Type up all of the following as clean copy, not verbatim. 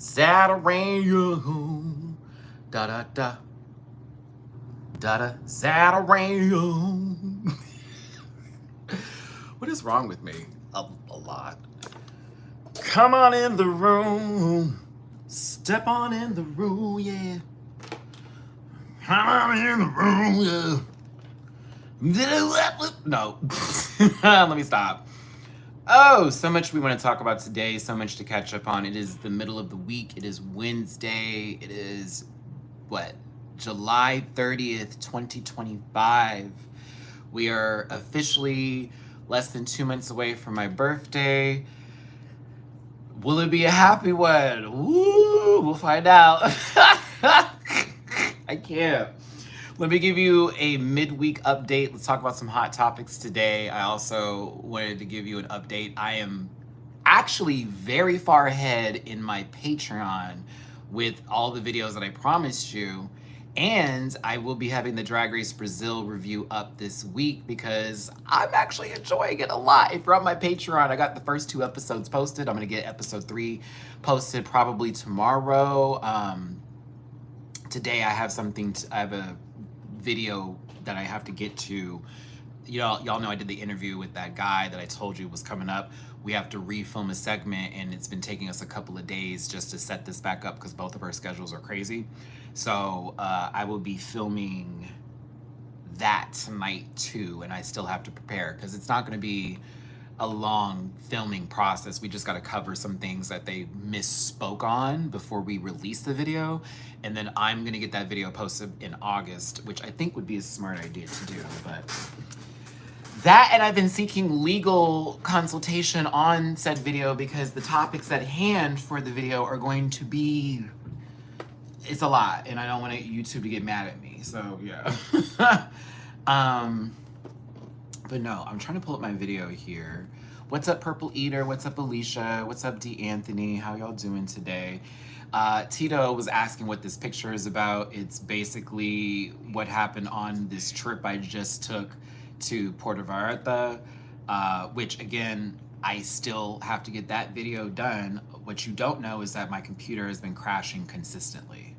Zatarain, da da da, da da, Zatarain. What is wrong with me? A lot. Come on in the room. Step on in the room, yeah. Come on in the room, yeah. No. Let me stop. Oh, so much we want to talk about today, so much to catch up on. It is the middle of the week. It is Wednesday. It is, what, July 30th, 2025. We are officially less than 2 months away from my birthday. Will it be a happy one? Woo! We'll find out. I can't. Let me give you a midweek update. Let's talk about some hot topics today. I also wanted to give you an update. I am actually very far ahead in my Patreon with all the videos that I promised you. And I will be having the Drag Race Brazil review up this week because I'm actually enjoying it a lot. If you're on my Patreon, I got the first 2 episodes posted. I'm going to get episode 3 posted probably tomorrow. Today I have I have a video that I have to get to. Y'all know I did the interview with that guy that I told you was coming up. We have to refilm a segment, and it's been taking us a couple of days just to set this back up because both of our schedules are crazy. So I will be filming that tonight too, and I still have to prepare because it's not going to be a long filming process. We just got to cover some things that they misspoke on before we release the video, and then I'm going to get that video posted in August, which I think would be a smart idea to do. But that, and I've been seeking legal consultation on said video because the topics at hand for the video are going to be, it's a lot, and I don't want YouTube to get mad at me. So yeah. But no, I'm trying to pull up my video here. What's up, Purple Eater? What's up, Alicia? What's up, D. Anthony? How y'all doing today? Tito was asking what this picture is about. It's basically what happened on this trip I just took to Porto Varta, which again, I still have to get that video done. What you don't know is that my computer has been crashing consistently.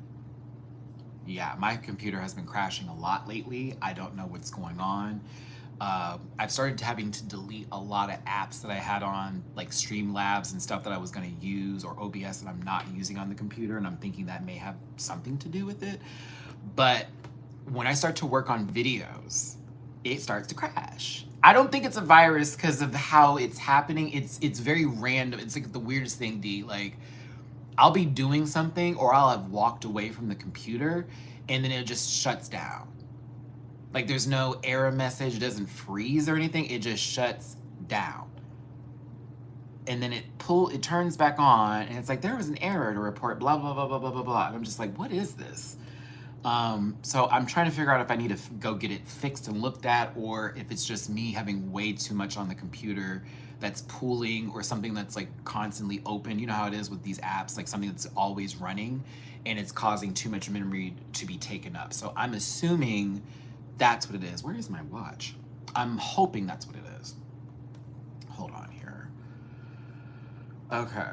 Yeah, my computer has been crashing a lot lately. I don't know what's going on. I've started having to delete a lot of apps that I had on, like Streamlabs and stuff that I was going to use, or OBS that I'm not using on the computer, and I'm thinking that may have something to do with it. But when I start to work on videos, it starts to crash. I don't think it's a virus because of how it's happening. It's very random. It's like the weirdest thing, D. Like, I'll be doing something, or I'll have walked away from the computer, and then it just shuts down. Like, there's no error message, it doesn't freeze or anything, it just shuts down. And then it turns back on, and it's like, there was an error to report, blah, blah, blah, blah, blah, blah, blah. And I'm just like, what is this? So I'm trying to figure out if I need to go get it fixed and looked at, or if it's just me having way too much on the computer that's pooling, or something that's like constantly open. You know how it is with these apps, like something that's always running, and it's causing too much memory to be taken up. So I'm assuming that's what it is. Where is my watch? I'm hoping that's what it is. Hold on here. Okay.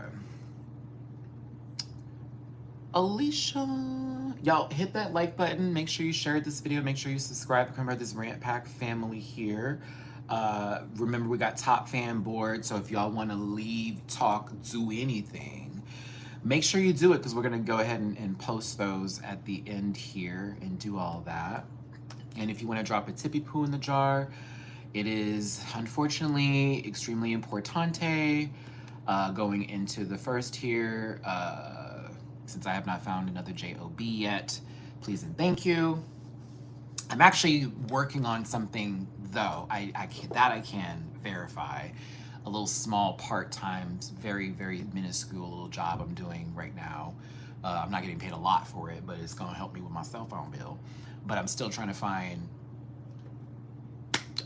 Alicia, y'all hit that like button. Make sure you share this video. Make sure you subscribe. Become part of this Rant Pack family here. Remember, we got top fan board. So if y'all want to leave, talk, do anything, make sure you do it, because we're going to go ahead and post those at the end here and do all that. And if you want to drop a tippy poo in the jar, it is unfortunately extremely importante going into the first here. Since I have not found another JOB yet, please and thank you. I'm actually working on something, though. I can verify. A little small part-time, very, very minuscule little job I'm doing right now. I'm not getting paid a lot for it, but it's going to help me with my cell phone bill. But I'm still trying to find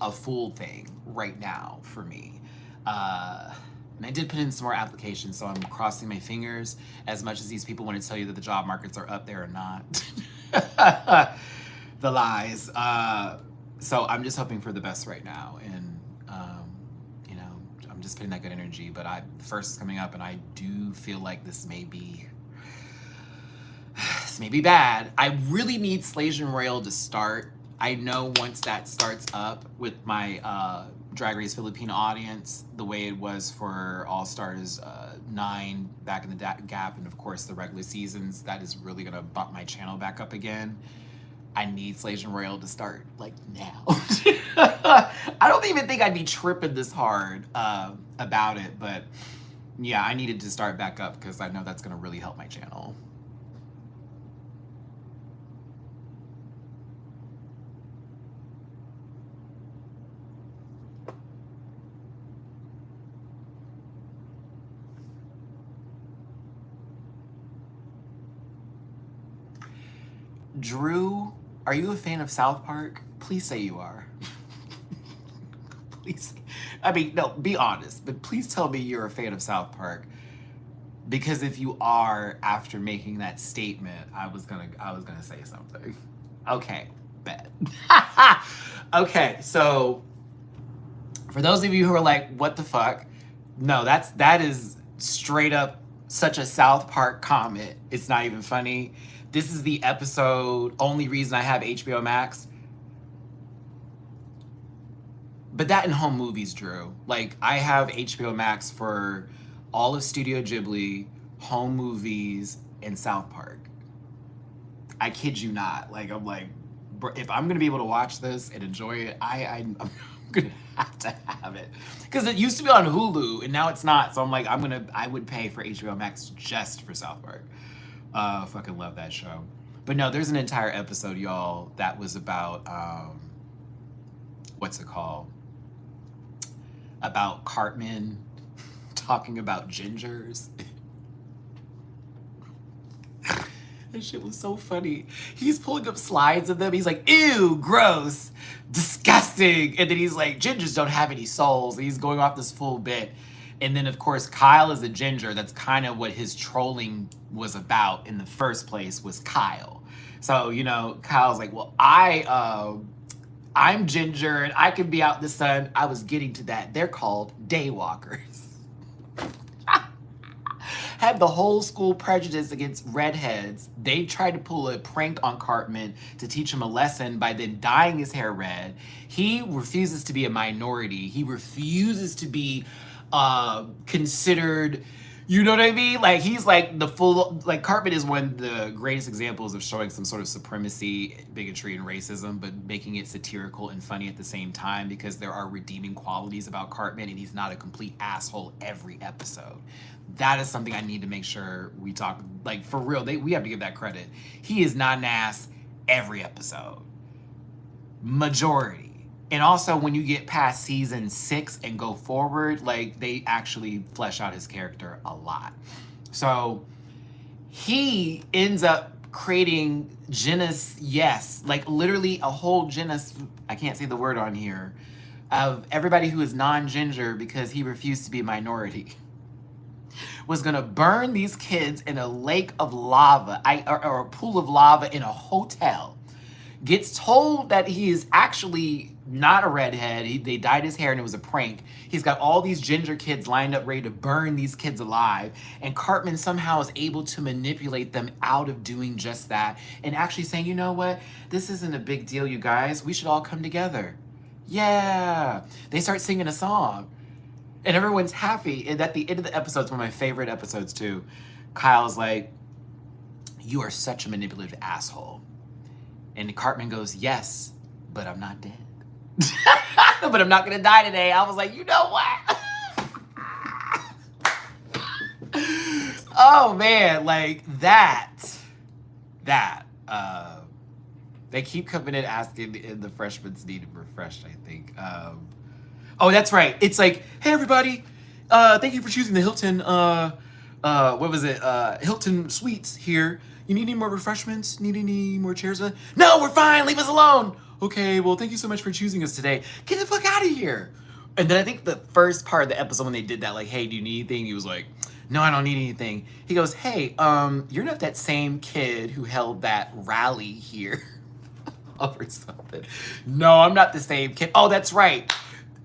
a full thing right now for me. And I did put in some more applications, so I'm crossing my fingers. As much as these people want to tell you that the job markets are up, there or not. The lies. So I'm just hoping for the best right now. And, you know, I'm just putting that good energy. But the first is coming up, and I do feel like this may be this may be bad. I really need Slasian Royale to start. I know once that starts up with my Drag Race Filipino audience, the way it was for All Stars 9 back in the gap, and of course the regular seasons, that is really gonna bump my channel back up again. I need Slasian Royale to start like now. I don't even think I'd be tripping this hard about it, but yeah, I needed to start back up because I know that's gonna really help my channel. Drew, are you a fan of South Park? Please say you are. Please. I mean, no, be honest, but please tell me you're a fan of South Park. Because if you are, after making that statement, I was gonna say something. Okay, bet. Okay, so for those of you who are like, what the fuck? No, that is straight up such a South Park comment. It's not even funny. This is the episode, only reason I have HBO Max. But that in home movies, Drew. Like, I have HBO Max for all of Studio Ghibli, home movies, and South Park. I kid you not. Like, I'm like, if I'm gonna be able to watch this and enjoy it, I'm gonna have to have it. Because it used to be on Hulu, and now it's not. So I'm like, I would pay for HBO Max just for South Park. Fucking love that show. But no, there's an entire episode, y'all, that was about, what's it called? About Cartman talking about gingers. That shit was so funny. He's pulling up slides of them. He's like, ew, gross, disgusting. And then he's like, gingers don't have any souls. And he's going off this full bit. And then, of course, Kyle is a ginger. That's kind of what his trolling was about in the first place, was Kyle. So, you know, Kyle's like, well, I'm ginger and I can be out in the sun. I was getting to that. They're called daywalkers. Had the whole school prejudice against redheads. They tried to pull a prank on Cartman to teach him a lesson by then dyeing his hair red. He refuses to be a minority. He refuses to be considered, you know what I mean? Like, he's like the full, like, Cartman is one of the greatest examples of showing some sort of supremacy, bigotry, and racism, but making it satirical and funny at the same time, because there are redeeming qualities about Cartman, and he's not a complete asshole every episode. That is something I need to make sure we talk, like, for real, we have to give that credit. He is not an ass every episode. Majority. And also, when you get past season 6 and go forward, like, they actually flesh out his character a lot. So he ends up creating genus, yes, like literally a whole genus, I can't say the word on here, of everybody who is non-ginger because he refused to be a minority. Was gonna burn these kids in a lake of lava, or a pool of lava in a hotel. Gets told that he is actually not a redhead. They dyed his hair and it was a prank. He's got all these ginger kids lined up ready to burn these kids alive. And Cartman somehow is able to manipulate them out of doing just that and actually saying, you know what? This isn't a big deal, you guys. We should all come together. Yeah. They start singing a song and everyone's happy. And at the end of the episode, it's one of my favorite episodes too. Kyle's like, you are such a manipulative asshole. And Cartman goes, yes, but I'm not dead. But I'm not gonna die today. I was like, you know what? Oh man, like that, they keep coming in asking if the freshmen need refreshed, I think. Oh, that's right. It's like, hey everybody, thank you for choosing the Hilton, what was it? Hilton Suites here. You need any more refreshments? Need any more chairs? No, we're fine. Leave us alone. Okay, well, thank you so much for choosing us today. Get the fuck out of here. And then I think the first part of the episode when they did that, like, hey, do you need anything? He was like, no, I don't need anything. He goes, hey, you're not that same kid who held that rally here over something. No, I'm not the same kid. Oh, that's right.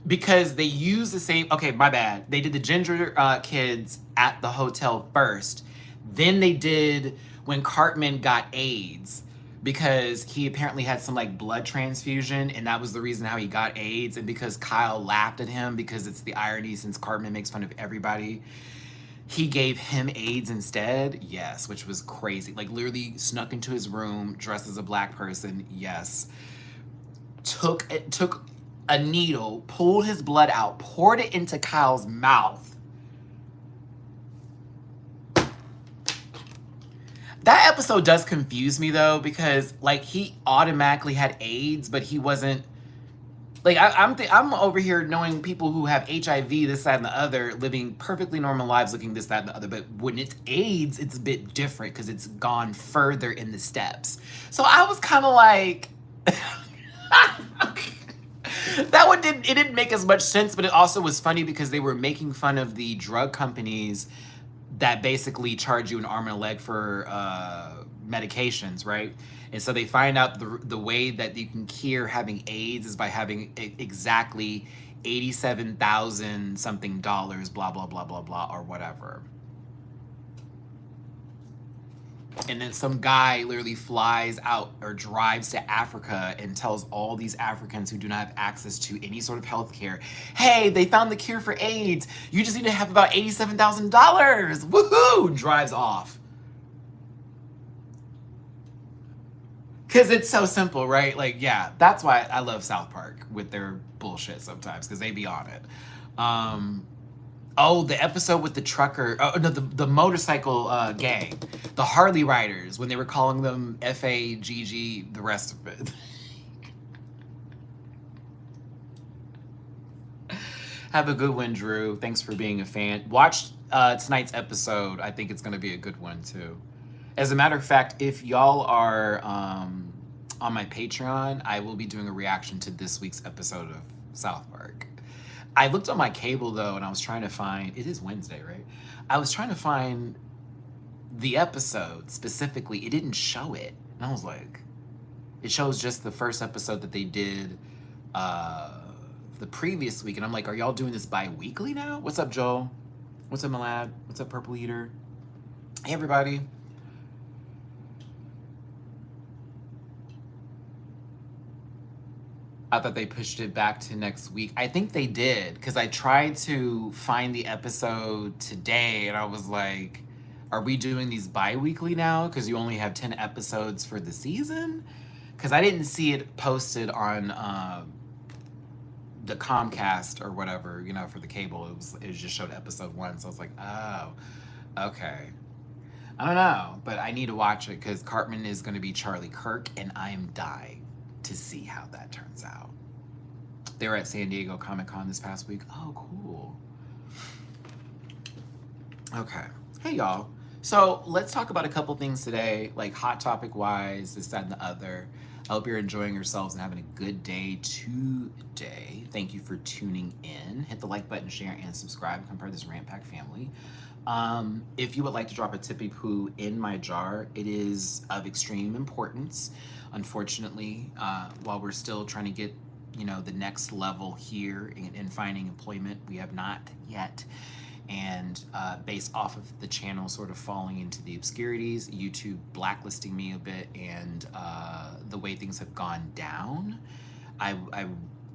Because they use the same, okay, my bad. They did the ginger kids at the hotel first. Then they did when Cartman got AIDS, because he apparently had some like blood transfusion, and that was the reason how he got AIDS. And because Kyle laughed at him, because it's the irony since Cartman makes fun of everybody, he gave him AIDS instead. Yes, which was crazy. Like literally snuck into his room dressed as a black person. Yes. Took a needle, pulled his blood out, poured it into Kyle's mouth. That episode does confuse me though, because like he automatically had AIDS, but he wasn't. Like I'm over here knowing people who have HIV, this, that, and the other, living perfectly normal lives, looking this, that, and the other. But when it's AIDS, it's a bit different because it's gone further in the steps. So I was kind of like, that one didn't make as much sense, but it also was funny because they were making fun of the drug companies that basically charge you an arm and a leg for medications, right? And so they find out the way that you can cure having AIDS is by having exactly 87,000 something dollars, blah, blah, blah, blah, blah, or whatever. And then some guy literally flies out or drives to Africa and tells all these Africans who do not have access to any sort of health care, hey, they found the cure for AIDS. You just need to have about $87,000. Woohoo! Drives off. Because it's so simple, right? Like, yeah, that's why I love South Park with their bullshit sometimes, because they be on it. Oh, the episode with the trucker, oh no, the motorcycle gang, the Harley Riders, when they were calling them FAGG, the rest of it. Have a good one, Drew. Thanks for being a fan. Watch tonight's episode. I think it's going to be a good one, too. As a matter of fact, if y'all are on my Patreon, I will be doing a reaction to this week's episode of South Park. I looked on my cable, though, and I was trying to find... It is Wednesday, right? I was trying to find the episode specifically. It didn't show it. And I was like... It shows just the first episode that they did the previous week. And I'm like, are y'all doing this bi-weekly now? What's up, Joel? What's up, Malad? What's up, Purple Eater? Hey, everybody. I thought they pushed it back to next week. I think they did, because I tried to find the episode today, and I was like, are we doing these bi-weekly now? Because you only have 10 episodes for the season? Because I didn't see it posted on the Comcast or whatever, you know, for the cable. It just showed episode 1, so I was like, oh, okay. I don't know, but I need to watch it, because Cartman is going to be Charlie Kirk, and I am dying to see how that turns out. They were at San Diego Comic-Con this past week. Oh, cool. Okay. Hey, y'all. So let's talk about a couple things today, like hot topic wise, this, that, and the other. I hope you're enjoying yourselves and having a good day today. Thank you for tuning in. Hit the like button, share, and subscribe. Become part of this Rant Pack family. If you would like to drop a tippy poo in my jar, it is of extreme importance. Unfortunately, while we're still trying to get, you know, the next level here in finding employment, we have not yet. And based off of the channel sort of falling into the obscurities, YouTube blacklisting me a bit, and the way things have gone down,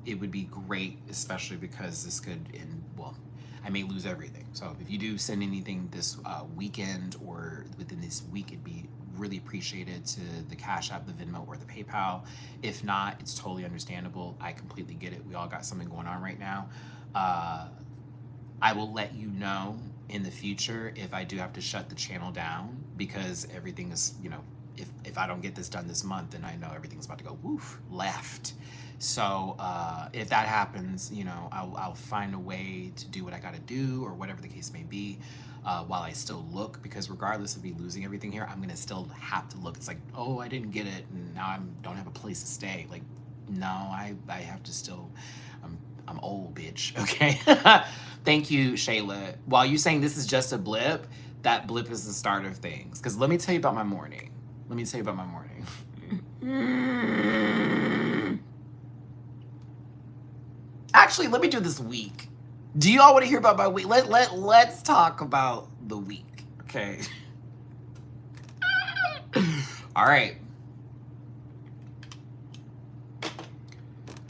it would be great, especially because this could, well, I may lose everything. So if you do send anything this weekend or within this week, it'd be really appreciated to the Cash App, the Venmo, or the PayPal. If not, it's totally understandable. I completely get it. We all got something going on right now. I will let you know in the future if I do have to shut the channel down, because everything is, you know, if I don't get this done this month, then I know everything's about to go woof left. So if that happens, you know, I'll find a way to do what I got to do, or whatever the case may be, while I still look, because regardless of me losing everything here, I'm gonna still have to look. It's like, oh, I didn't get it, and now I don't have a place to stay. Like, no, I have to still. I'm old, bitch. Okay. Thank you, Shayla. While you saying this is just a blip, that blip is the start of things. Because let me tell you about my morning. Actually, let me do this week. Do you all want to hear about my week? Let's talk about the week, okay? All right.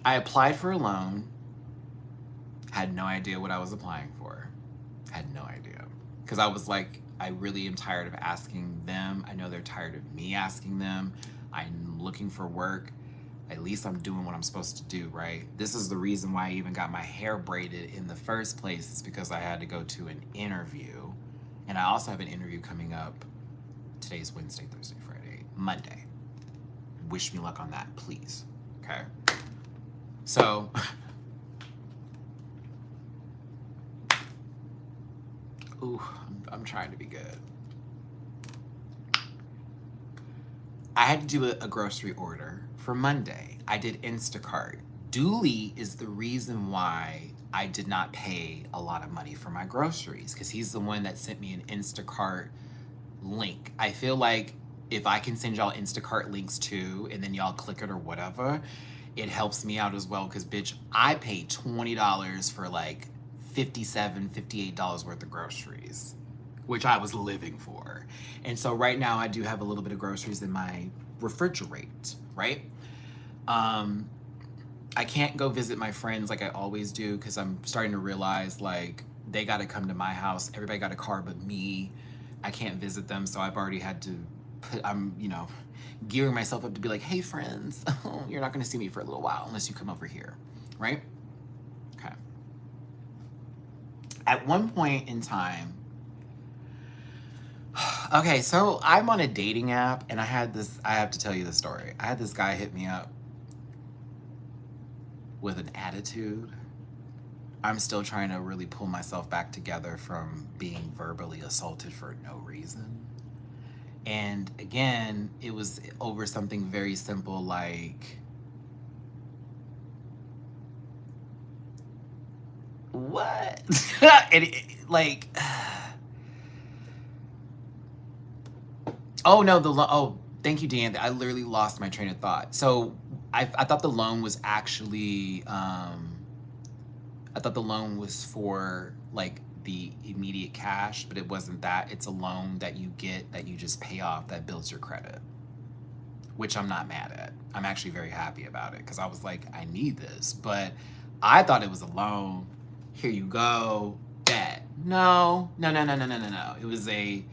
I applied for a loan. Had no idea what I was applying for. Had no idea. Because I was like, I really am tired of asking them. I know they're tired of me asking them. I'm looking for work. At least I'm doing what I'm supposed to do, right? This is the reason why I even got my hair braided in the first place. It's because I had to go to an interview. And I also have an interview coming up. Today's Wednesday, Thursday, Friday, Monday. Wish me luck on that, please. Okay? So, ooh, I'm trying to be good. I had to do a grocery order for Monday. I did Instacart. Dooley is the reason why I did not pay a lot of money for my groceries, because he's the one that sent me an Instacart link. I feel like if I can send y'all Instacart links too, and then y'all click it or whatever, it helps me out as well, because bitch, I paid $20 for like $57, $58 worth of groceries, which I was living for. And so right now I do have a little bit of groceries in my refrigerate, right? I can't go visit my friends like I always do, because I'm starting to realize like they got to come to my house. Everybody got a car but me. I can't visit them, so I've already had to I'm, gearing myself up to be like, hey friends, you're not gonna see me for a little while unless you come over here, right? Okay. At one point in time, okay, so I'm on a dating app, and I have to tell you the story. I had this guy hit me up with an attitude. I'm still trying to really pull myself back together from being verbally assaulted for no reason. And again, it was over something very simple like, what? And like, oh no, oh, thank you, Dan. I literally lost my train of thought. So I thought the loan was actually, I thought the loan was for like the immediate cash, but it wasn't that. It's a loan that you get that you just pay off that builds your credit, which I'm not mad at. I'm actually very happy about it, because I was like, I need this. But I thought it was a loan. Here you go. Bet. No. It was a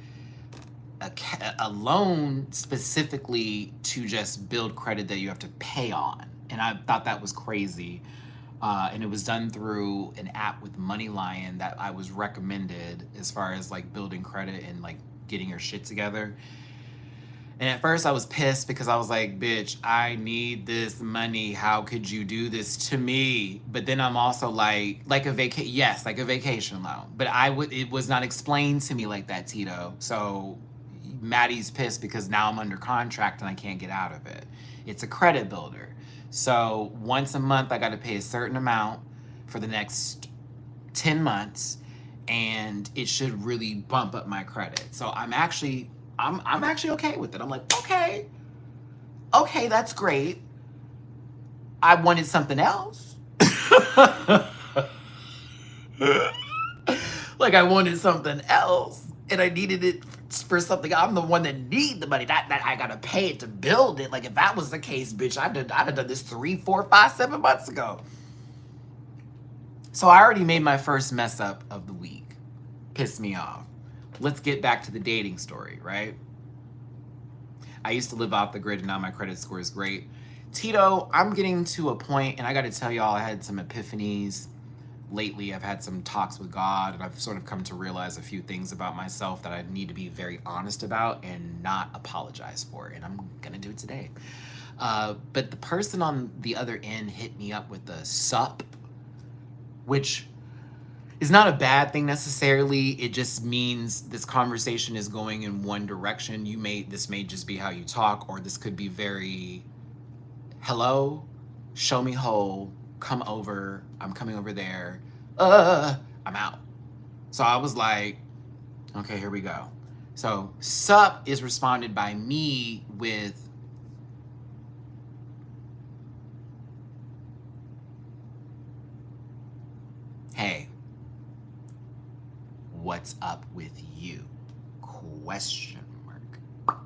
loan specifically to just build credit that you have to pay on. And I thought that was crazy. And it was done through an app with MoneyLion that I was recommended as far as like building credit and like getting your shit together. And at first I was pissed, because I was like, bitch, I need this money. How could you do this to me? But then I'm also like a vacation loan. But it was not explained to me like that, Tito. So Maddie's pissed because now I'm under contract and I can't get out of it. It's a credit builder. So once a month I got to pay a certain amount for the next 10 months, and it should really bump up my credit. So I'm actually okay with it. I'm like, okay, that's great. I wanted something else. Like I wanted something else, and I needed it for something. I'm the one that need the money, not that I gotta pay it to build it. Like if that was the case, bitch, I'd have done this 3, 4, 5, 7 months ago. So I already made my first mess up of the week. Pissed me off. Let's get back to the dating story, right? I used to live off the grid, and now my credit score is great. Tito, I'm getting to a point, and I gotta tell y'all, I had some epiphanies. Lately, I've had some talks with God, and I've sort of come to realize a few things about myself that I need to be very honest about and not apologize for, and I'm gonna do it today. But the person on the other end hit me up with a sup, which is not a bad thing necessarily. It just means this conversation is going in one direction. This may just be how you talk, or this could be very, hello, show me whole, come over, I'm coming over there, I'm out. So I was like, okay, here we go. So sup is responded by me with, hey, what's up with you? Question mark.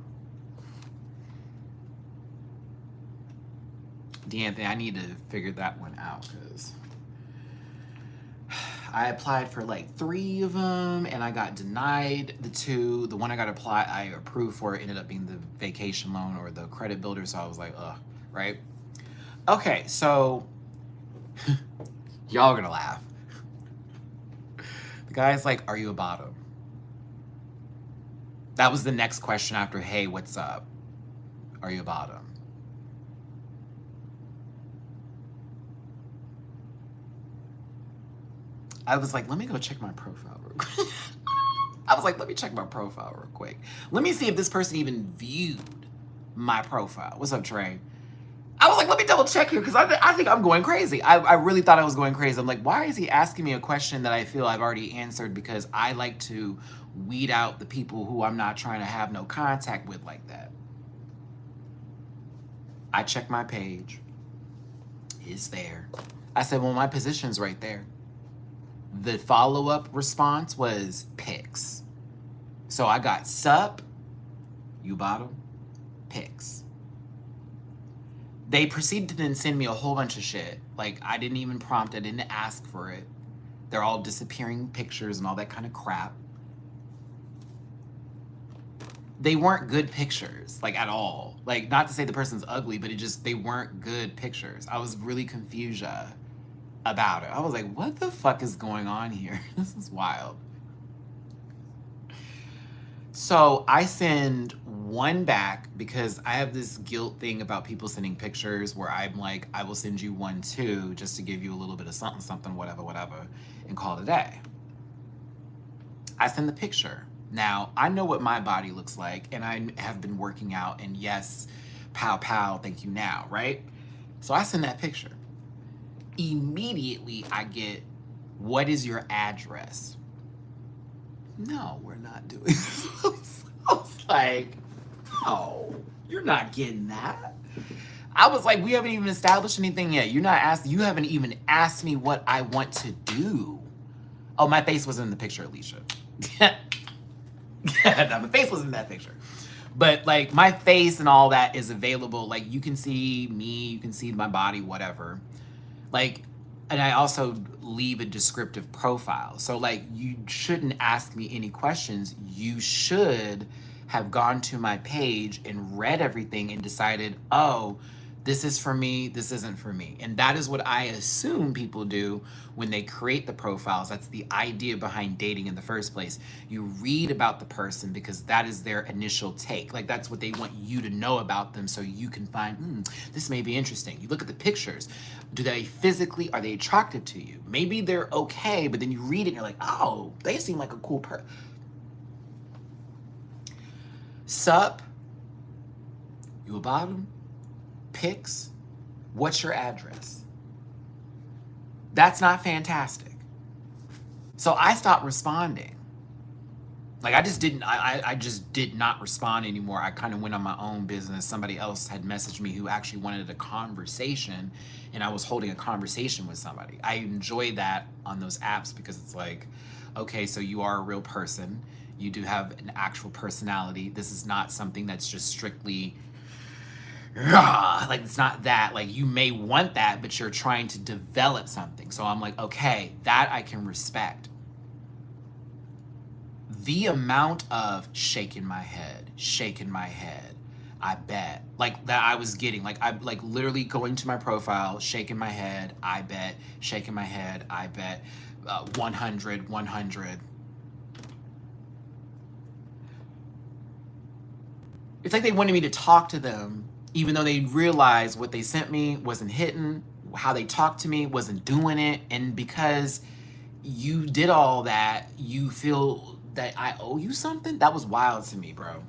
D'Anthony, I need to figure that one out because I applied for like 3 of them and I got denied the 2. The one I approved for ended up being the vacation loan or the credit builder. So I was like, ugh, right? Okay, so y'all are gonna laugh. The guy's like, are you a bottom? That was the next question after, hey, what's up? Are you a bottom? I was like, let me go check my profile real quick. I was like, let me check my profile real quick. Let me see if this person even viewed my profile. What's up, Trey? I was like, let me double check here because I think I'm going crazy. I really thought I was going crazy. I'm like, why is he asking me a question that I feel I've already answered? Because I like to weed out the people who I'm not trying to have no contact with like that. I checked my page. It's there. I said, well, my position's right there. The follow-up response was pics. So I got sup, you bottom, pics. They proceeded to then send me a whole bunch of shit. Like, I didn't even prompt, I didn't ask for it. They're all disappearing pictures and all that kind of crap. They weren't good pictures, like, at all. Like, not to say the person's ugly, but they weren't good pictures. I was really confused about it. I was like, what the fuck is going on here? This is wild. So I send one back because I have this guilt thing about people sending pictures where I'm like, I will send you one too, just to give you a little bit of something, something, whatever, and call it a day. I send the picture. Now, I know what my body looks like, and I have been working out, and yes, pow, pow, thank you now, right? So I send that picture. Immediately, I get, what is your address? No, we're not doing this. I was like, no, you're not getting that. I was like, we haven't even established anything yet. You haven't even asked me what I want to do. Oh, my face wasn't in the picture, Alicia. No, my face wasn't in that picture. But like my face and all that is available. Like you can see me, you can see my body, whatever. Like, and I also leave a descriptive profile. So like you shouldn't ask me any questions. You should have gone to my page and read everything and decided, oh, this is for me, this isn't for me. And that is what I assume people do when they create the profiles. That's the idea behind dating in the first place. You read about the person because that is their initial take. Like that's what they want you to know about them so you can find, this may be interesting. You look at the pictures. Are they attractive to you? Maybe they're okay, but then you read it and you're like, oh, they seem like a cool person. Sup? You a bottom? Pics? What's your address? That's not fantastic. So I stopped responding. Like I just did not respond anymore. I kind of went on my own business. Somebody else had messaged me who actually wanted a conversation, and I was holding a conversation with somebody. I enjoy that on those apps because it's like, okay, so you are a real person. You do have an actual personality. This is not something that's just strictly like it's not that. Like you may want that, but you're trying to develop something. So I'm like, okay, that I can respect. The amount of shaking my head, I bet, like that I was getting, like I like literally going to my profile, shaking my head, I bet, shaking my head, I bet, 100. It's like they wanted me to talk to them, even though they realized what they sent me wasn't hitting, how they talked to me wasn't doing it. And because you did all that, you feel that I owe you something? That was wild to me, bro.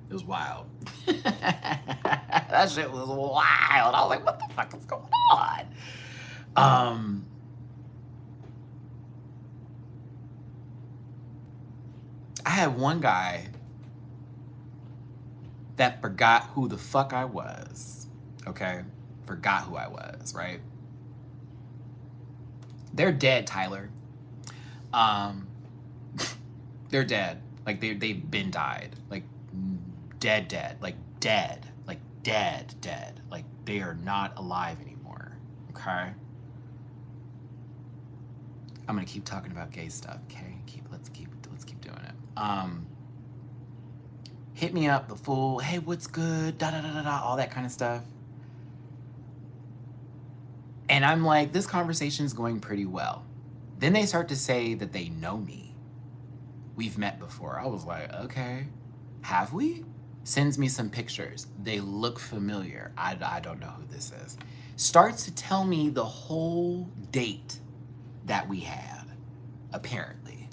It was wild. That shit was wild. I was like, what the fuck is going on? I had one guy that forgot who the fuck I was, okay? Forgot who I was, right? They're dead, Tyler. They're dead. Like they've been died. Like dead, like dead, like dead, like They are not alive anymore, okay? I'm gonna keep talking about gay stuff, okay? Let's keep doing it. Hit me up, the fool. Hey, what's good? Da da da da da. All that kind of stuff. And I'm like, this conversation's going pretty well. Then they start to say that they know me. We've met before. I was like, okay, have we? Sends me some pictures. They look familiar. I don't know who this is. Starts to tell me the whole date that we had, apparently.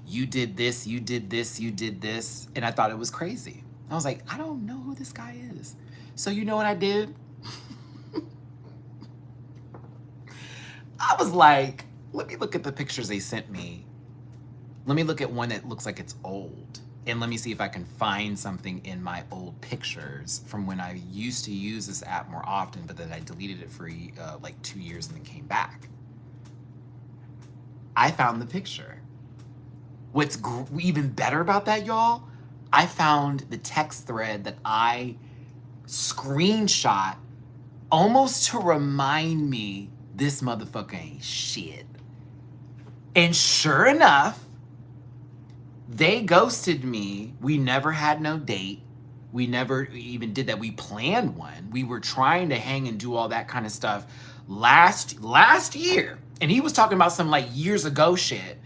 You did this, you did this, you did this. And I thought it was crazy. I was like, I don't know who this guy is. So you know what I did? I was like, let me look at the pictures they sent me. Let me look at one that looks like it's old. And let me see if I can find something in my old pictures from when I used to use this app more often, but then I deleted it for like 2 years and then came back. I found the picture. What's even better about that, y'all? I found the text thread that I screenshot almost to remind me this motherfucker ain't shit. And sure enough, they ghosted me. We never had no date. We never even did that. We planned one. We were trying to hang and do all that kind of stuff last year. And he was talking about some like years ago shit.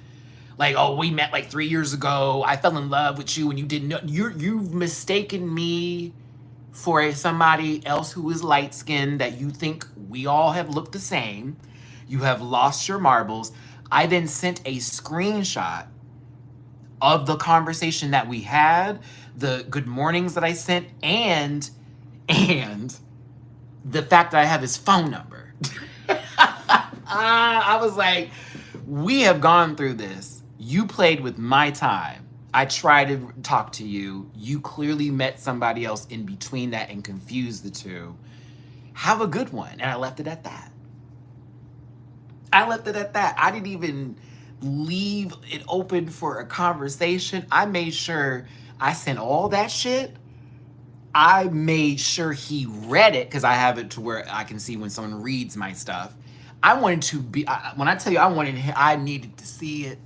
Like, oh, we met like 3 years ago. I fell in love with you and you didn't know. You've mistaken me for somebody else who is light-skinned that you think we all have looked the same. You have lost your marbles. I then sent a screenshot of the conversation that we had, the good mornings that I sent, and the fact that I have his phone number. I was like, we have gone through this. You played with my time. I tried to talk to you. You clearly met somebody else in between that and confused the two. Have a good one. And I left it at that. I didn't even leave it open for a conversation. I made sure I sent all that shit. I made sure he read it because I have it to where I can see when someone reads my stuff. I wanted to be, when I tell you I needed to see it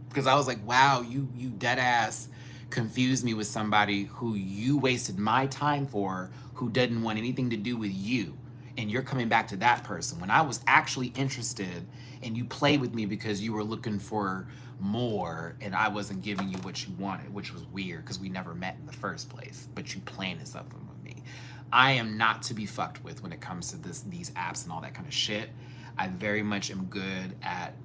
because I was like, wow, you dead ass confused me with somebody who you wasted my time for, who didn't want anything to do with you. And you're coming back to that person when I was actually interested, and you played with me because you were looking for more and I wasn't giving you what you wanted, which was weird because we never met in the first place, but you planted something with me. I am not to be fucked with when it comes to these apps and all that kind of shit. I very much am good at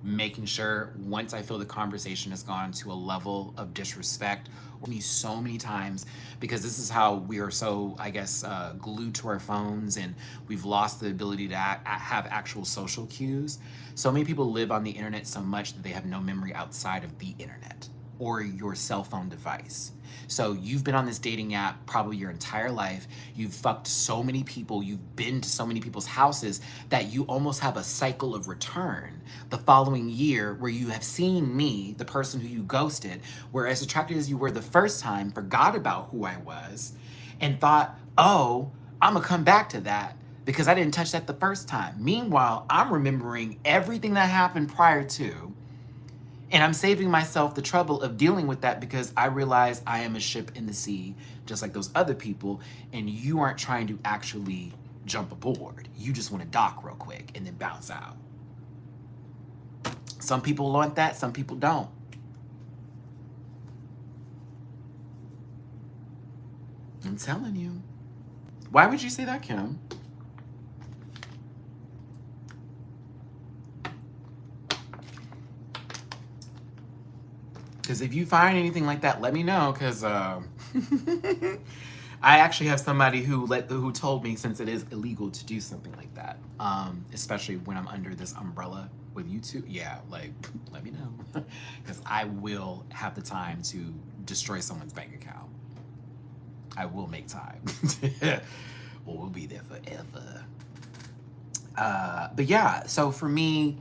making sure once I feel the conversation has gone to a level of disrespect me so many times, because this is how we are so, I guess, glued to our phones, and we've lost the ability to have actual social cues. So many people live on the internet so much that they have no memory outside of the internet or your cell phone device. So you've been on this dating app probably your entire life. You've fucked so many people. You've been to so many people's houses that you almost have a cycle of return the following year where you have seen me, the person who you ghosted, where as attracted as you were the first time, forgot about who I was and thought, oh, I'm gonna come back to that because I didn't touch that the first time. Meanwhile, I'm remembering everything that happened prior to, and I'm saving myself the trouble of dealing with that because I realize I am a ship in the sea, just like those other people, and you aren't trying to actually jump aboard. You just want to dock real quick and then bounce out. Some people want that, some people don't. I'm telling you. Why would you say that, Kim? Because if you find anything like that, let me know, because I actually have somebody who told me, since it is illegal to do something like that, especially when I'm under this umbrella with YouTube, yeah, like, let me know. Because I will have the time to destroy someone's bank account. I will make time. Well, we'll be there forever. But yeah, so for me,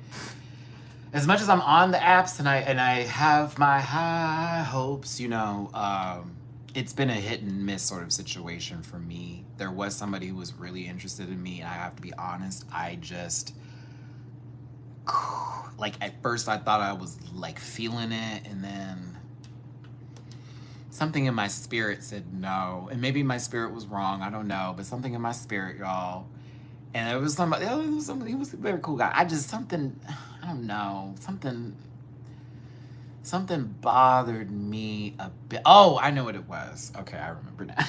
as much as I'm on the apps and I have my high hopes, you know, it's been a hit and miss sort of situation for me. There was somebody who was really interested in me, and I have to be honest, I just, like, at first I thought I was like feeling it, and then something in my spirit said no. And maybe my spirit was wrong, I don't know, but something in my spirit, y'all. And it was somebody, he was a very cool guy. I just, something, I don't know, something bothered me a bit. Oh, I know what it was. Okay, I remember now.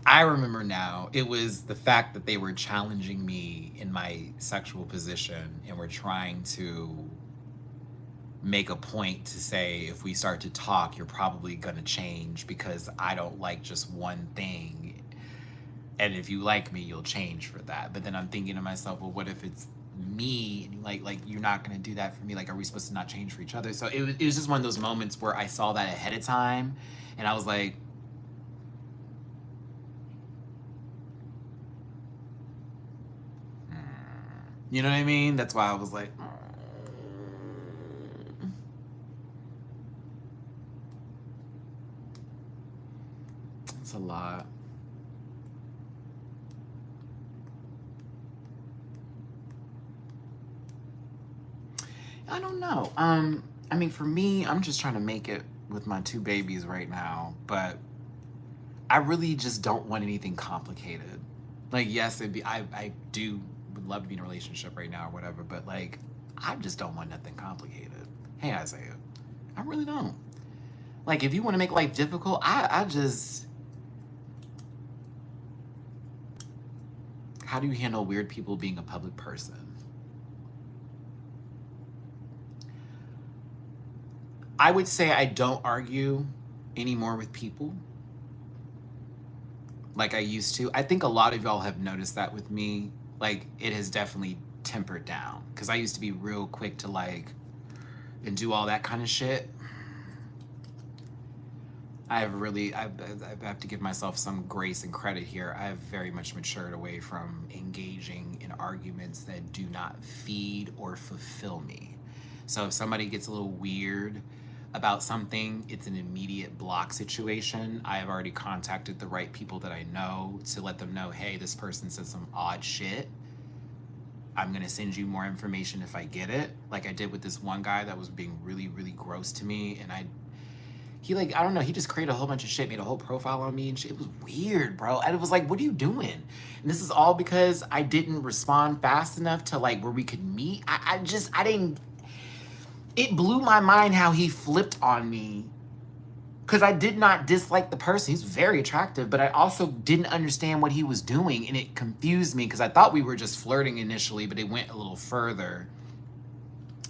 I remember now. It was the fact that they were challenging me in my sexual position and were trying to make a point to say, if we start to talk, you're probably gonna change because I don't like just one thing. And if you like me, you'll change for that. But then I'm thinking to myself, well, what if it's me and like you're not gonna do that for me? Like, are we supposed to not change for each other? So it was just one of those moments where I saw that ahead of time and I was like, you know what I mean? That's why I was like, it's a lot. I don't know. I mean, for me, I'm just trying to make it with my 2 babies right now, but I really just don't want anything complicated. Like, yes, I would love to be in a relationship right now or whatever, but like, I just don't want nothing complicated. Hey, Isaiah, I really don't. Like, if you want to make life difficult, I just, how do you handle weird people being a public person? I would say I don't argue anymore with people like I used to. I think a lot of y'all have noticed that with me. Like, it has definitely tempered down because I used to be real quick to like and do all that kind of shit. I have to give myself some grace and credit here. I have very much matured away from engaging in arguments that do not feed or fulfill me. So if somebody gets a little weird about something, it's an immediate block situation. I have already contacted the right people that I know to let them know, hey, this person said some odd shit. I'm gonna send you more information if I get it. Like I did with this one guy that was being really, really gross to me. And he like, I don't know, he just created a whole bunch of shit, made a whole profile on me and shit. It was weird, bro. And it was like, what are you doing? And this is all because I didn't respond fast enough to like where we could meet. I didn't, it blew my mind how he flipped on me because I did not dislike the person. He's very attractive, but I also didn't understand what he was doing, and it confused me because I thought we were just flirting initially, but it went a little further.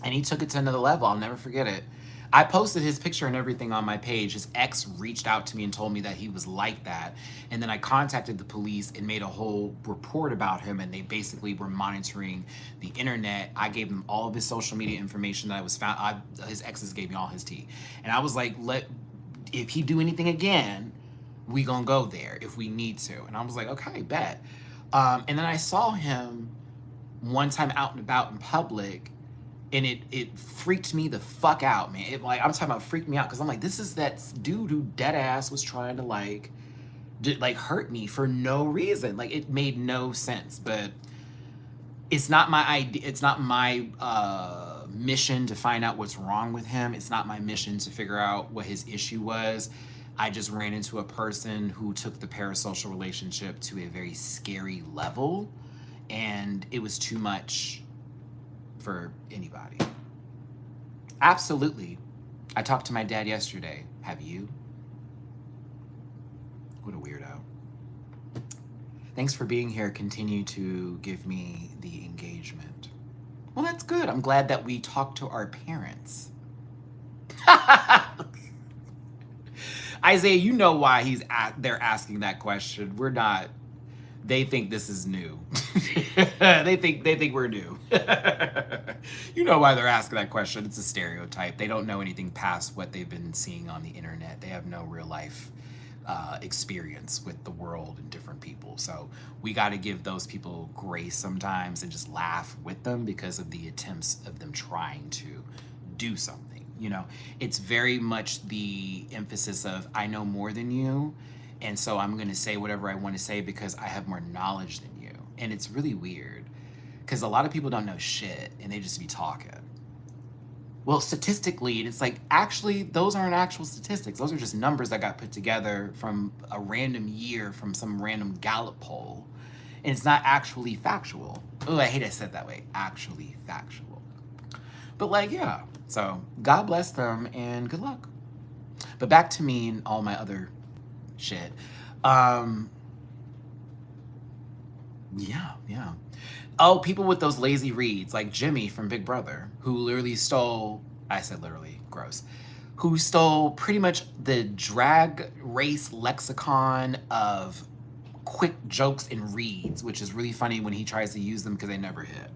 And he took it to another level. I'll never forget it. I posted his picture and everything on my page. His ex reached out to me and told me that he was like that. And then I contacted the police and made a whole report about him. And they basically were monitoring the internet. I gave them all of his social media information that I was found. His exes gave me all his tea. And I was like, if he do anything again, we gonna go there if we need to. And I was like, okay, bet. And then I saw him one time out and about in public, and it freaked me the fuck out, man. I'm talking about freaked me out because I'm like, this is that dude who dead ass was trying to like hurt me for no reason. Like, it made no sense. But it's not my idea. It's not my mission to find out what's wrong with him. It's not my mission to figure out what his issue was. I just ran into a person who took the parasocial relationship to a very scary level, and it was too much for anybody. Absolutely. I talked to my dad yesterday. Have you? What a weirdo. Thanks for being here. Continue to give me the engagement. Well, that's good. I'm glad that we talked to our parents. Isaiah, you know why they're asking that question. We're not. They think this is new. they think we're new. You know why they're asking that question. It's a stereotype. They don't know anything past what they've been seeing on the internet. They have no real life experience with the world and different people. So we got to give those people grace sometimes and just laugh with them because of the attempts of them trying to do something. you know, it's very much the emphasis of I know more than you, and so I'm going to say whatever I want to say because I have more knowledge than you. And it's really weird because a lot of people don't know shit and they just be talking. Well, statistically, and it's like, actually, those aren't actual statistics. Those are just numbers that got put together from a random year from some random Gallup poll. And it's not actually factual. Oh, I hate I said that way. Actually factual. But like, yeah. So God bless them and good luck. But back to me and all my other shit. Yeah. Oh, people with those lazy reads, like Jimmy from Big Brother, who literally stole, I said literally, gross, who stole pretty much the drag race lexicon of quick jokes and reads, which is really funny when he tries to use them because they never hit.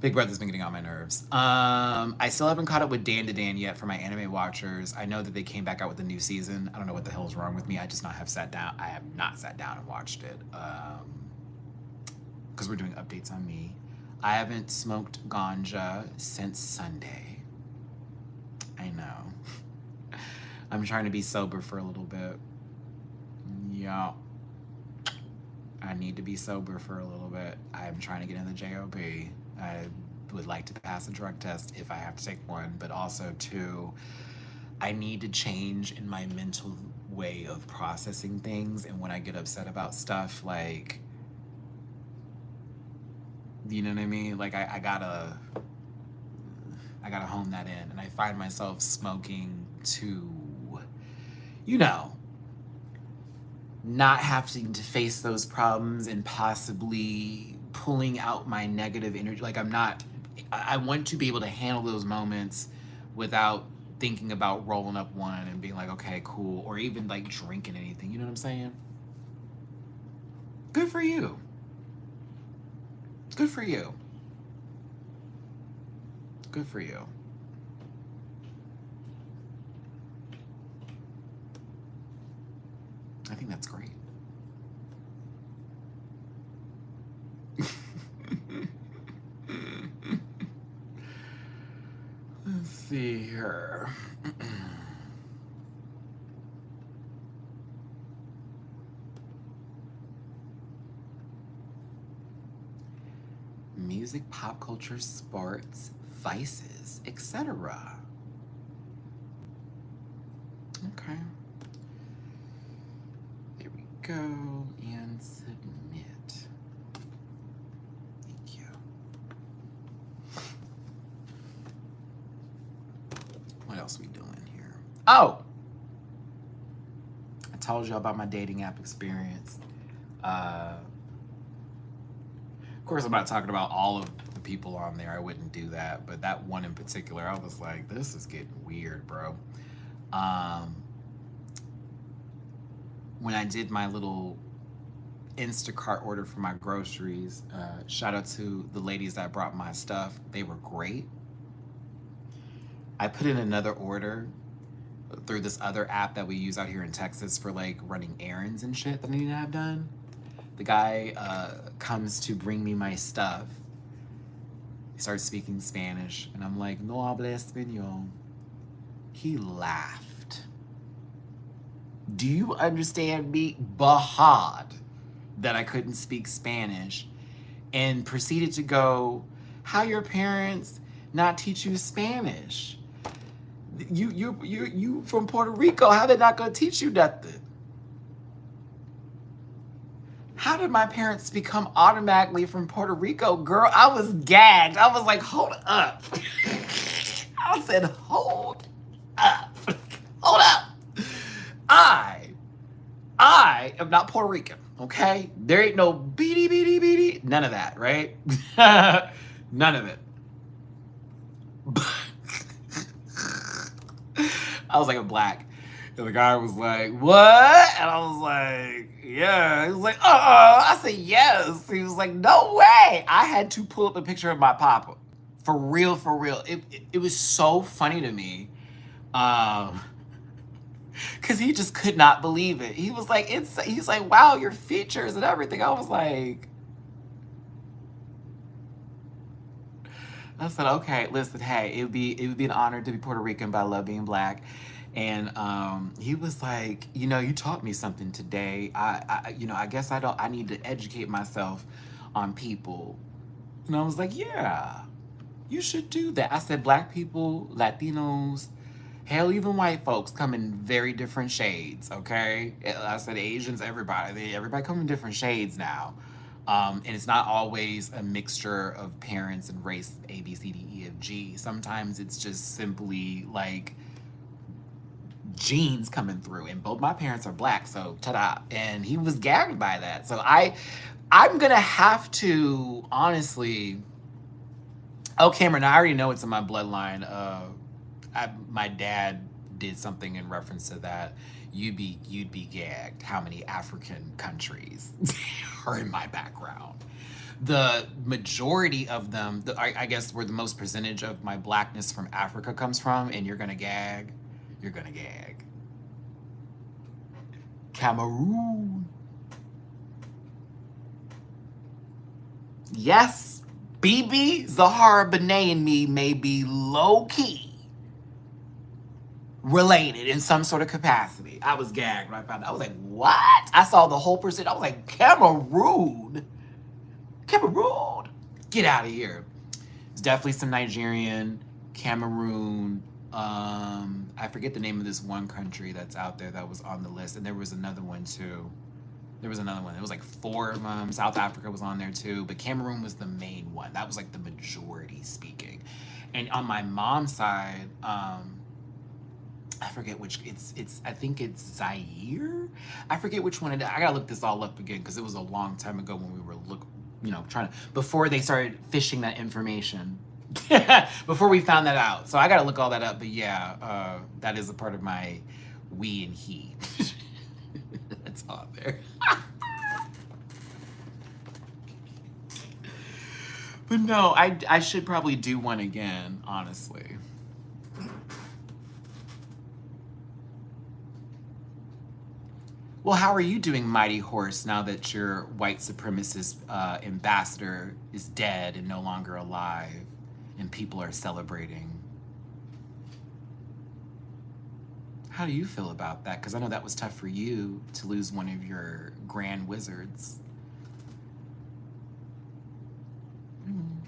Big Brother's been getting on my nerves. I still haven't caught up with Dan to Dan yet for my anime watchers. I know that they came back out with a new season. I don't know what the hell is wrong with me. I have not sat down and watched it. Because we're doing updates on me. I haven't smoked ganja since Sunday. I know. I'm trying to be sober for a little bit. Yeah. I need to be sober for a little bit. I'm trying to get in the JOB. I would like to pass a drug test if I have to take one, but also too, I need to change in my mental way of processing things. And when I get upset about stuff, like, you know what I mean? Like I gotta hone that in. And I find myself smoking to, you know, not having to face those problems and possibly pulling out my negative energy. Like I want to be able to handle those moments without thinking about rolling up one and being like, okay, cool. Or even like drinking anything, you know what I'm saying? Good for you. Good for you. Good for you. I think that's great. Let's see here. Music, pop culture, sports, vices, etc. Okay. Here we go and submit. Thank you. What else are we doing here? Oh! I told you about my dating app experience. Of course, I'm not talking about all of the people on there. I wouldn't do that. But that one in particular, I was like, this is getting weird, bro. When I did my little Instacart order for my groceries, shout out to the ladies that brought my stuff. They were great. I put in another order through this other app that we use out here in Texas for like running errands and shit that I need to have done. The guy comes to bring me my stuff. He starts speaking Spanish, and I'm like, no habla español. He laughed. Do you understand me? Bahad that I couldn't speak Spanish, and proceeded to go, how your parents not teach you Spanish? You from Puerto Rico, how they not gonna teach you nothing? How did my parents become automatically from Puerto Rico? Girl, I was gagged. I was like, hold up. I said, hold up. Hold up. I am not Puerto Rican, okay? There ain't no beady. None of that, right? None of it. I was like, I'm black. And the guy was like, what? And I was like, yeah. He was like, I said, yes. He was like, no way. I had to pull up a picture of my papa. For real. It was so funny to me. Because he just could not believe it. He was like, he's like, wow, your features and everything. I was like, I said, okay, listen, hey, it would be an honor to be Puerto Rican, but I love being black. And he was like, you taught me something today. I guess I need to educate myself on people. And I was like, yeah, you should do that. I said, black people, Latinos, hell, even white folks come in very different shades, okay? I said Asians, everybody come in different shades now. And it's not always a mixture of parents and race, A, B, C, D, E, F, G. Sometimes it's just simply like genes coming through. And both my parents are black, so ta-da. And he was gagged by that. So I'm gonna have to, honestly, oh, Cameron, I already know it's in my bloodline. My dad did something in reference to that. You'd be gagged how many African countries are in my background. The majority of them, I guess, where the most percentage of my blackness from Africa comes from, and you're gonna gag. You're gonna gag. Cameroon. Yes, BB, Zahara, Benet, and me may be low-key related in some sort of capacity. I was gagged when I found out. I was like, what? I saw the whole percent. I was like, Cameroon? Cameroon? Get out of here. It's definitely some Nigerian, Cameroon. I forget the name of this one country that's out there that was on the list. And there was another one too. There was another one. It was like 4 of them. South Africa was on there too. But Cameroon was the main one. That was like the majority speaking. And on my mom's side, I forget which, I think it's Zaire? I forget which one it is. I gotta look this all up again because it was a long time ago when we were trying to, before they started fishing that information. Before we found that out. So I gotta look all that up, but yeah, that is a part of my we and he. That's on there. But no, I should probably do one again, honestly. Well, how are you doing, Mighty Horse, now that your white supremacist ambassador is dead and no longer alive, and people are celebrating? How do you feel about that? Because I know that was tough for you to lose one of your grand wizards.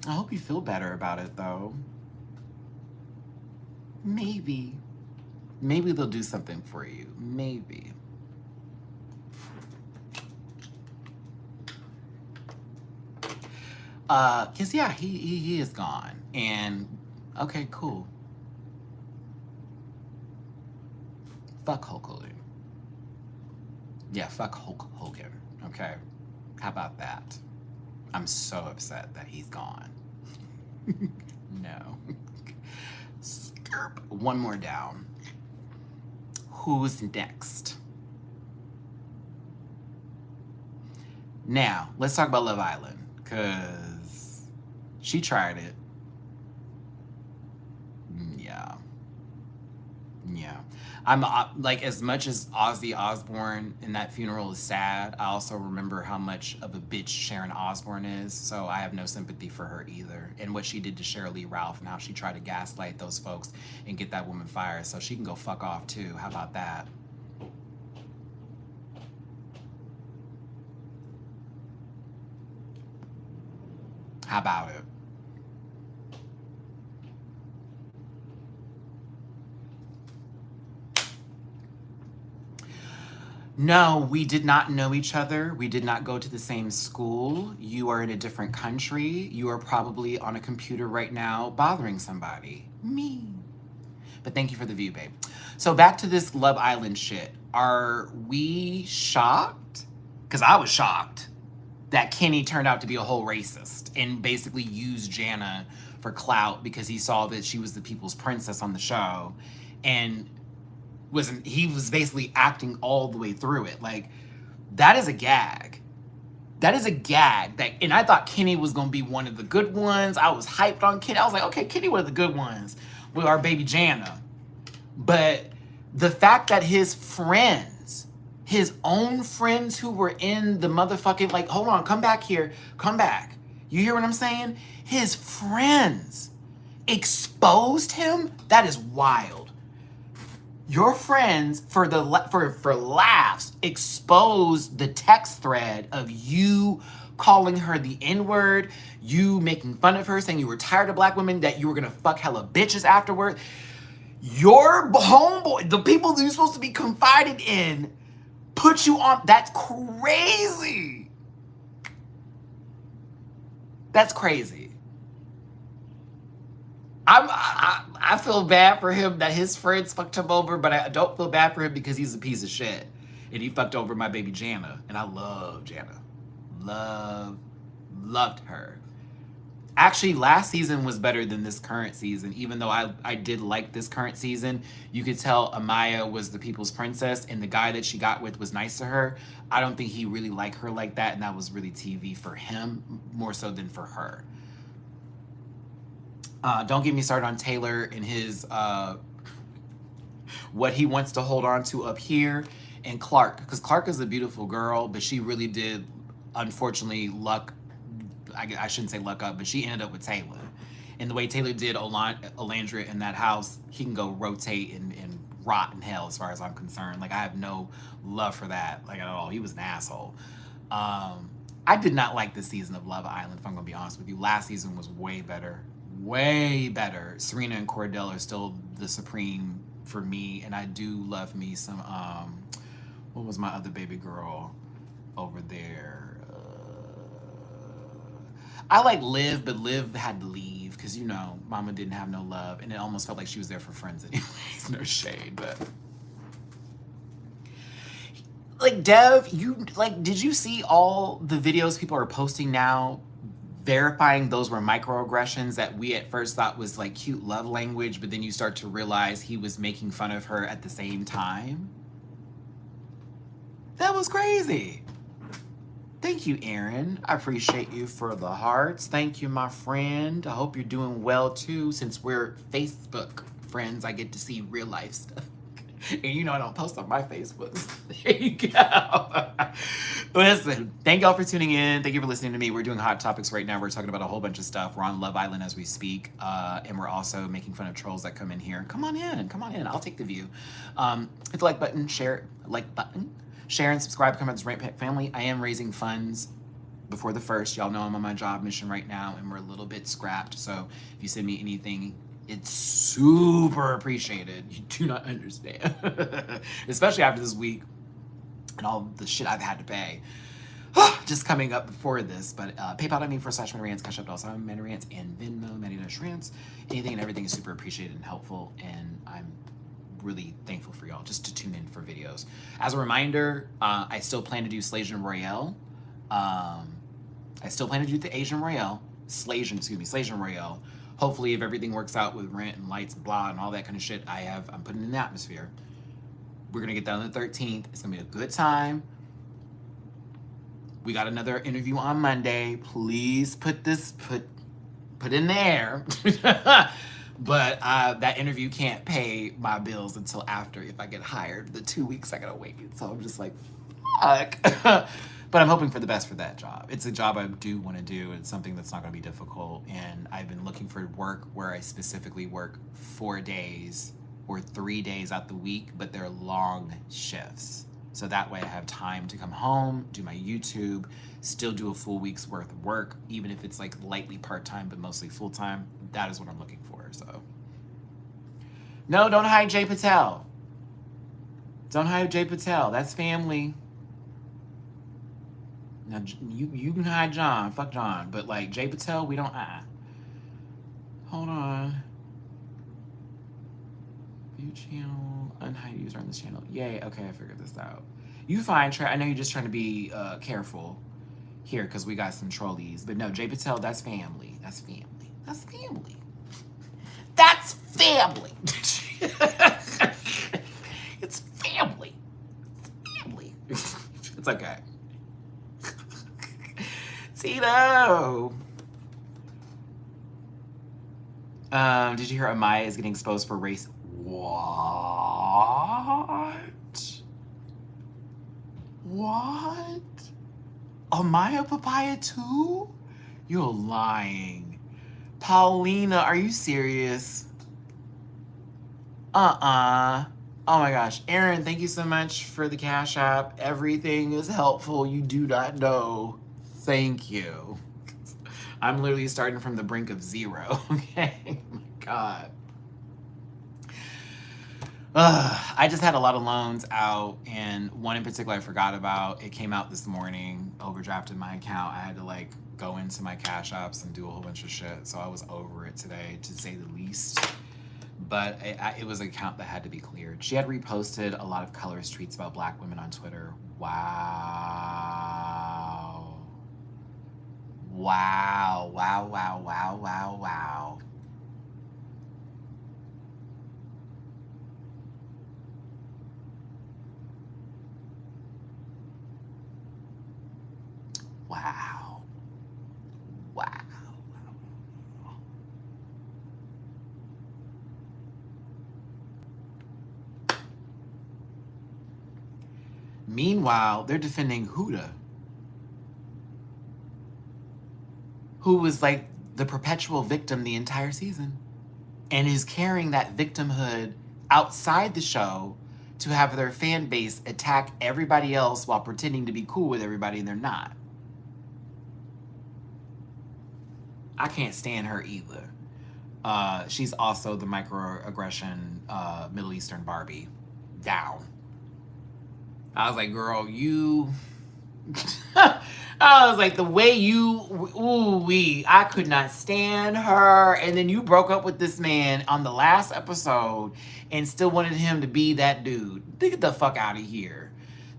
I hope you feel better about it, though. Maybe. Maybe they'll do something for you. Maybe. Cause yeah, he is gone. And okay, cool. Fuck Hulk Hogan. Yeah, fuck Hulk Hogan. Okay. How about that? I'm so upset that he's gone. No. Skirp. One more down. Who's next? Now, let's talk about Love Island, because she tried it. Yeah. Yeah. I'm like, as much as Ozzy Osbourne in that funeral is sad, I also remember how much of a bitch Sharon Osbourne is, so I have no sympathy for her either. And what she did to Sheryl Lee Ralph and how she tried to gaslight those folks and get that woman fired, so she can go fuck off too. How about that? How about it? No, we did not know each other. We did not go to the same school. You are in a different country. You are probably on a computer right now bothering somebody. Me. But thank you for the view, babe. So back to this Love Island shit. Are we shocked? Because I was shocked that Kenny turned out to be a whole racist and basically used Jana for clout because he saw that she was the people's princess on the show. And he was basically acting all the way through it. Like, that is a gag. That is a gag. And I thought Kenny was gonna be one of the good ones. I was hyped on Kenny. I was like, okay, Kenny, one of the good ones with our baby Jana. But the fact that his friends, his own friends who were in the hold on, come back here, come back. You hear what I'm saying? His friends exposed him? That is wild. Your friends, for laughs, exposed the text thread of you calling her the N-word, you making fun of her, saying you were tired of black women, that you were gonna fuck hella bitches afterward. Your homeboy, the people that you're supposed to be confided in, put you on. That's crazy. That's crazy. I feel bad for him that his friends fucked him over, but I don't feel bad for him because he's a piece of shit. And he fucked over my baby Jana. And I love Jana. Loved her. Actually, last season was better than this current season. Even though I did like this current season, you could tell Amaya was the people's princess, and the guy that she got with was nice to her. I don't think he really liked her like that, and that was really TV for him more so than for her. Don't get me started on Taylor and his what he wants to hold on to up here, and Clark, because Clark is a beautiful girl, but she really did, unfortunately, luck. I shouldn't say luck up, but she ended up with Taylor. And the way Taylor did Alandria in that house, he can go rotate and rot in hell as far as I'm concerned. Like, I have no love for that, like, at all. He was an asshole. I did not like this season of Love Island, if I'm gonna be honest with you. Last season was way better. Way better. Serena and Cordell are still the supreme for me, and I do love me some, what was my other baby girl over there? I like Liv, but Liv had to leave because, you know, Mama didn't have no love, and it almost felt like she was there for friends anyways. No shade, but like, Dev, did you see all the videos people are posting now verifying those were microaggressions that we at first thought was like cute love language, but then you start to realize he was making fun of her at the same time? That was crazy. Thank you, Aaron. I appreciate you for the hearts. Thank you, my friend. I hope you're doing well too. Since we're Facebook friends, I get to see real life stuff. And you know I don't post on my Facebook. There you go. Listen, thank y'all for tuning in. Thank you for listening to me. We're doing Hot Topics right now. We're talking about a whole bunch of stuff. We're on Love Island as we speak. And we're also making fun of trolls that come in here. Come on in. Come on in. I'll take the view. Hit the like button. Share. Like button. Share and subscribe. Come out to Rant family. I am raising funds before the first. Y'all know I'm on my job mission right now, and we're a little bit scrapped. So if you send me anything, it's super appreciated. You do not understand. Especially after this week and all the shit I've had to pay. Just coming up before this. But PayPal.me /MattyRants. Cash App also MattyRants, and Venmo, Matty-Rants. Anything and everything is super appreciated and helpful. And I'm really thankful for y'all just to tune in for videos. As a reminder, I still plan to do Slasian Royale. I still plan to do the Asian Royale. Slasian Royale. Hopefully, if everything works out with rent and lights, blah, and all that kind of shit, I'm putting in the atmosphere. We're gonna get that on the 13th. It's gonna be a good time. We got another interview on Monday. Please put in there. But that interview can't pay my bills until after, if I get hired. The 2 weeks I gotta wait. So I'm just like, fuck. But I'm hoping for the best for that job. It's a job I do want to do. It's something that's not going to be difficult. And I've been looking for work where I specifically work 4 days or 3 days out the week, but they're long shifts. So that way I have time to come home, do my YouTube, still do a full week's worth of work, even if it's like lightly part-time, but mostly full-time. That is what I'm looking for, so. No, don't hide Jay Patel. Don't hide Jay Patel. That's family. Now, you can hide John. Fuck John. But, like, Jay Patel, we don't Hold on. View channel. Unhide user on this channel. Yay. Okay, I figured this out. You fine, Trey. I know you're just trying to be careful here because we got some trolleys. But, no, Jay Patel, that's family. That's family. That's family. That's family. It's family. It's family. It's okay. Tito! Did you hear Amaya is getting exposed for race? What? What? Amaya Papaya too? You're lying. Paulina, are you serious? Oh my gosh. Aaron, thank you so much for the Cash App. Everything is helpful. You do not know. Thank you. I'm literally starting from the brink of zero. Okay. Oh my God. I just had a lot of loans out, and one in particular I forgot about. It came out this morning, overdrafted my account. I had to like go into my Cash Apps and do a whole bunch of shit. So I was over it today, to say the least. But it was an account that had to be cleared. She had reposted a lot of colorist tweets about Black women on Twitter. Wow. Wow, wow, wow, wow, wow, wow. Wow. Wow. Meanwhile, they're defending Huda, who was like the perpetual victim the entire season and is carrying that victimhood outside the show to have their fan base attack everybody else while pretending to be cool with everybody, and they're not. I can't stand her either. She's also the microaggression Middle Eastern Barbie. Down. I was like, girl, you... I was like, the way you... I could not stand her. And then you broke up with this man on the last episode and still wanted him to be that dude. Get the fuck out of here.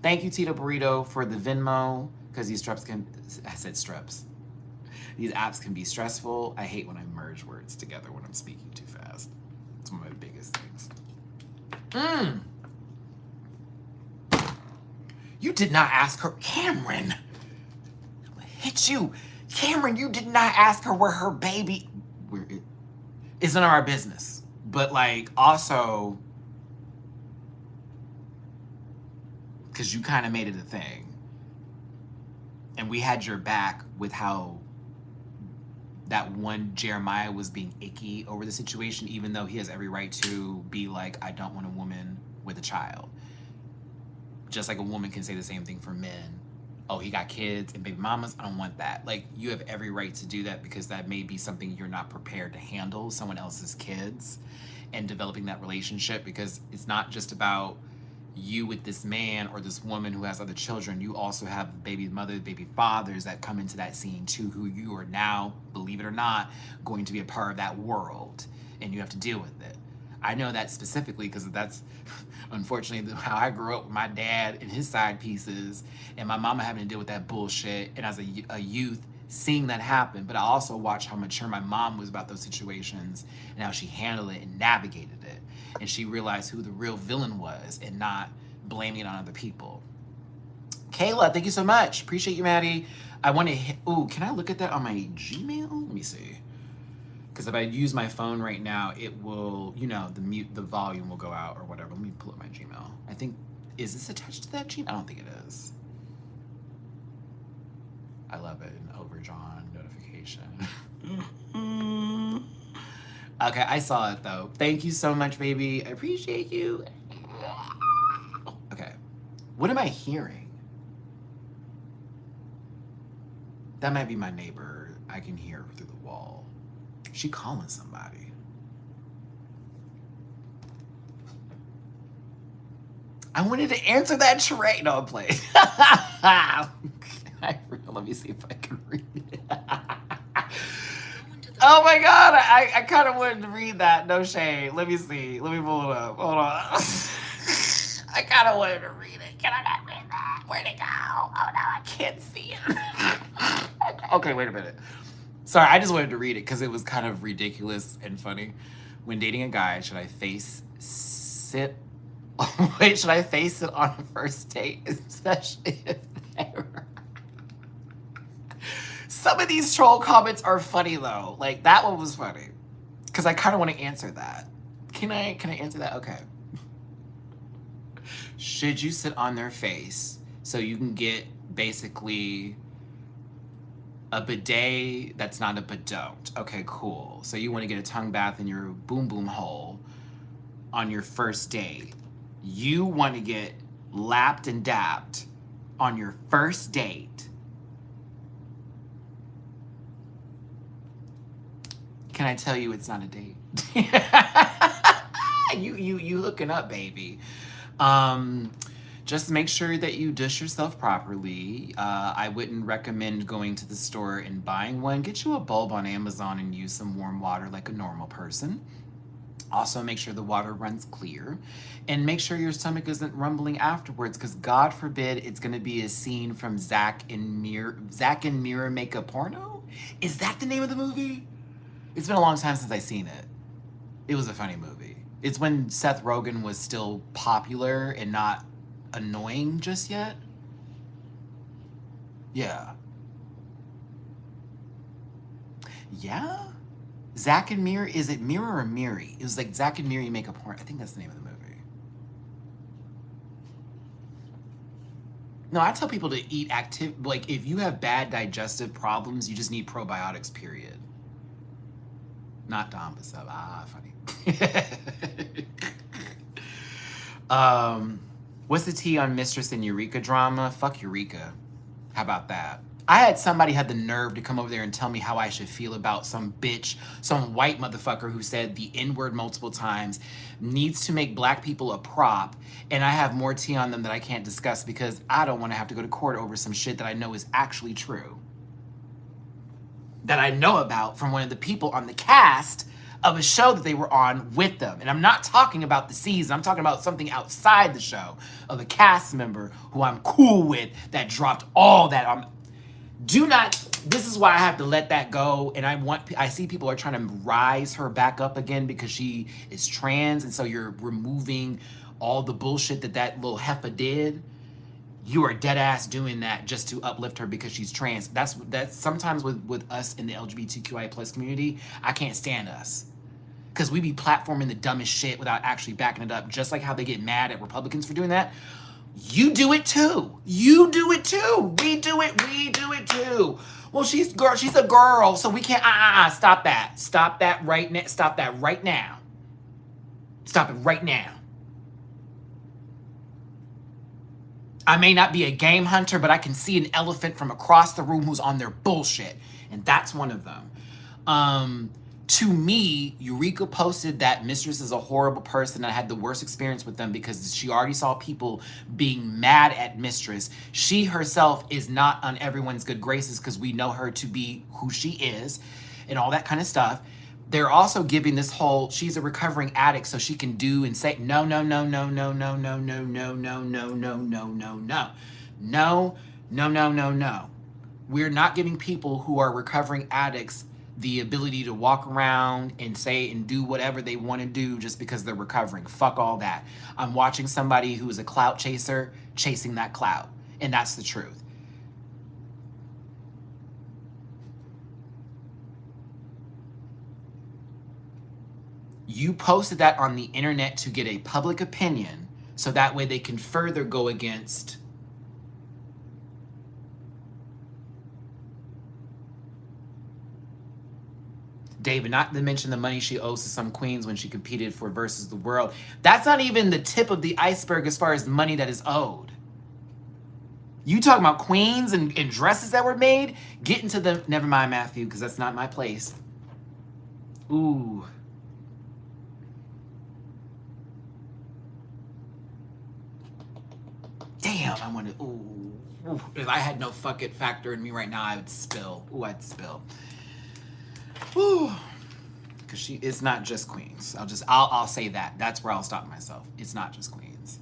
Thank you, Tito Burrito, for the Venmo, because these streps can... I said streps. These apps can be stressful. I hate when I merge words together when I'm speaking too fast. It's one of my biggest things. You did not ask her, Cameron. Hit you. Cameron, you did not ask her where her baby... Where it isn't our business. But like, also... because you kind of made it a thing. And we had your back with how that one Jeremiah was being icky over the situation, even though he has every right to be like, I don't want a woman with a child. Just like a woman can say the same thing for men. Oh, he got kids and baby mamas, I don't want that. Like, you have every right to do that because that may be something you're not prepared to handle, someone else's kids, and developing that relationship, because it's not just about you with this man or this woman who has other children. You also have baby mothers, baby fathers that come into that scene too, who you are now, believe it or not, going to be a part of that world, and you have to deal with it. I know that specifically because that's unfortunately how I grew up with my dad and his side pieces, and my mama having to deal with that bullshit, and as a youth seeing that happen. But I also watched how mature my mom was about those situations and how she handled it and navigated it. And she realized who the real villain was and not blaming it on other people. Kayla, thank you so much. Appreciate you, Maddie. I want to hit... Ooh, can I look at that on my Gmail? Let me see. Because if I use my phone right now, it will, you know, the volume will go out or whatever. Let me pull up my Gmail. I think... Is this attached to that Gmail? I don't think it is. I love it. An overdrawn notification. Okay, I saw it though. Thank you so much, baby. I appreciate you. Okay. What am I hearing? That might be my neighbor. I can hear through the wall. She calling somebody. I wanted to answer that tray. No, I'm playing. Let me see if I can read it. Oh my God, I kind of wanted to read that. No shade. Let me see. Let me pull it up. Hold on. I kind of wanted to read it. Can I not read that? Where'd it go? Oh no, I can't see it. Okay, wait a minute. Sorry, I just wanted to read it because it was kind of ridiculous and funny. When dating a guy, should I face sit? Wait, should I face it on a first date, especially if they're... Some of these troll comments are funny though. Like that one was funny because I kind of want to answer that. Can I answer that? Okay. Should you sit on their face so you can get basically A bidet that's not a badon't. Okay, cool. So you want to get a tongue bath in your boom boom hole on your first date. You want to get lapped and dapped on your first date. Can I tell you it's not a date? You looking up, baby. Just make sure that you dish yourself properly. I wouldn't recommend going to the store and buying one. Get you a bulb on Amazon and use some warm water like a normal person. Also, make sure the water runs clear. And make sure your stomach isn't rumbling afterwards, because God forbid it's going to be a scene from Zack and Mira Make a Porno? Is that the name of the movie? It's been a long time since I've seen it. It was a funny movie. It's when Seth Rogen was still popular and not annoying just yet. Yeah. Yeah? Zack and Miri, is it Mira or Miri? It was like Zack and Miri Make a Porn. I think that's the name of the movie. No, I tell people to eat like if you have bad digestive problems, you just need probiotics, period. Not Dom, but sub. Funny. What's the tea on Mistress and Eureka drama? Fuck Eureka. How about that? I had somebody had the nerve to come over there and tell me how I should feel about some bitch, some white motherfucker who said the N-word multiple times, needs to make black people a prop, and I have more tea on them that I can't discuss because I don't want to have to go to court over some shit that I know is actually true. That I know about from one of the people on the cast of a show that they were on with them. And I'm not talking about the season. I'm talking about something outside the show of a cast member who I'm cool with that dropped all that. This is why I have to let that go. And I see people are trying to rise her back up again because she is trans. And so you're removing all the bullshit that little heifer did. You are dead ass doing that just to uplift her because she's trans. That's sometimes with us in the LGBTQI plus community, I can't stand us. Because we be platforming the dumbest shit without actually backing it up. Just like how they get mad at Republicans for doing that. You do it too. You do it too. We do it too. Well, she's a girl, so we can't, stop that. Stop that right now. Stop that right now. Stop it right now. I may not be a game hunter, but I can see an elephant from across the room who's on their bullshit. And that's one of them. To me, Eureka posted that Mistress is a horrible person. I had the worst experience with them because she already saw people being mad at Mistress. She herself is not on everyone's good graces because we know her to be who she is and all that kind of stuff. They're also giving this whole, she's a recovering addict so she can do and say, no. We're not giving people who are recovering addicts the ability to walk around and say and do whatever they want to do just because they're recovering. Fuck all that. I'm watching somebody who is a clout chaser chasing that clout. And that's the truth. You posted that on the internet to get a public opinion so that way they can further go against David, not to mention the money she owes to some queens when she competed for Versus the World. That's not even the tip of the iceberg as far as the money that is owed. You talking about queens and dresses that were made? Get into the, never mind, Matthew, because that's not my place. Ooh. Damn, I want to, ooh. If I had no fuck it factor in me right now, I would spill. Ooh, I'd spill. Because it's not just queens. I'll say that. That's where I'll stop myself. It's not just queens.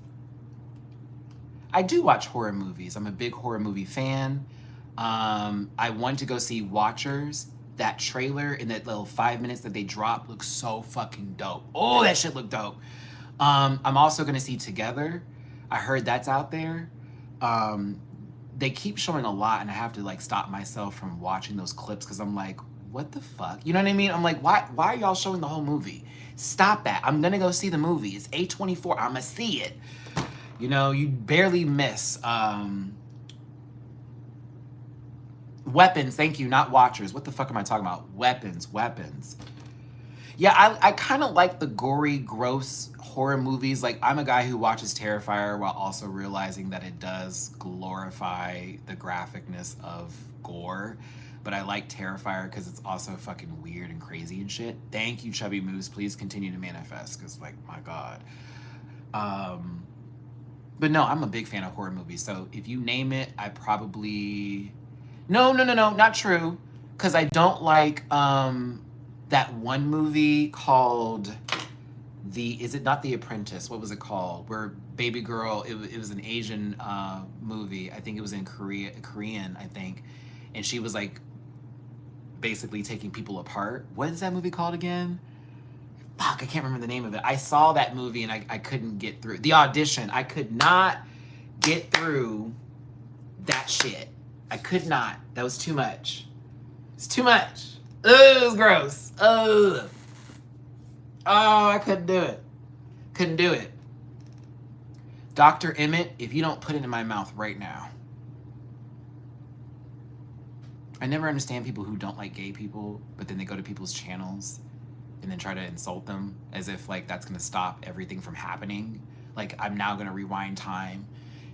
I do watch horror movies. I'm a big horror movie fan. I want to go see Watchers. That trailer in that little 5 minutes that they dropped looks so fucking dope. Oh, that shit looked dope. I'm also gonna see Together. I heard that's out there. They keep showing a lot and I have to like stop myself from watching those clips because I'm like, what the fuck? You know what I mean? I'm like, why are y'all showing the whole movie? Stop that. I'm gonna go see the movie. It's A24. I'm gonna see it. You know, you barely miss Weapons, thank you, not watchers. What the fuck am I talking about? Weapons. Yeah, I kind of like the gory, gross horror movies. Like, I'm a guy who watches Terrifier while also realizing that it does glorify the graphicness of gore. But I like Terrifier because it's also fucking weird and crazy and shit. Thank you, Chubby Moose. Please continue to manifest because, like, my God. But no, I'm a big fan of horror movies. So if you name it, I probably... No, not true. Because I don't like that one movie called is it not The Apprentice? What was it called? Where baby girl, it was an Asian movie. I think it was in Korean, I think. And she was like basically taking people apart. What is that movie called again? Fuck, I can't remember the name of it. I saw that movie and I couldn't get through. The Audition. I could not get through that shit. I could not. That was too much. It's too much. Ugh, it was gross. Ugh. Oh, I couldn't do it. Couldn't do it. Dr. Emmett, if you don't put it in my mouth right now. I never understand people who don't like gay people, but then they go to people's channels and then try to insult them as if like that's gonna stop everything from happening. Like, I'm now gonna rewind time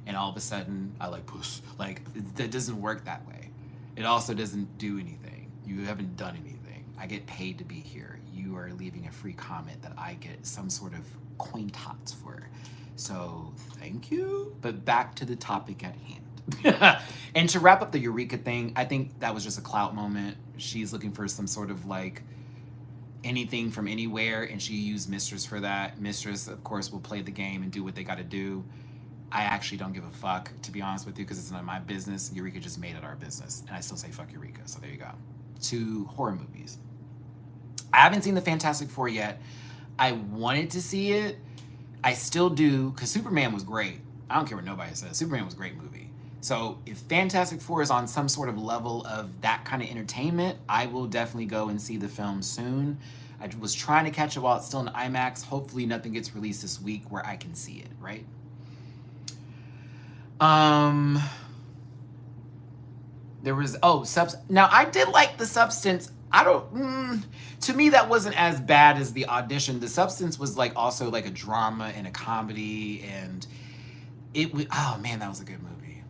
and all of a sudden I like puss. Like, that doesn't work that way. It also doesn't do anything. You haven't done anything. I get paid to be here. You are leaving a free comment that I get some sort of coin tots for. So thank you. But back to the topic at hand. And to wrap up the Eureka thing, I think that was just a clout moment. She's looking for some sort of like anything from anywhere, and she used Mistress for that. Mistress, of course, will play the game and do what they got to do. I actually don't give a fuck, to be honest with you, because it's none of my business. Eureka just made it our business, and I still say fuck Eureka, so there you go. To horror movies. I haven't seen the Fantastic Four yet. I wanted to see it. I still do, because Superman was great. I don't care what nobody says. Superman was a great movie. So if Fantastic Four is on some sort of level of that kind of entertainment, I will definitely go and see the film soon. I was trying to catch it while it's still in IMAX. Hopefully nothing gets released this week where I can see it, right? There was, now I did like The Substance. To me that wasn't as bad as The Audition. The Substance was like also like a drama and a comedy, and it was, oh man, that was a good movie.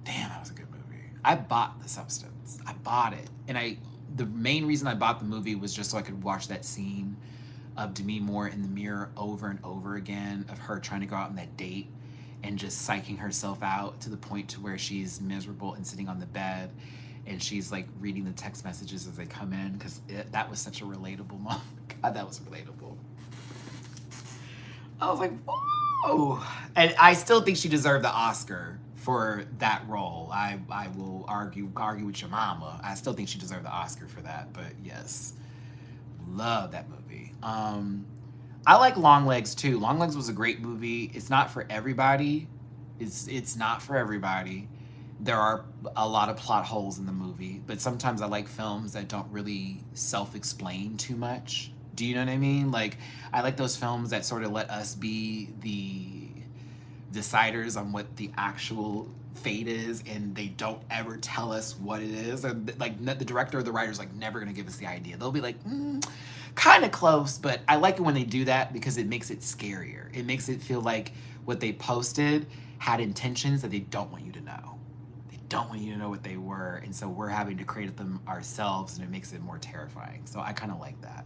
Damn, that was a good movie. I bought The Substance. I bought it. And the main reason I bought the movie was just so I could watch that scene of Demi Moore in the mirror over and over again, of her trying to go out on that date and just psyching herself out to the point to where she's miserable and sitting on the bed and she's like reading the text messages as they come in, because that was such a relatable moment. God, that was relatable. I was like, whoa. And I still think she deserved the Oscar for that role. I will argue with your mama. I still think she deserved the Oscar for that, but yes. Love that movie. I like Longlegs too. Longlegs was a great movie. It's not for everybody. It's not for everybody. There are a lot of plot holes in the movie, but sometimes I like films that don't really self-explain too much. Do you know what I mean? Like, I like those films that sort of let us be the deciders on what the actual fate is, and they don't ever tell us what it is. Or, like, the director or the writer's like never gonna give us the idea. They'll be like, kind of close, but I like it when they do that because it makes it scarier. It makes it feel like what they posted had intentions that they don't want you to know. They don't want you to know what they were, and so we're having to create them ourselves, and it makes it more terrifying. So I kind of like that.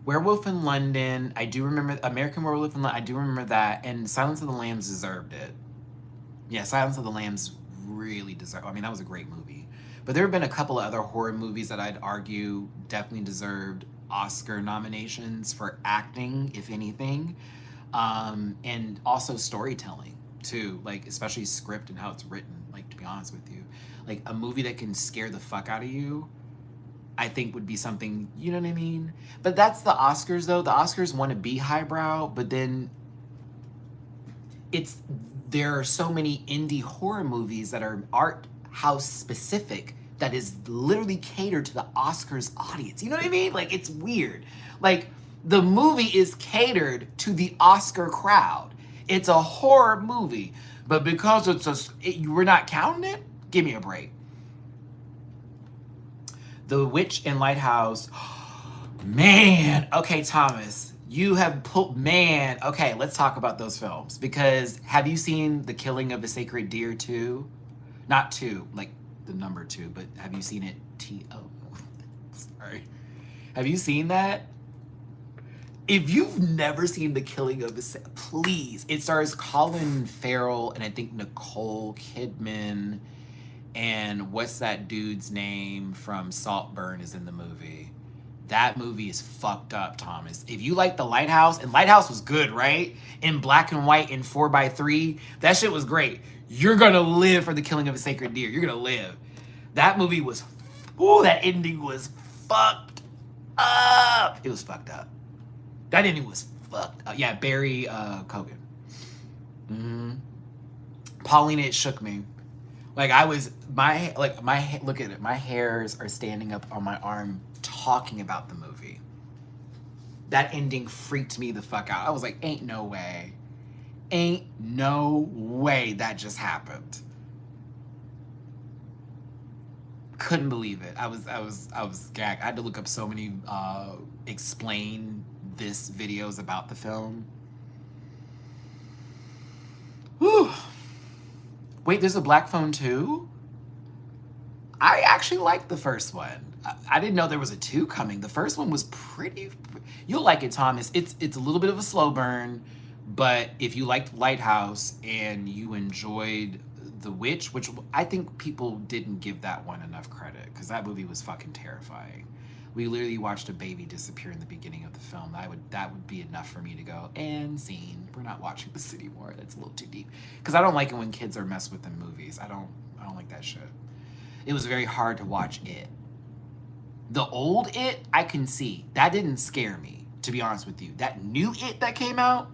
Werewolf in London, I do remember. American Werewolf in London, I do remember that. And Silence of the Lambs deserved it. Yeah, Silence of the Lambs really deserved. I mean, that was a great movie. But there have been a couple of other horror movies that I'd argue definitely deserved Oscar nominations for acting, if anything. And also storytelling, too. Like, especially script and how it's written, like, to be honest with you. Like, a movie that can scare the fuck out of you, I think would be something, you know what I mean? But that's the Oscars, though. The Oscars want to be highbrow, but then there are so many indie horror movies that are art house specific that is literally catered to the Oscars audience. You know what I mean? Like, it's weird. Like, the movie is catered to the Oscar crowd. It's a horror movie. But because we're not counting it, give me a break. The Witch in Lighthouse. Man. Okay, Thomas. You have pulled, man. Okay, let's talk about those films. Because have you seen The Killing of a Sacred Deer 2? Not 2, like the number 2, but have you seen it? T-O. Sorry. Have you seen that? If you've never seen The Killing of a please. It stars Colin Farrell and I think Nicole Kidman. And what's that dude's name from Saltburn is in the movie. That movie is fucked up, Thomas. If you like The Lighthouse, and Lighthouse was good, right? In black and white in 4:3, that shit was great. You're gonna live for The Killing of a Sacred Deer. You're gonna live. That movie was, ooh, that ending was fucked up. It was fucked up. That ending was fucked up. Yeah, Barry Cogan. Paulina, it shook me. Like I was, look at it. My hairs are standing up on my arm talking about the movie. That ending freaked me the fuck out. I was like, ain't no way. Ain't no way that just happened. Couldn't believe it. I was gagged. I had to look up so many explain this videos about the film. Whew. Wait, there's a Black Phone 2? I actually liked the first one. I didn't know there was a 2 coming. The first one was pretty... You'll like it, Thomas. It's a little bit of a slow burn, but if you liked Lighthouse and you enjoyed The Witch, which I think people didn't give that one enough credit, because that movie was fucking terrifying. We literally watched a baby disappear in the beginning of the film. That would be enough for me to go, and scene. We're not watching this anymore. That's a little too deep. Because I don't like it when kids are messed with in movies. I don't like that shit. It was very hard to watch It. The old It, I can see. That didn't scare me, to be honest with you. That new It that came out,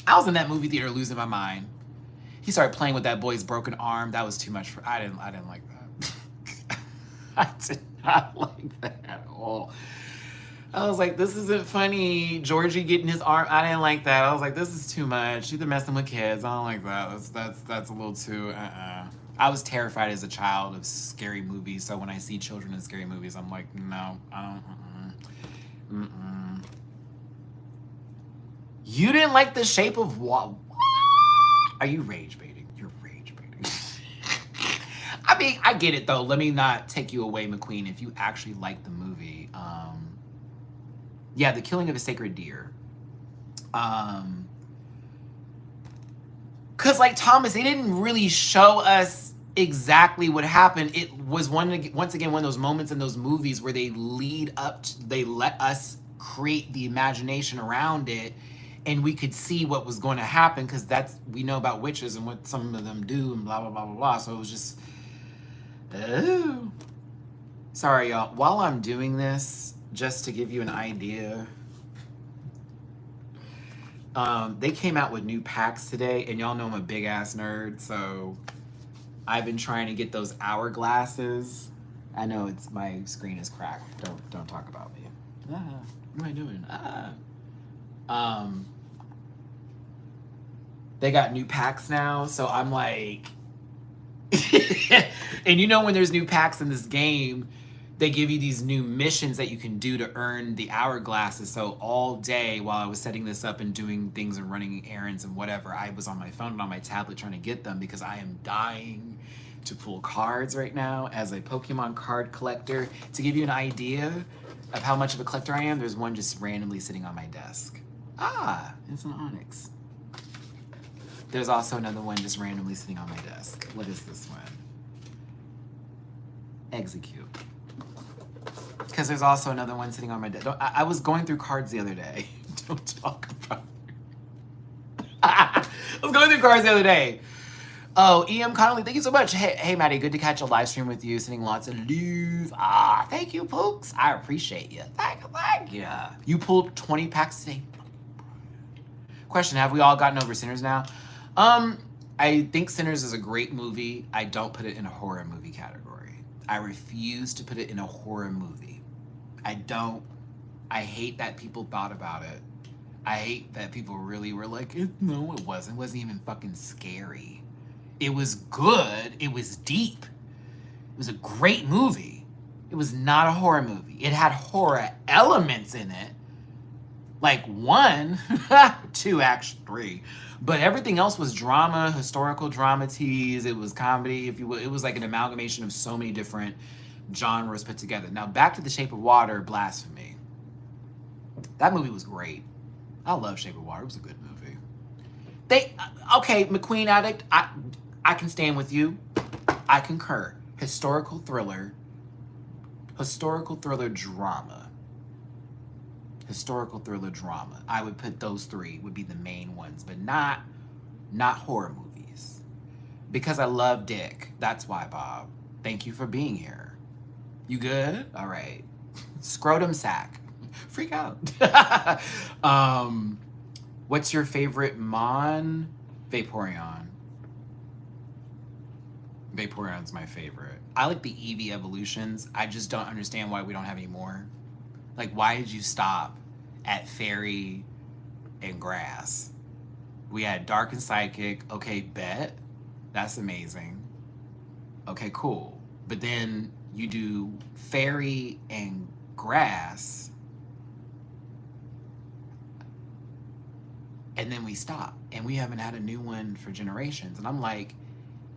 I was in that movie theater losing my mind. He started playing with that boy's broken arm. That was too much for... I didn't like that. I did not like that at all. I was like, this isn't funny. Georgie getting his arm, I didn't like that. I was like, this is too much. You're messing with kids. I don't like that. That's a little too, I was terrified as a child of scary movies, so when I see children in scary movies, I'm like, no, I don't, You didn't like The Shape of Water? Are you rage baiting? You're rage baiting. I mean, I get it though. Let me not take you away, McQueen, if you actually like the movie. Yeah, The Killing of a Sacred Deer. Cause like Thomas, they didn't really show us exactly what happened. It was once again one of those moments in those movies where they they let us create the imagination around it, and we could see what was going to happen, because we know about witches and what some of them do and blah blah blah blah blah. So it was just, oh. Sorry y'all. While I'm doing this, just to give you an idea, they came out with new packs today, and y'all know I'm a big ass nerd, so I've been trying to get those hourglasses. I know my screen is cracked. Don't talk about me. What am I doing? They got new packs now, so I'm like, and you know when there's new packs in this game, they give you these new missions that you can do to earn the hourglasses. So all day while I was setting this up and doing things and running errands and whatever, I was on my phone and on my tablet trying to get them, because I am dying to pull cards right now as a Pokemon card collector. To give you an idea of how much of a collector I am, there's one just randomly sitting on my desk. Ah, it's an Onyx. There's also another one just randomly sitting on my desk. What is this one? Execute. Because there's also another one sitting on my desk. I was going through cards the other day. Don't talk about it. I was going through cards the other day. Oh, E.M. Connolly, thank you so much. Hey, Maddie, good to catch a live stream with you. Sending lots of love. Ah, thank you, Pooks. I appreciate you. Thank you. You pulled 20 packs today. Question, have we all gotten over Sinners now? I think Sinners is a great movie. I don't put it in a horror movie category. I refuse to put it in a horror movie. I hate that people thought about it. I hate that people really were like, no, it wasn't. It wasn't even fucking scary. It was good. It was deep. It was a great movie. It was not a horror movie. It had horror elements in it. Like one, two, actually three. But everything else was drama, historical dramatize. It was comedy, if you will. It was like an amalgamation of so many different genres put together. Now back to The Shape of Water, Blasphemy. That movie was great. I love Shape of Water. It was a good movie. Okay, McQueen Addict, I can stand with you. I concur. Historical thriller drama. Historical thriller drama. I would put those three would be the main ones, but not horror movies. Because I love dick. That's why, Bob. Thank you for being here. You good? All right. Scrotum sack. Freak out. What's your favorite Mon? Vaporeon. Vaporeon's my favorite. I like the Eevee evolutions. I just don't understand why we don't have any more. Like, why did you stop at Fairy and Grass? We had Dark and Psychic. Okay, bet. That's amazing. Okay, cool. But then you do Fairy and Grass, and then we stop. And we haven't had a new one for generations. And I'm like,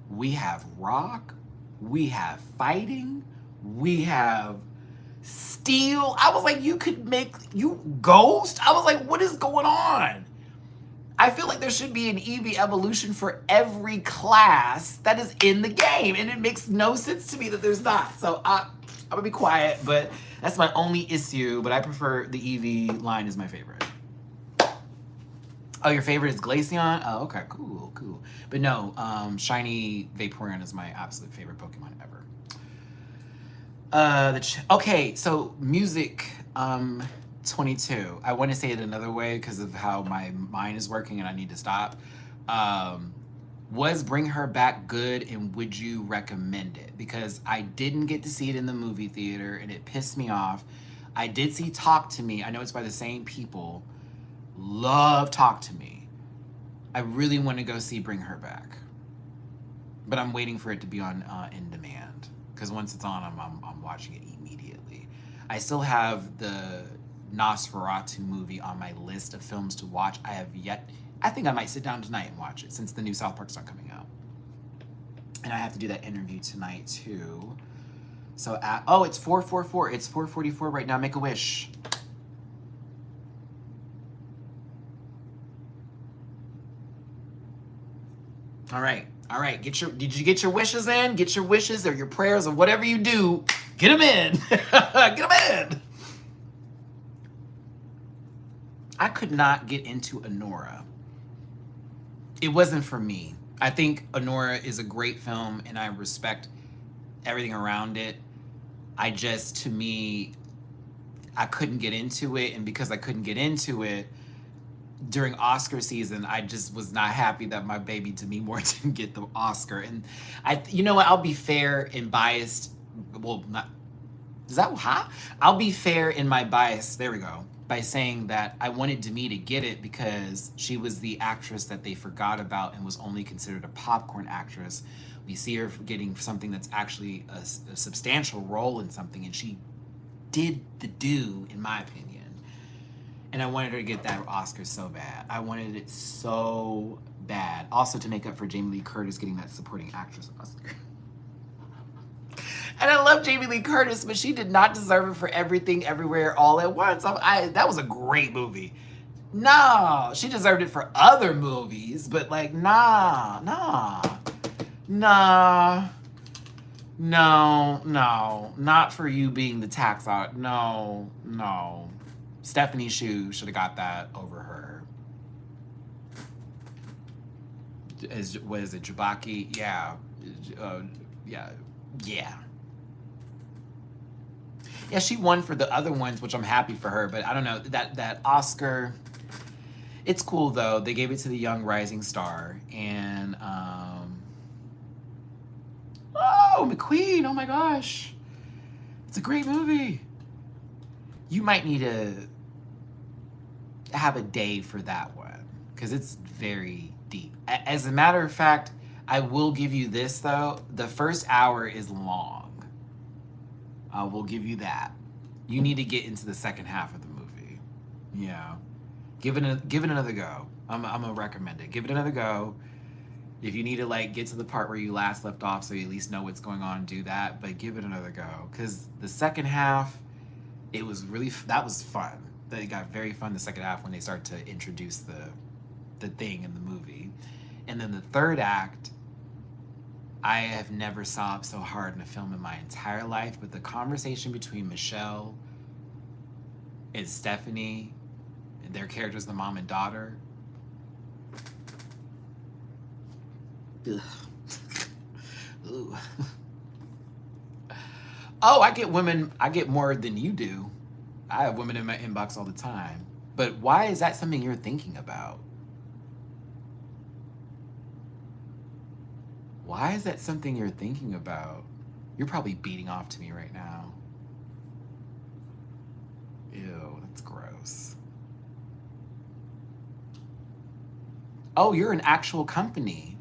we have rock, we have fighting, we have steel. I was like, you ghost? I was like, what is going on? I feel like there should be an Eevee evolution for every class that is in the game. And it makes no sense to me that there's not. So I'm gonna be quiet, but that's my only issue. But I prefer the Eevee line is my favorite. Oh, your favorite is Glaceon? Oh, okay, cool. But no, Shiny Vaporeon is my absolute favorite Pokemon ever. Okay, so music, 22. I want to say it another way because of how my mind is working and I need to stop. Was Bring Her Back good, and would you recommend it? Because I didn't get to see it in the movie theater and it pissed me off. I did see Talk to Me. I know it's by the same people. Love Talk to Me. I really want to go see Bring Her Back, but I'm waiting for it to be on in demand, because once it's on, I'm watching it immediately. I still have the Nosferatu movie on my list of films to watch. I think I might sit down tonight and watch it since the new South Park's not coming out, and I have to do that interview tonight too. So it's 4:44. It's 4:44 right now. Make a wish. All right. Did you get your wishes in? Get your wishes or your prayers or whatever you do. Get them in. Get them in. I could not get into Anora. It wasn't for me. I think Anora is a great film and I respect everything around it. I couldn't get into it, and because I couldn't get into it, during Oscar season, I just was not happy that my baby Demi Moore didn't get the Oscar. And you know what? I'll be fair and biased. Well, I'll be fair in my bias. There we go. By saying that I wanted Demi to get it because she was the actress that they forgot about and was only considered a popcorn actress. We see her getting something that's actually a substantial role in something, and she did the do, in my opinion. And I wanted her to get that Oscar so bad. I wanted it so bad. Also to make up for Jamie Lee Curtis getting that supporting actress Oscar. And I love Jamie Lee Curtis, but she did not deserve it for Everything Everywhere All at Once. That was a great movie. No, she deserved it for other movies, but like, nah. No, not for you being the tax out. No. Stephanie Shu should have got that over her. What is it, Jabaki? Yeah. Yeah, she won for the other ones, which I'm happy for her, but I don't know, that Oscar, it's cool though. They gave it to the young rising star, and McQueen, oh my gosh. It's a great movie. You might need to have a day for that one because it's very deep. As a matter of fact, I will give you this though. The first hour is long. I will give you that. You need to get into the second half of the movie. Yeah. Give it another go. I'm gonna recommend it. Give it another go. If you need to like get to the part where you last left off so you at least know what's going on, do that. But give it another go. Because the second half, it was really, that was fun. It got very fun the second half when they start to introduce the thing in the movie. And then the third act, I have never sobbed so hard in a film in my entire life, but the conversation between Michelle and Stephanie, and their characters, the mom and daughter. Ugh. Ooh. Oh, I get more than you do. I have women in my inbox all the time. But why is that something you're thinking about? Why is that something you're thinking about? You're probably beating off to me right now. Ew, that's gross. Oh, you're an actual company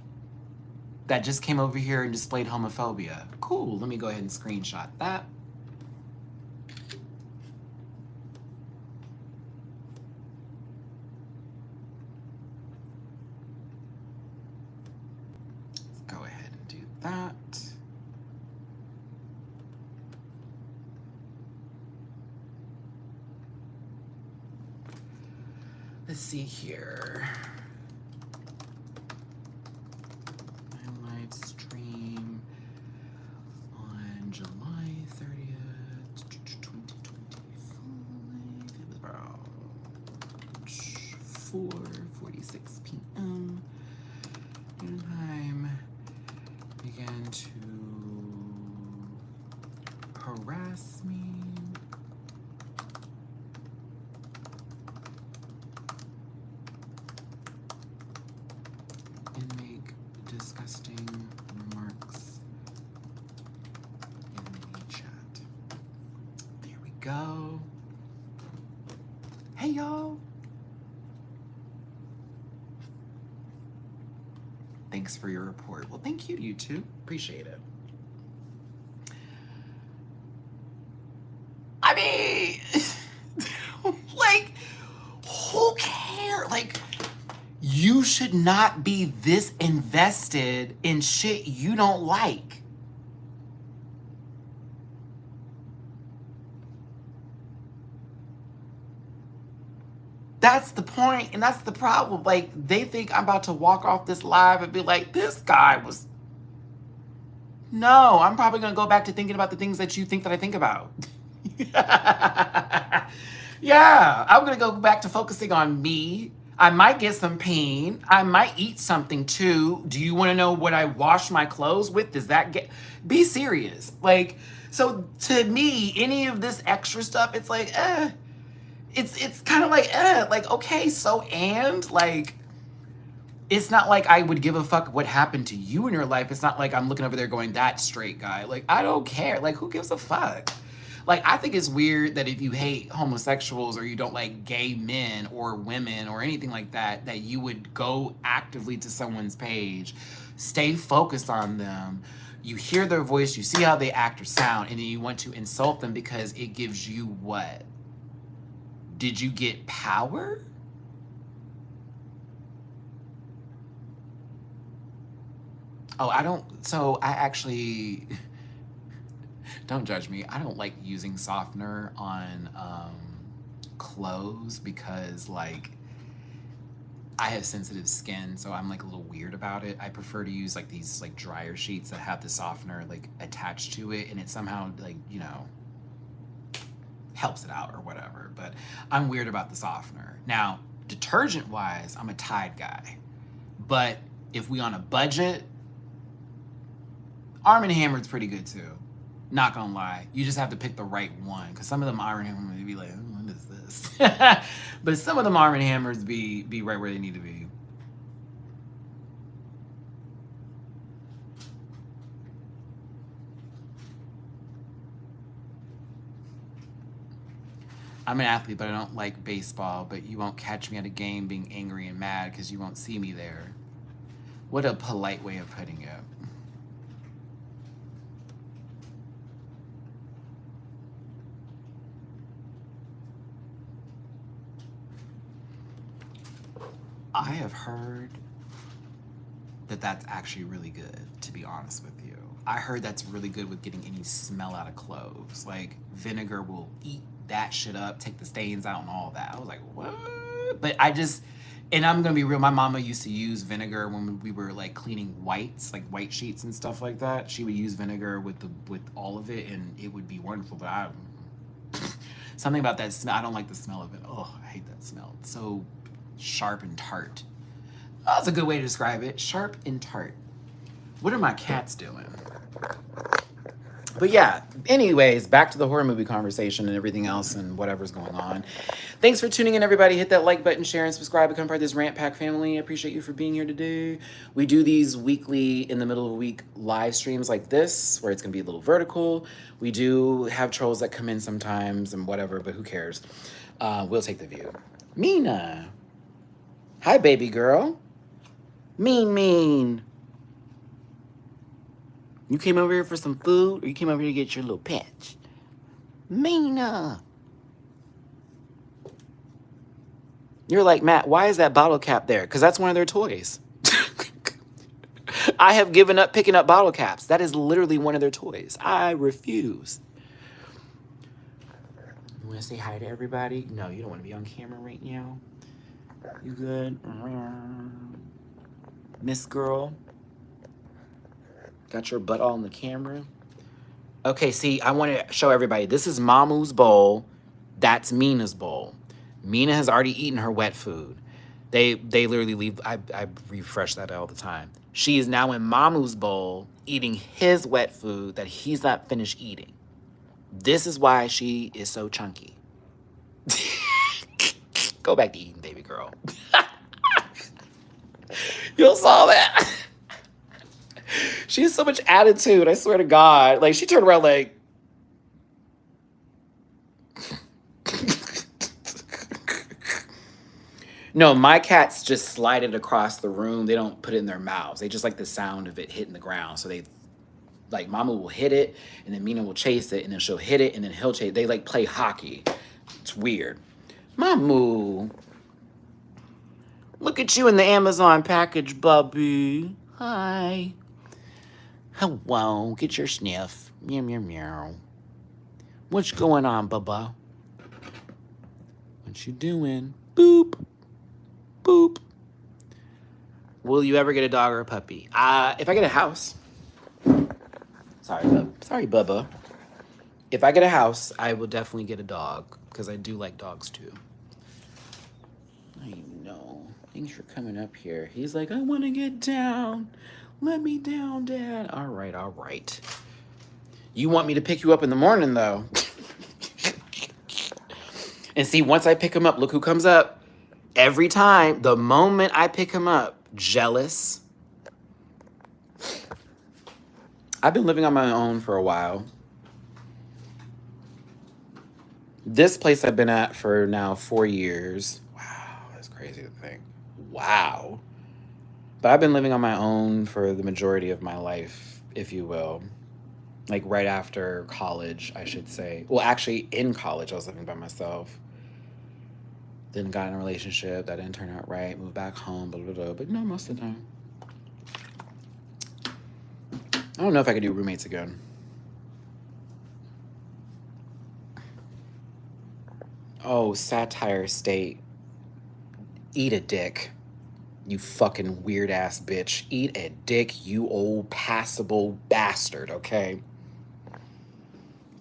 that just came over here and displayed homophobia. Cool, let me go ahead and screenshot that. Let's go ahead and do that. Let's see here. My live stream on July 30th, 2025. It was about 4:46 p.m. And time began to harass me. And make disgusting remarks in the chat. There we go. Hey, y'all. Thanks for your report. Well, thank you, you two. Appreciate it. I mean, like, who cares? Like, you should not be this invested in shit you don't like. That's the point, and that's the problem. Like, they think I'm about to walk off this live and be like, this guy was... No, I'm probably gonna go back to thinking about the things that you think that I think about. Yeah, I'm gonna go back to focusing on me. I might get some pain. I might eat something too. Do you want to know what I wash my clothes with? Does that get... Be serious. Like, so to me, any of this extra stuff, it's like, it's kind of like, okay, so, and like, it's not like I would give a fuck what happened to you in your life. It's not like I'm looking over there going, that straight guy. Like, I don't care. Like, who gives a fuck? Like, I think it's weird that if you hate homosexuals or you don't like gay men or women or anything like that, that you would go actively to someone's page, stay focused on them, you hear their voice, you see how they act or sound, and then you want to insult them because it gives you what? Did you get power? Oh, I actually, don't judge me. I don't like using softener on clothes because like I have sensitive skin, so I'm like a little weird about it. I prefer to use like these like dryer sheets that have the softener like attached to it, and it somehow like, you know, helps it out or whatever. But I'm weird about the softener. Now, detergent wise, I'm a Tide guy. But if we on a budget, Arm & Hammer's pretty good too. Not gonna lie. You just have to pick the right one. Because some of them Arm & Hammer may be like, what is this? But some of them Arm & Hammers be right where they need to be. I'm an athlete, but I don't like baseball. But you won't catch me at a game being angry and mad because you won't see me there. What a polite way of putting it. I have heard that that's actually really good, to be honest with you. I heard that's really good with getting any smell out of clothes. Like, vinegar will eat that shit up, take the stains out and all that. I was like, what? But and I'm gonna be real, my mama used to use vinegar when we were like cleaning whites, like white sheets and stuff like that. She would use vinegar with all of it, and it would be wonderful. But something about that smell, I don't like the smell of it. Oh, I hate that smell. It's so sharp and tart. That's a good way to describe it. Sharp and tart. What are my cats doing? But yeah, anyways, back to the horror movie conversation and everything else and whatever's going on. Thanks for tuning in, everybody. Hit that like button, share, and subscribe. Become part of this Rant Pack family. I appreciate you for being here today. We do these weekly, in the middle of the week, live streams like this, where it's going to be a little vertical. We do have trolls that come in sometimes and whatever, but who cares? We'll take the view. Mina. Hi, baby girl. Mean. You came over here for some food, or you came over here to get your little patch? Mina. You're like, Matt, why is that bottle cap there? Because that's one of their toys. I have given up picking up bottle caps. That is literally one of their toys. I refuse. You want to say hi to everybody? No, you don't want to be on camera right now. You good? Miss girl. Got your butt all in the camera. Okay, see, I want to show everybody. This is Mamu's bowl. That's Mina's bowl. Mina has already eaten her wet food. They literally leave. I refresh that all the time. She is now in Mamu's bowl eating his wet food that he's not finished eating. This is why she is so chunky. Go back to eating, baby girl. You saw that? She has so much attitude, I swear to God. Like, she turned around like... No, my cats just slide it across the room. They don't put it in their mouths. They just like the sound of it hitting the ground. So they, like, Mama will hit it, and then Mina will chase it, and then she'll hit it, and then he'll chase it. They, like, play hockey. It's weird. Mamu. Look at you in the Amazon package, bubby. Hi. Hello. Get your sniff. Meow, meow, meow. What's going on, bubba? What you doing? Boop. Boop. Will you ever get a dog or a puppy? If I get a house. Sorry, Bubba. If I get a house, I will definitely get a dog, because I do like dogs too. I know. Thanks for coming up here. He's like, I want to get down. Let me down, Dad. All right. You want me to pick you up in the morning, though. And see, once I pick him up, look who comes up. Every time, the moment I pick him up, jealous. I've been living on my own for a while. This place I've been at for now 4 years. Wow, that's crazy to think. Wow. But I've been living on my own for the majority of my life, if you will. Like right after college, I should say. Well, actually, in college, I was living by myself. Then got in a relationship that didn't turn out right. Moved back home, blah, blah, blah. But no, most of the time. I don't know if I could do roommates again. Oh, Satire State. Eat a dick. You fucking weird ass bitch. Eat a dick, you old passable bastard, okay?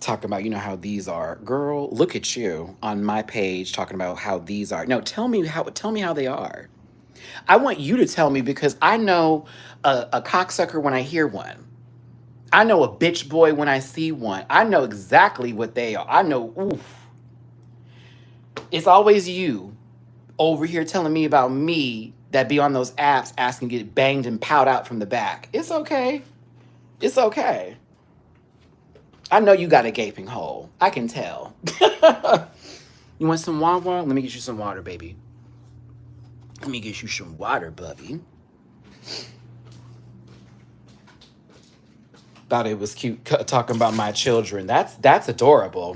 Talking about, you know, how these are. Girl, look at you on my page talking about how these are. No, tell me how they are. I want you to tell me, because I know a cocksucker when I hear one. I know a bitch boy when I see one. I know exactly what they are. I know, oof. It's always you over here telling me about me that be on those apps asking to get banged and powed out from the back. It's okay. It's okay. I know you got a gaping hole. I can tell. You want some water? Let me get you some water, baby. Let me get you some water, bubby. Thought it was cute talking about my children. That's adorable.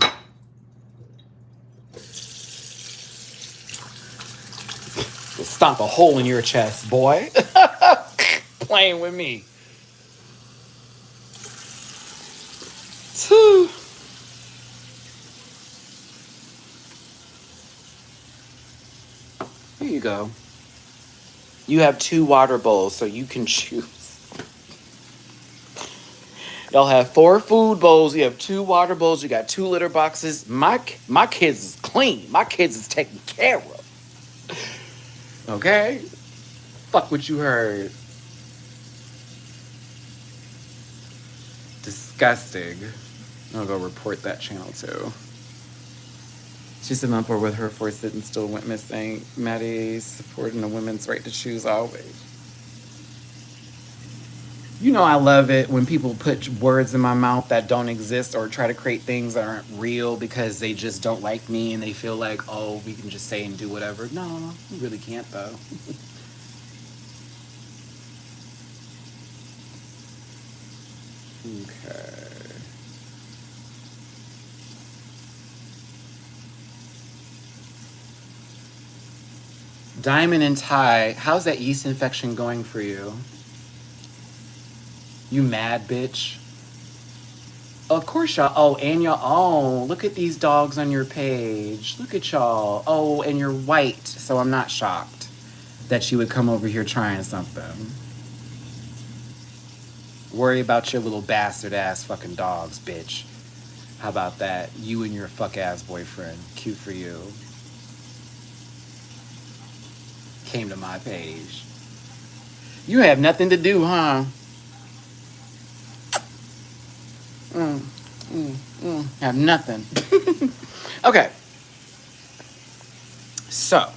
Stomp a hole in your chest, boy. Playing with me. Here you go. You have 2 water bowls, so you can choose. Y'all have 4 food bowls. You have 2 water bowls. You got 2 litter boxes. My kids is clean. My kids is taken care of. Okay? Fuck what you heard. Disgusting. I'll go report that channel too. She's a month with her force and still went missing. Maddie supporting a woman's right to choose always. You know I love it when people put words in my mouth that don't exist or try to create things that aren't real because they just don't like me and they feel like, oh, we can just say and do whatever. No, you really can't though. Okay. Diamond and Ty, how's that yeast infection going for you? You mad, bitch? Of course y'all. Oh, and y'all. Oh, look at these dogs on your page. Look at y'all. Oh, and you're white, so I'm not shocked that you would come over here trying something. Worry about your little bastard ass fucking dogs, bitch. How about that? You and your fuck ass boyfriend. Cute for you. Came to my page. You have nothing to do, huh? Have nothing. Okay. So,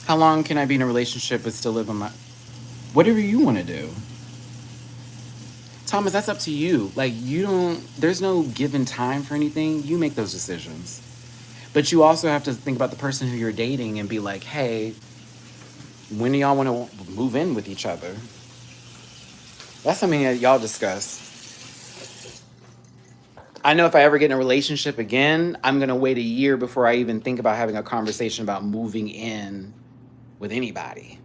how long can I be in a relationship but still live on my... Whatever you want to do. Thomas, that's up to you. Like, you don't... There's no given time for anything. You make those decisions. But you also have to think about the person who you're dating and be like, hey, when do y'all want to move in with each other? That's something that y'all discuss. I know if I ever get in a relationship again, I'm going to wait a year before I even think about having a conversation about moving in with anybody.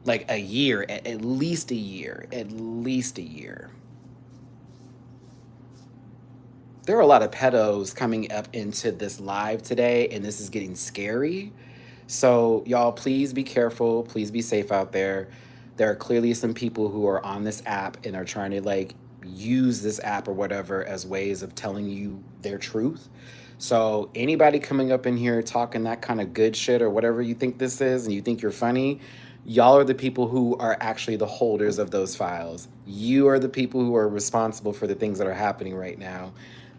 Like a year, at least a year, at least a year. There are a lot of pedos coming up into this live today, and this is getting scary. So y'all, please be careful. Please be safe out there. There are clearly some people who are on this app and are trying to like use this app or whatever as ways of telling you their truth. So anybody coming up in here talking that kind of good shit or whatever you think this is and you think you're funny, y'all are the people who are actually the holders of those files. You are the people who are responsible for the things that are happening right now.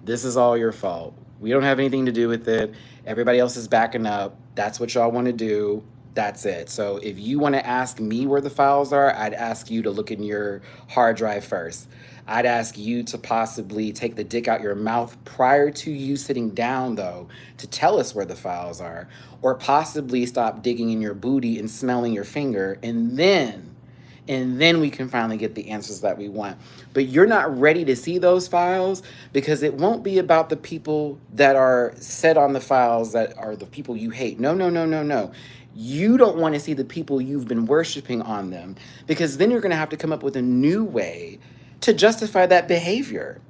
This is all your fault. We don't have anything to do with it. Everybody else is backing up. That's what y'all want to do. That's it. So if you want to ask me where the files are, I'd ask you to look in your hard drive first. I'd ask you to possibly take the dick out your mouth prior to you sitting down, though, to tell us where the files are, or possibly stop digging in your booty and smelling your finger, and then we can finally get the answers that we want. But you're not ready to see those files because it won't be about the people that are set on the files that are the people you hate. No. You don't want to see the people you've been worshiping on them because then you're going to have to come up with a new way to justify that behavior.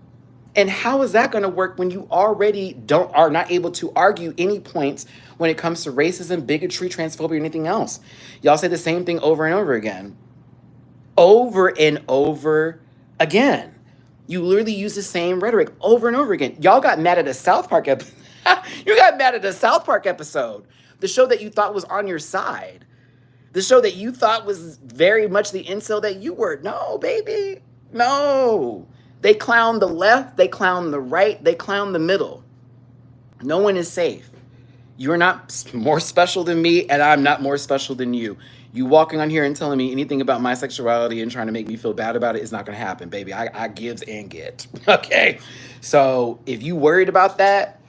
And how is that going to work when you already are not able to argue any points when it comes to racism, bigotry, transphobia, or anything else? Y'all say the same thing over and over again. Over and over again. You literally use the same rhetoric over and over again. Y'all got mad at a South Park episode. You got mad at a South Park episode. The show that you thought was on your side. The show that you thought was very much the incel that you were. No, baby. No. They clown the left. They clown the right. They clown the middle. No one is safe. You're not more special than me, and I'm not more special than you. You walking on here and telling me anything about my sexuality and trying to make me feel bad about it is not going to happen, baby. I gives and get. Okay? So if you worried about that,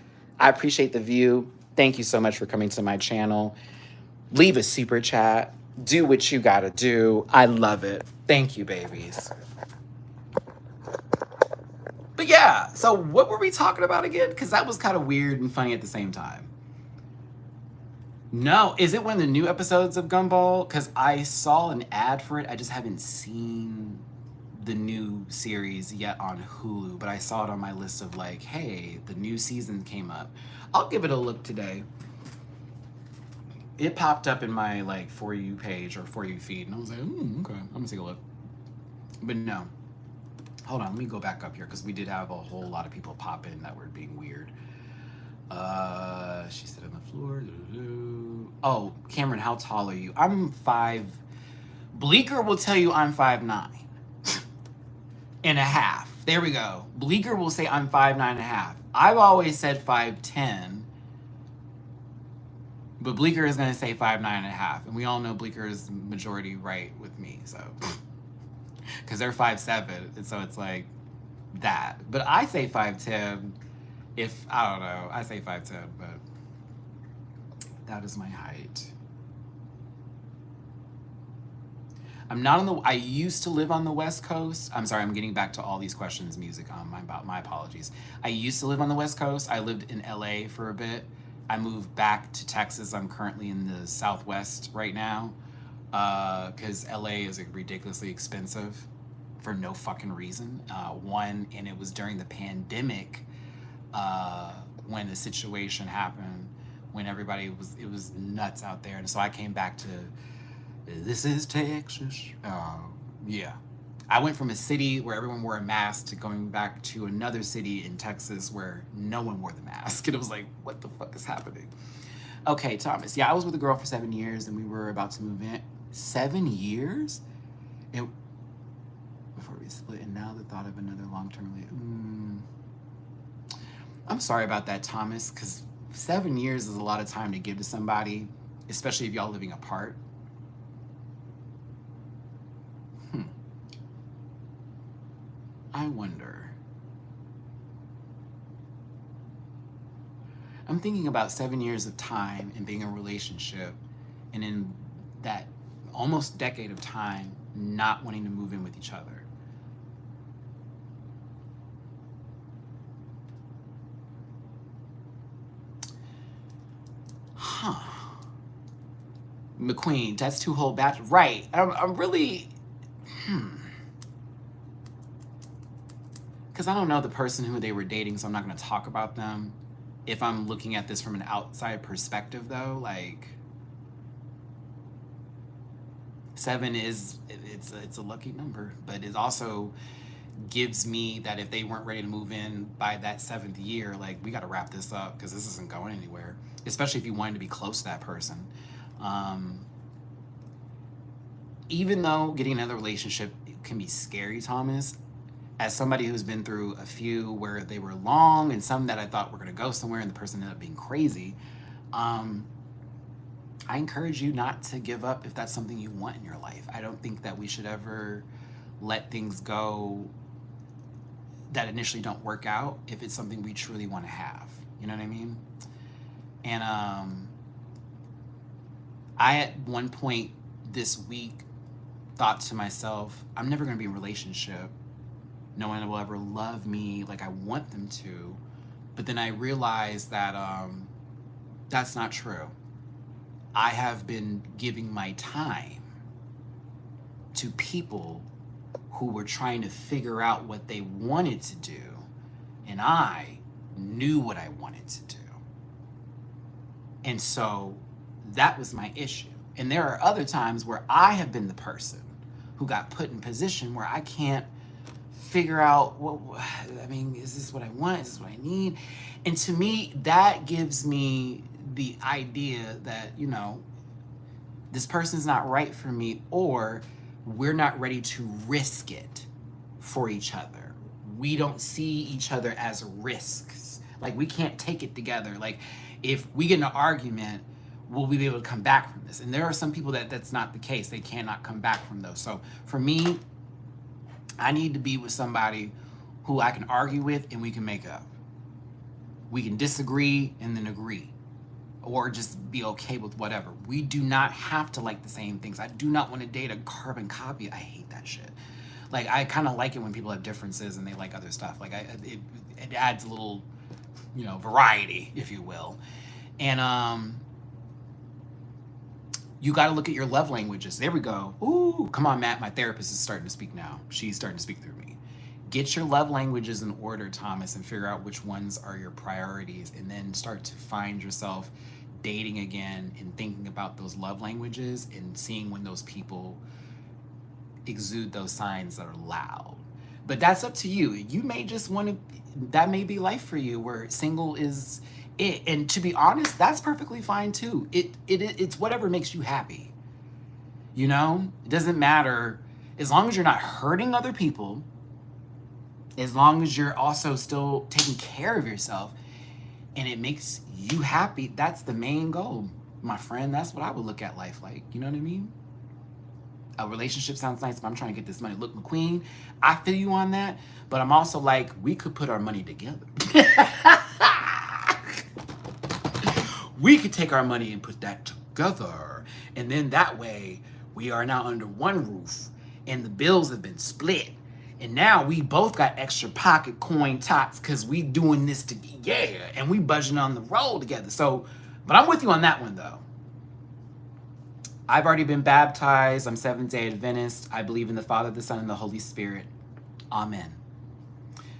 I appreciate the view. Thank you so much for coming to my channel. Leave a super chat. Do what you gotta do. I love it. Thank you, babies. But yeah, so what were we talking about again? Because that was kind of weird and funny at the same time. No, is it one of the new episodes of Gumball? Because I saw an ad for it. I just haven't seen the new series yet on Hulu, but I saw it on my list of like, hey, the new season came up. I'll give it a look today. It popped up in my like For You page or For You feed, and I was like, okay, I'm gonna take a look. But no. Hold on, let me go back up here because we did have a whole lot of people pop in that were being weird. She said on the floor. Oh, Cameron, how tall are you? I'm 5. Bleecker will tell you I'm 5'9" and a half. There we go. Bleecker will say I'm 5'9" and a half. I've always said 5'10", but Bleecker is gonna say 5'9" and a half, and we all know Bleecker is majority right with me, so. Because they're 5'7", and so it's like that. But I say 5'10", if, I don't know, I say 5'10", but that is my height. I'm not on the, I used to live on the West Coast. I'm sorry, I'm getting back to all these questions, music, my apologies. I used to live on the West Coast. I lived in LA for a bit. I moved back to Texas. I'm currently in the Southwest right now. Because LA is ridiculously expensive for no fucking reason. One, and it was during the pandemic when the situation happened, when everybody was, it was nuts out there. And so I came back to, this is Texas. Yeah. I went from a city where everyone wore a mask to going back to another city in Texas where no one wore the mask. And it was like, what the fuck is happening? Okay, Thomas. Yeah, I was with a girl for 7 years and we were about to move in. 7 years? Before we split, and now the thought of another long-term I'm sorry about that, Thomas, because 7 years is a lot of time to give to somebody, especially if y'all living apart. I wonder. I'm thinking about 7 years of time and being in a relationship, and in that almost decade of time, not wanting to move in with each other. Huh. McQueen, that's 2 whole batch. Right. I'm really, because I don't know the person who they were dating, so I'm not going to talk about them. If I'm looking at this from an outside perspective, though, like, 7 is, it's a lucky number, but it also gives me that if they weren't ready to move in by that 7th year, like, we got to wrap this up because this isn't going anywhere, especially if you wanted to be close to that person. Even though getting another relationship can be scary, Thomas, as somebody who's been through a few where they were long and some that I thought were going to go somewhere and the person ended up being crazy, I encourage you not to give up if that's something you want in your life. I don't think that we should ever let things go that initially don't work out if it's something we truly want to have. You know what I mean? And I, at one point this week, thought to myself, I'm never going to be in a relationship. No one will ever love me like I want them to. But then I realized that that's not true. I have been giving my time to people who were trying to figure out what they wanted to do, and I knew what I wanted to do. And so that was my issue. And there are other times where I have been the person who got put in position where I can't figure out, I mean, is this what I want? Is this what I need? And to me, that gives me the idea that, you know, this person's not right for me, or we're not ready to risk it for each other. We don't see each other as risks. Like, we can't take it together. Like, if we get in an argument, will we be able to come back from this? And there are some people that that's not the case. They cannot come back from those. So for me, I need to be with somebody who I can argue with and we can make up. We can disagree and then agree, or just be okay with whatever. We do not have to like the same things. I do not want to date a carbon copy. I hate that shit. Like, I kind of like it when people have differences and they like other stuff. Like, it adds a little, you know, variety, if you will. And you got to look at your love languages. There we go. Ooh, come on, Matt. My therapist is starting to speak now. She's starting to speak through me. Get your love languages in order, Thomas, and figure out which ones are your priorities, and then start to find yourself dating again and thinking about those love languages and seeing when those people exude those signs that are loud. But that's up to you. You may just want to, that may be life for you where single is it. And to be honest, that's perfectly fine too. It's whatever makes you happy. You know, it doesn't matter as long as you're not hurting other people, as long as you're also still taking care of yourself and it makes you happy. That's the main goal, my friend. That's what I would look at life like. You know what I mean? A relationship sounds nice, but I'm trying to get this money. Look, McQueen, I feel you on that, but I'm also like, we could put our money together. We could take our money and put that together. And then that way, we are now under one roof, and the bills have been split. And now we both got extra pocket coin tots because we doing this together, yeah, and we budgeting on the road together. So, but I'm with you on that one, though. I've already been baptized. I'm Seventh-day Adventist. I believe in the Father, the Son, and the Holy Spirit. Amen.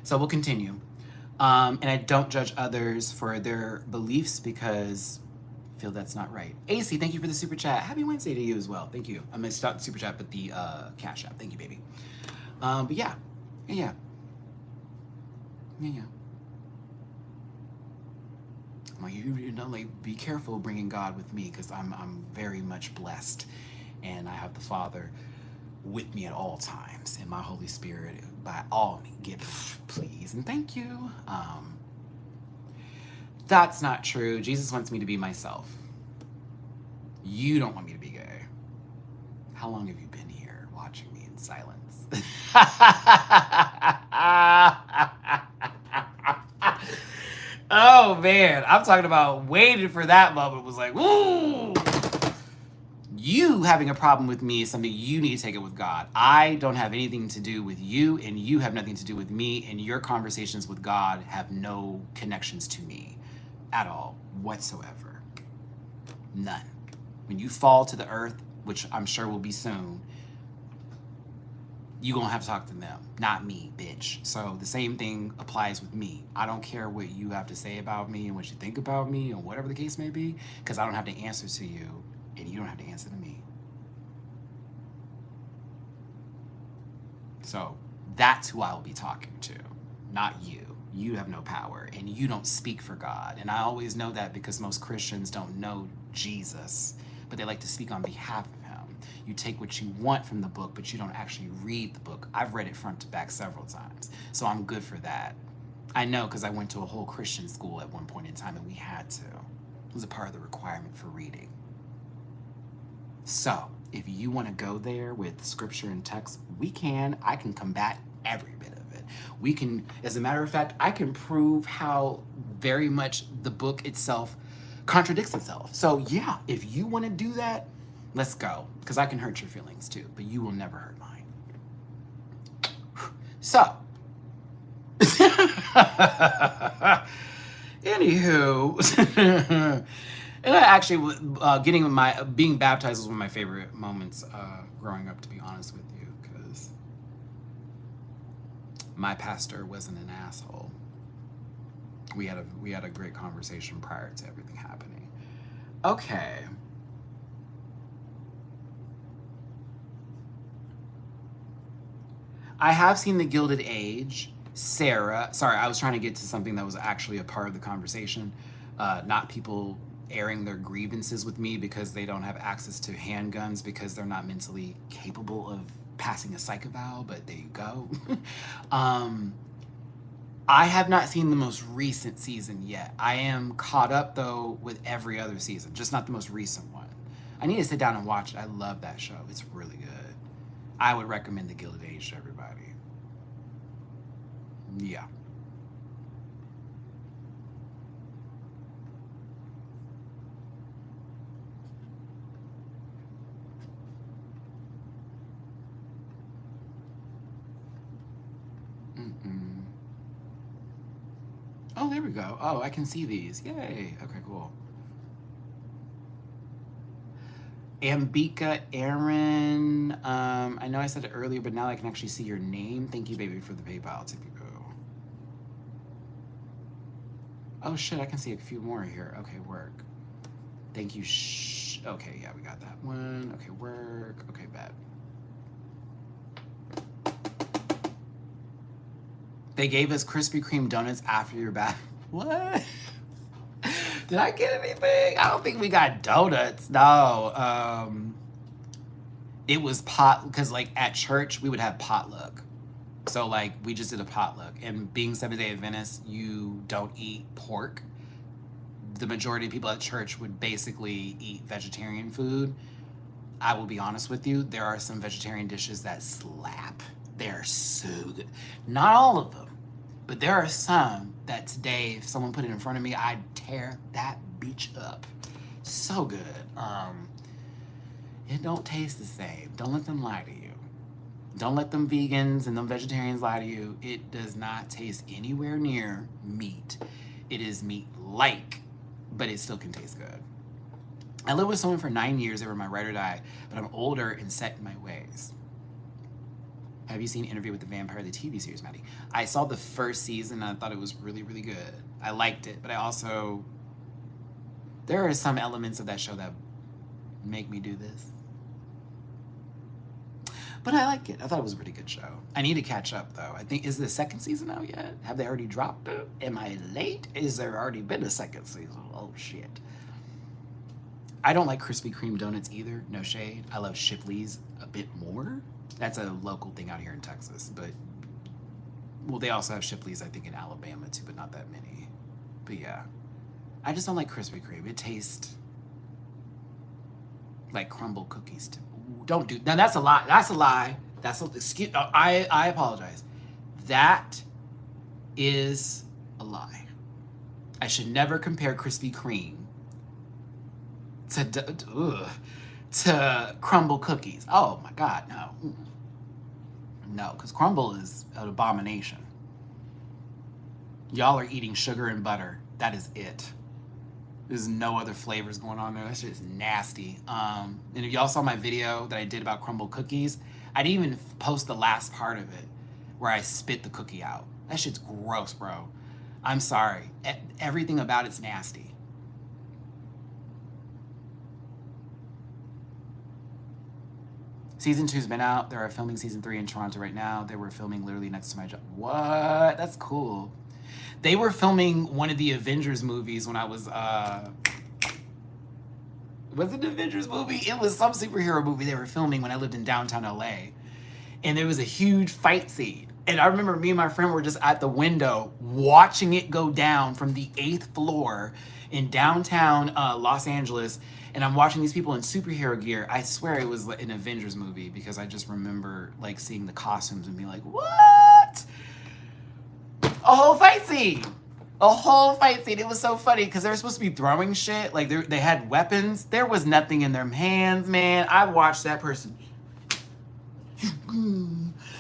So we'll continue. And I don't judge others for their beliefs because I feel that's not right. AC, thank you for the super chat. Happy Wednesday to you as well. Thank you. I'm going to start the super chat with the Cash App. Thank you, baby. But yeah. Like, you know, like, be careful bringing God with me because I'm very much blessed, and I have the Father with me at all times, and my Holy Spirit by all means. Get please and thank you. That's not true. Jesus wants me to be myself. You don't want me to be gay. How long have you been here watching me in silence? Oh man, I'm talking about waiting for that moment. It was like, ooh. You having a problem with me is something you need to take it with God. I don't have anything to do with you, and you have nothing to do with me, and your conversations with God have no connections to me at all whatsoever. None. When you fall to the earth, which I'm sure will be soon, you're going to have to talk to them, not me, bitch. So the same thing applies with me. I don't care what you have to say about me and what you think about me or whatever the case may be, because I don't have to answer to you and you don't have to answer to me. So that's who I will be talking to, not you. You have no power and you don't speak for God. And I always know that because most Christians don't know Jesus, but they like to speak on behalf of him. You take what you want from the book, but you don't actually read the book. I've read it front to back several times, so I'm good for that. I know because I went to a whole Christian school at one point in time, and we had to. It was a part of the requirement for reading. So if you want to go there with scripture and text, we can. I can combat every bit of it. We can, as a matter of fact, I can prove how very much the book itself contradicts itself. So yeah, if you want to do that, let's go, because I can hurt your feelings too, but you will never hurt mine. So, anywho, and I actually, being baptized was one of my favorite moments growing up, to be honest with you, because my pastor wasn't an asshole. We had a great conversation prior to everything happening. Okay. I have seen the Gilded Age. Sarah, sorry, I was trying to get to something that was actually a part of the conversation, not people airing their grievances with me because they don't have access to handguns because they're not mentally capable of passing a psych eval, but there you go. I have not seen the most recent season yet. I am caught up, though, with every other season, just not the most recent one. I need to sit down and watch it. I love that show. It's really good. I would recommend the Gilded Age to everybody. Yeah. Mm. Oh, there we go. Oh, I can see these. Yay. Okay, cool. Ambika Aaron. I know I said it earlier, but now I can actually see your name. Thank you, baby, for the PayPal. Oh shit, I can see a few more here. Okay, work. Thank you. Okay, yeah, we got that one. Okay, work. Okay, bet. They gave us Krispy Kreme donuts after your bath. What? Did I get anything? I don't think we got donuts. No. It was because like at church we would have potluck. So like we just did a potluck, and being Seventh-day Adventist, you don't eat pork. The majority of people at church would basically eat vegetarian food. I will be honest with you, there are some vegetarian dishes that slap. They're so good. Not all of them, but there are some that today, if someone put it in front of me, I'd tear that bitch up. So good. It don't taste the same. Don't let them lie to you. Don't let them vegans and them vegetarians lie to you. It does not taste anywhere near meat. It is meat-like, but it still can taste good. I lived with someone for 9 years. They were my ride or die, but I'm older and set in my ways. Have you seen Interview with the Vampire, the TV series, Maddie? I saw the first season and I thought it was really, really good. I liked it, but I also... There are some elements of that show that make me do this. But I like it. I thought it was a pretty good show. I need to catch up, though. I think, is the second season out yet? Have they already dropped it? Am I late? Is there already been a second season? Oh, shit. I don't like Krispy Kreme donuts either. No shade. I love Shipley's a bit more. That's a local thing out here in Texas. But, well, they also have Shipley's, I think, in Alabama, too, but not that many. But, yeah. I just don't like Krispy Kreme. It tastes like crumble cookies to me. Don't do now. That's a lie. That's a lie. That's a, excuse. I apologize. That is a lie. I should never compare Krispy Kreme to crumble cookies. Oh my God, no. No, because crumble is an abomination. Y'all are eating sugar and butter. That is it. There's no other flavors going on there. That shit is nasty. And if y'all saw my video that I did about crumble cookies, I didn't even post the last part of it where I spit the cookie out. That shit's gross, bro. I'm sorry. Everything about it's nasty. Season 2's been out. They are filming season 3 in Toronto right now. They were filming literally next to my job. What? That's cool. They were filming one of the Avengers movies when I was, was it an Avengers movie? It was some superhero movie they were filming when I lived in downtown LA. And there was a huge fight scene. And I remember me and my friend were just at the window watching it go down from the 8th floor in downtown Los Angeles. And I'm watching these people in superhero gear. I swear it was an Avengers movie because I just remember like seeing the costumes and being like, what? A whole fight scene. A whole fight scene. It was so funny because they were supposed to be throwing shit. Like they had weapons. There was nothing in their hands, man. I watched that person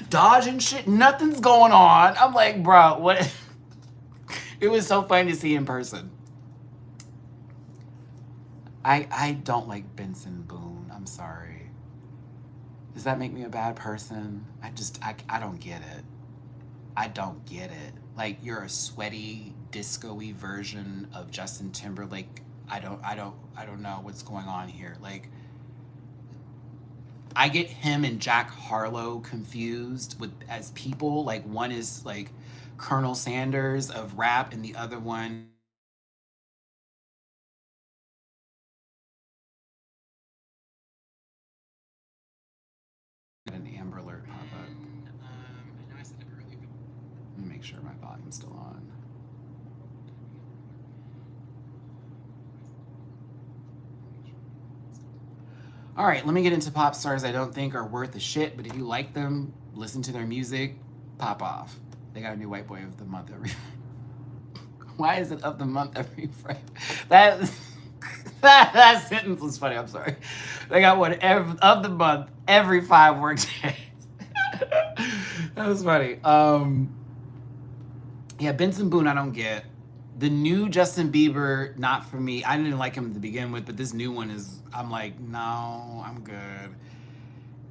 dodging shit. Nothing's going on. I'm like, bro, what? It was so funny to see in person. I don't like Benson Boone. I'm sorry. Does that make me a bad person? I don't get it. I don't get it. Like, you're a sweaty, disco-y version of Justin Timberlake. I don't know what's going on here. Like, I get him and Jack Harlow confused as people. Like, one is like Colonel Sanders of rap, and the other one an Amber Alert pop up. I know I said it earlier, but let me make sure my volume's still on. All right, let me get into pop stars I don't think are worth a shit, but if you like them, listen to their music, pop off. They got a new white boy of the month every... Why is it of the month every Friday? That sentence was funny, I'm sorry. They got one of the month every 5 work days. That was funny. Yeah, Benson Boone, I don't get. The new Justin Bieber, not for me. I didn't like him to begin with, but this new one is, I'm like, no, I'm good.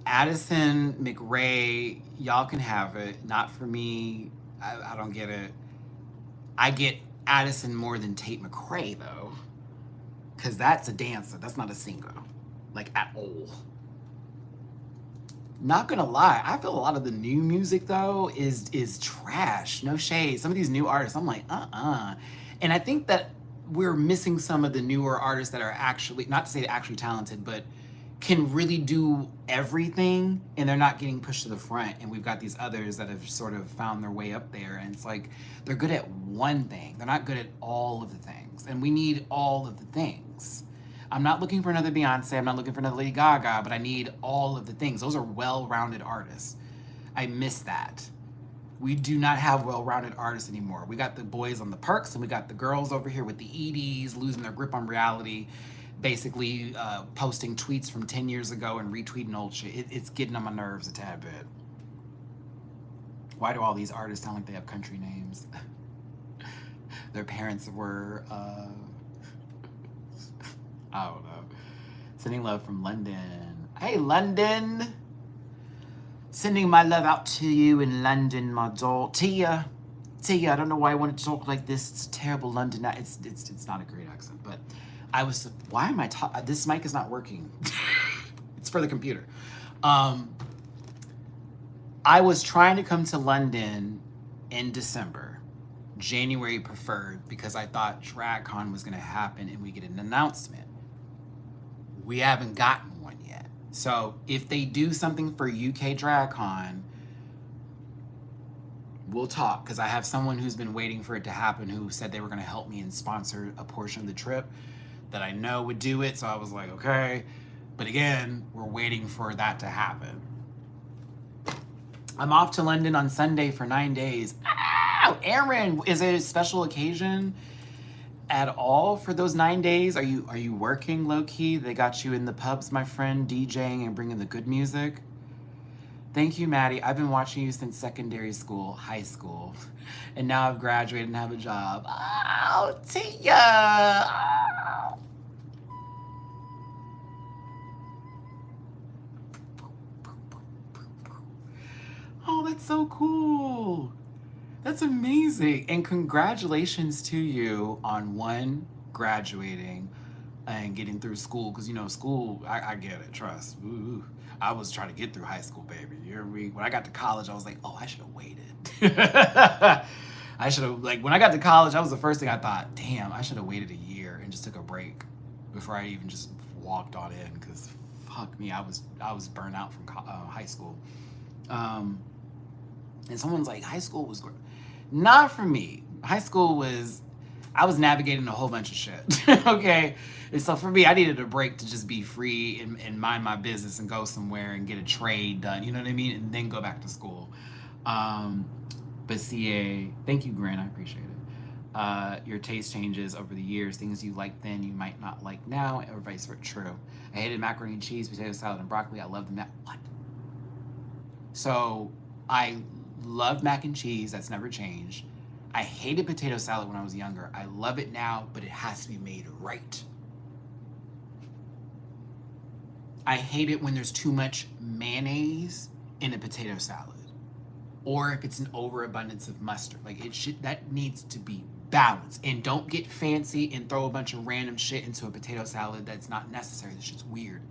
Addison McRae, y'all can have it. Not for me. I don't get it. I get Addison more than Tate McRae, though. Because that's a dancer. That's not a singer. Like, at all. Not gonna lie, I feel a lot of the new music though is trash. No shade. Some of these new artists, I'm like, And I think that we're missing some of the newer artists that are actually, not to say they're actually talented, but can really do everything, and they're not getting pushed to the front. And we've got these others that have sort of found their way up there, and it's like they're good at one thing. They're not good at all of the things, and we need all of the things. I'm not looking for another Beyonce. I'm not looking for another Lady Gaga, but I need all of the things. Those are well-rounded artists. I miss that. We do not have well-rounded artists anymore. We got the boys on the perks, and we got the girls over here with the EDs losing their grip on reality, basically posting tweets from 10 years ago and retweeting old shit. It's getting on my nerves a tad bit. Why do all these artists sound like they have country names? Their parents were... I don't know. Sending love from London. Hey, London. Sending my love out to you in London, my doll. Tia, I don't know why I wanted to talk like this. It's a terrible London. It's not a great accent, but I was, why am I talking? This mic is not working. It's for the computer. I was trying to come to London in December. January preferred, because I thought DragCon was going to happen and we get an announcement. We haven't gotten one yet. So if they do something for UK DragCon, we'll talk, because I have someone who's been waiting for it to happen who said they were going to help me and sponsor a portion of the trip that I know would do it. So I was like, okay. But again, we're waiting for that to happen. I'm off to London on Sunday for 9 days. Ow! Aaron, is it a special occasion at all for those 9 days? Are you working low-key? They got you in the pubs, my friend, DJing and bringing the good music? Thank you, Maddie. I've been watching you since secondary school, high school, and now I've graduated and have a job. Oh, Tia! Oh. Oh, that's so cool. That's amazing. And congratulations to you on one, graduating and getting through school. Because, you know, school, I get it, trust. Ooh, I was trying to get through high school, baby. You hear me? When I got to college, I was like, oh, I should have waited. I should have, like, when I got to college, that was the first thing I thought, damn, I should have waited a year and just took a break before I even just walked on in. Because, fuck me, I was burnt out from high school. And someone's like, high school was great. Not for me. High school was, I was navigating a whole bunch of shit. Okay. And so for me, I needed a break to just be free and mind my business and go somewhere and get a trade done. You know what I mean? And then go back to school. But CA, thank you, Grant. I appreciate it. Your taste changes over the years. Things you liked then, you might not like now, or vice versa. True. I hated macaroni and cheese, potato salad, and broccoli. I loved them. What? So I loved mac and cheese. That's never changed. I hated potato salad when I was younger. I love it now, but it has to be made right. I hate it when there's too much mayonnaise in a potato salad, or if it's an overabundance of mustard. Like, that needs to be balanced. And don't get fancy and throw a bunch of random shit into a potato salad that's not necessary. This shit's weird.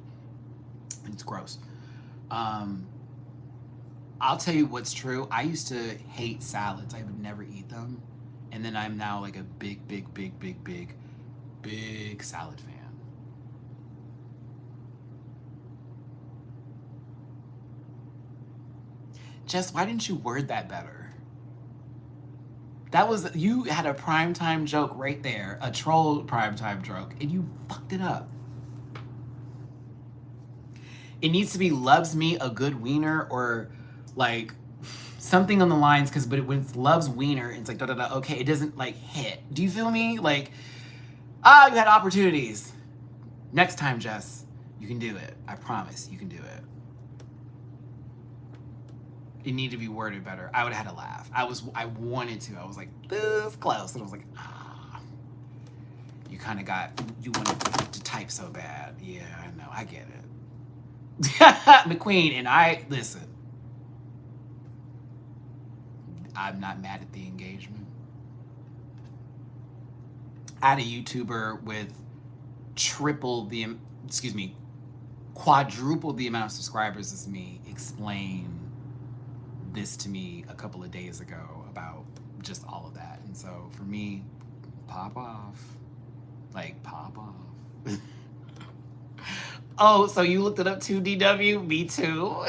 It's gross. I'll tell you what's true. I used to hate salads. I would never eat them. And then I'm now like a big salad fan. Jess, why didn't you word that better? That was, you had a primetime joke right there, a troll primetime joke, and you fucked it up. It needs to be loves me a good wiener, or like something on the lines, because but when it's loves wiener, it's like okay, it doesn't like hit. Do you feel me? Like, you had opportunities. Next time, Jess, you can do it. I promise you can do it. It needed to be worded better. I would have had to laugh. I wanted to. I was like, this close. And I was like, you kind of you wanted to type so bad. Yeah, I know. I get it. McQueen, and listen, I'm not mad at the engagement. I had a YouTuber with quadruple the amount of subscribers as me explain this to me a couple of days ago about just all of that. And so for me, pop off. Like, pop off. Oh, so you looked it up too, DW? Me too.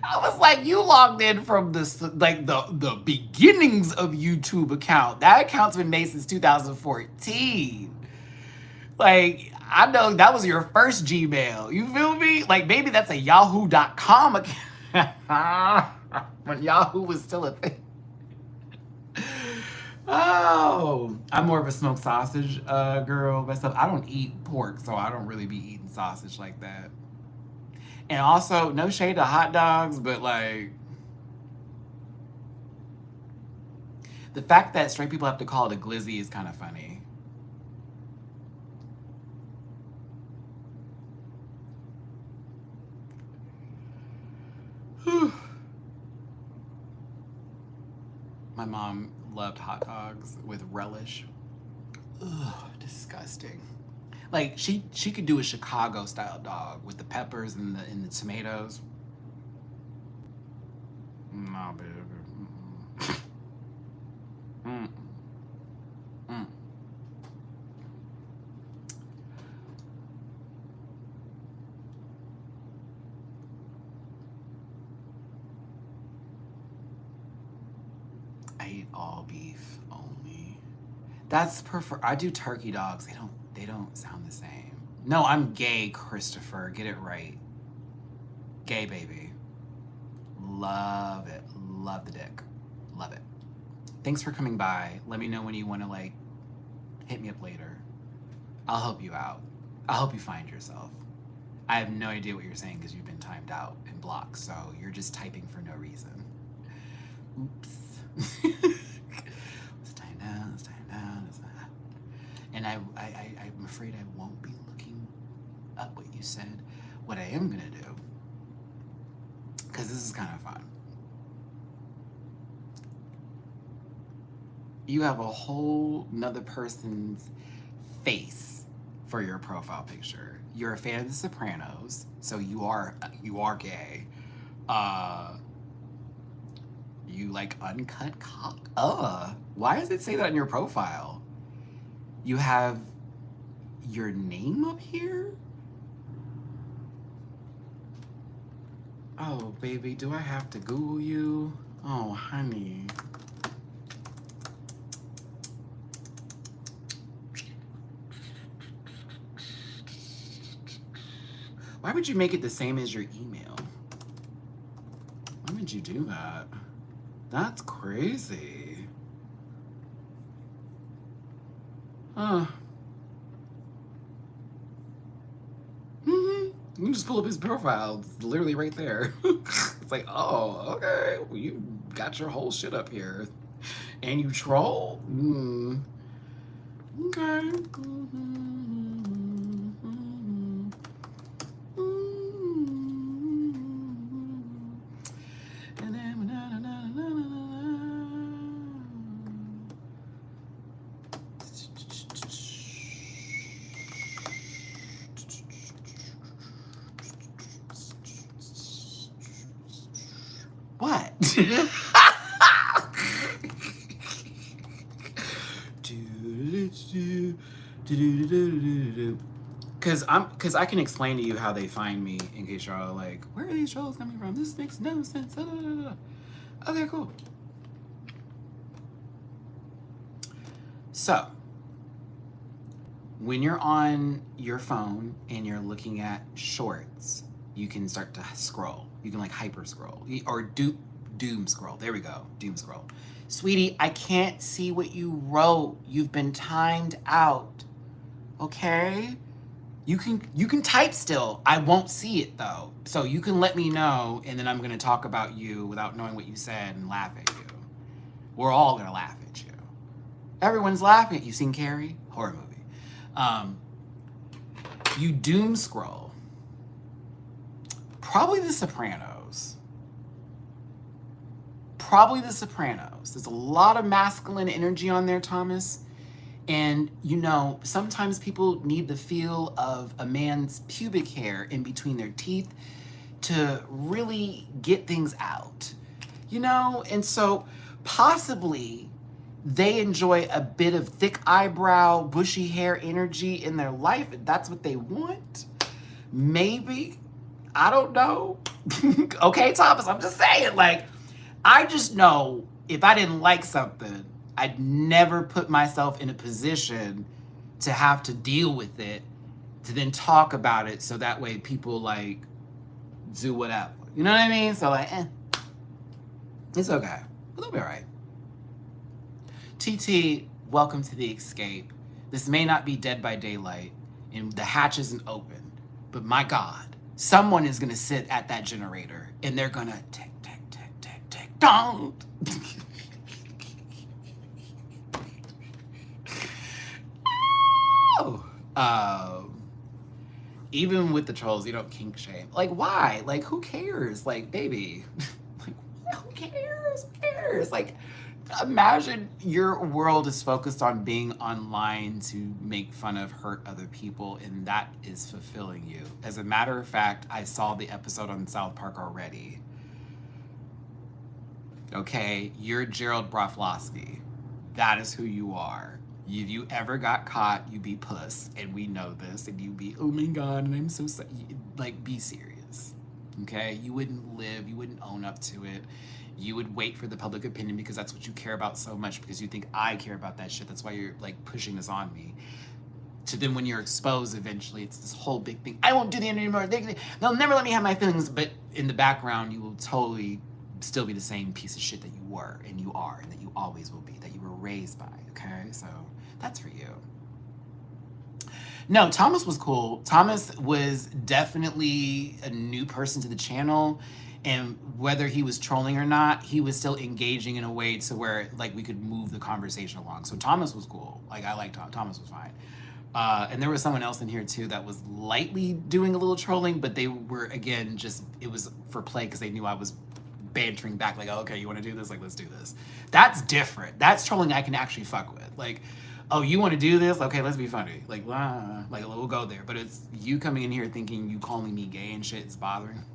I was like, you logged in from this, like the beginnings of YouTube account. That account's been made since 2014. Like, I know that was your first Gmail. You feel me? Like, maybe that's a yahoo.com account. When Yahoo was still a thing. Oh, I'm more of a smoked sausage girl myself. I don't eat pork, so I don't really be eating sausage like that. And also, no shade to hot dogs, but like, the fact that straight people have to call it a glizzy is kind of funny. My mom loved hot dogs with relish. Ugh, disgusting. Like, she could do a Chicago style dog with the peppers and the tomatoes. No, baby. Mm. Mm. I eat all beef only. That's prefer. I do turkey dogs. They don't sound the same. No, I'm gay, Christopher. Get it right. Gay, baby. Love it. Love the dick. Love it. Thanks for coming by. Let me know when you want to, like, hit me up later. I'll help you out. I'll help you find yourself. I have no idea what you're saying because you've been timed out and blocked, so you're just typing for no reason. Oops. Let's time down, let's time down. And I'm afraid I won't be looking up what you said. What I am gonna do, because this is kind of fun. You have a whole nother person's face for your profile picture. You're a fan of The Sopranos, so you are gay. You like uncut cock? Why does it say that on your profile? You have your name up here? Oh, baby, do I have to Google you? Oh, honey. Why would you make it the same as your email? Why would you do that? That's crazy. Huh. You can just pull up his profile. It's literally right there. It's like, oh, okay. Well, you got your whole shit up here. And you troll? Okay. What? Because I can explain to you how they find me in case y'all are like, where are these trolls coming from? This makes no sense. Okay, cool. So, when you're on your phone and you're looking at shorts, you can start to scroll. You can like hyper scroll or doom scroll. There we go, doom scroll. Sweetie, I can't see what you wrote. You've been timed out, okay? You can type still. I won't see it though. So you can let me know, and then I'm gonna talk about you without knowing what you said and laugh at you. We're all gonna laugh at you. Everyone's laughing at you. Seen Carrie? Horror movie. You doom scroll. Probably The Sopranos. Probably The Sopranos. There's a lot of masculine energy on there, Thomas. And you know, sometimes people need the feel of a man's pubic hair in between their teeth to really get things out. You know, and so possibly they enjoy a bit of thick eyebrow, bushy hair energy in their life, and that's what they want. Maybe. I don't know. Okay, Thomas, I'm just saying, like, I just know if I didn't like something, I'd never put myself in a position to have to deal with it, to then talk about it so that way people, like, do whatever. You know what I mean? So, like, it's okay. It'll be all right. TT, welcome to the escape. This may not be Dead by Daylight, and the hatch isn't open, but my God, someone is gonna sit at that generator, and they're gonna tick, tick, tick, tick, tick, don't. Even with the trolls, you don't kink shame. Like, why? Like, who cares? Like, baby, like, who cares? Who cares? Like, imagine your world is focused on being online to make fun of, hurt other people, and that is fulfilling you. As a matter of fact, I saw the episode on South Park already. Okay, you're Gerald Broflovsky. That is who you are. If you ever got caught, you be puss, and we know this, and you be, oh my God, and I'm so sorry. Like, be serious, okay? You wouldn't live, you wouldn't own up to it. You would wait for the public opinion because that's what you care about so much, because you think I care about that shit. That's why you're, like, pushing this on me. To then when you're exposed eventually, it's this whole big thing. I won't do the internet anymore. They'll never let me have my feelings, but in the background, you will totally still be the same piece of shit that you were, and you are, and that you always will be, that you were raised by, okay? So that's for you. No, Thomas was cool. Thomas was definitely a new person to the channel, and whether he was trolling or not, he was still engaging in a way to where, like, we could move the conversation along. So Thomas was cool. Like, I liked Thomas was fine. And there was someone else in here too that was lightly doing a little trolling, but they were, again, just, it was for play because they knew I was bantering back, like, oh, okay, you want to do this? Like, let's do this. That's different. That's trolling I can actually fuck with. Like, oh, you want to do this? Okay, let's be funny. Like, we'll go there. But it's you coming in here thinking you calling me gay and shit is bothering.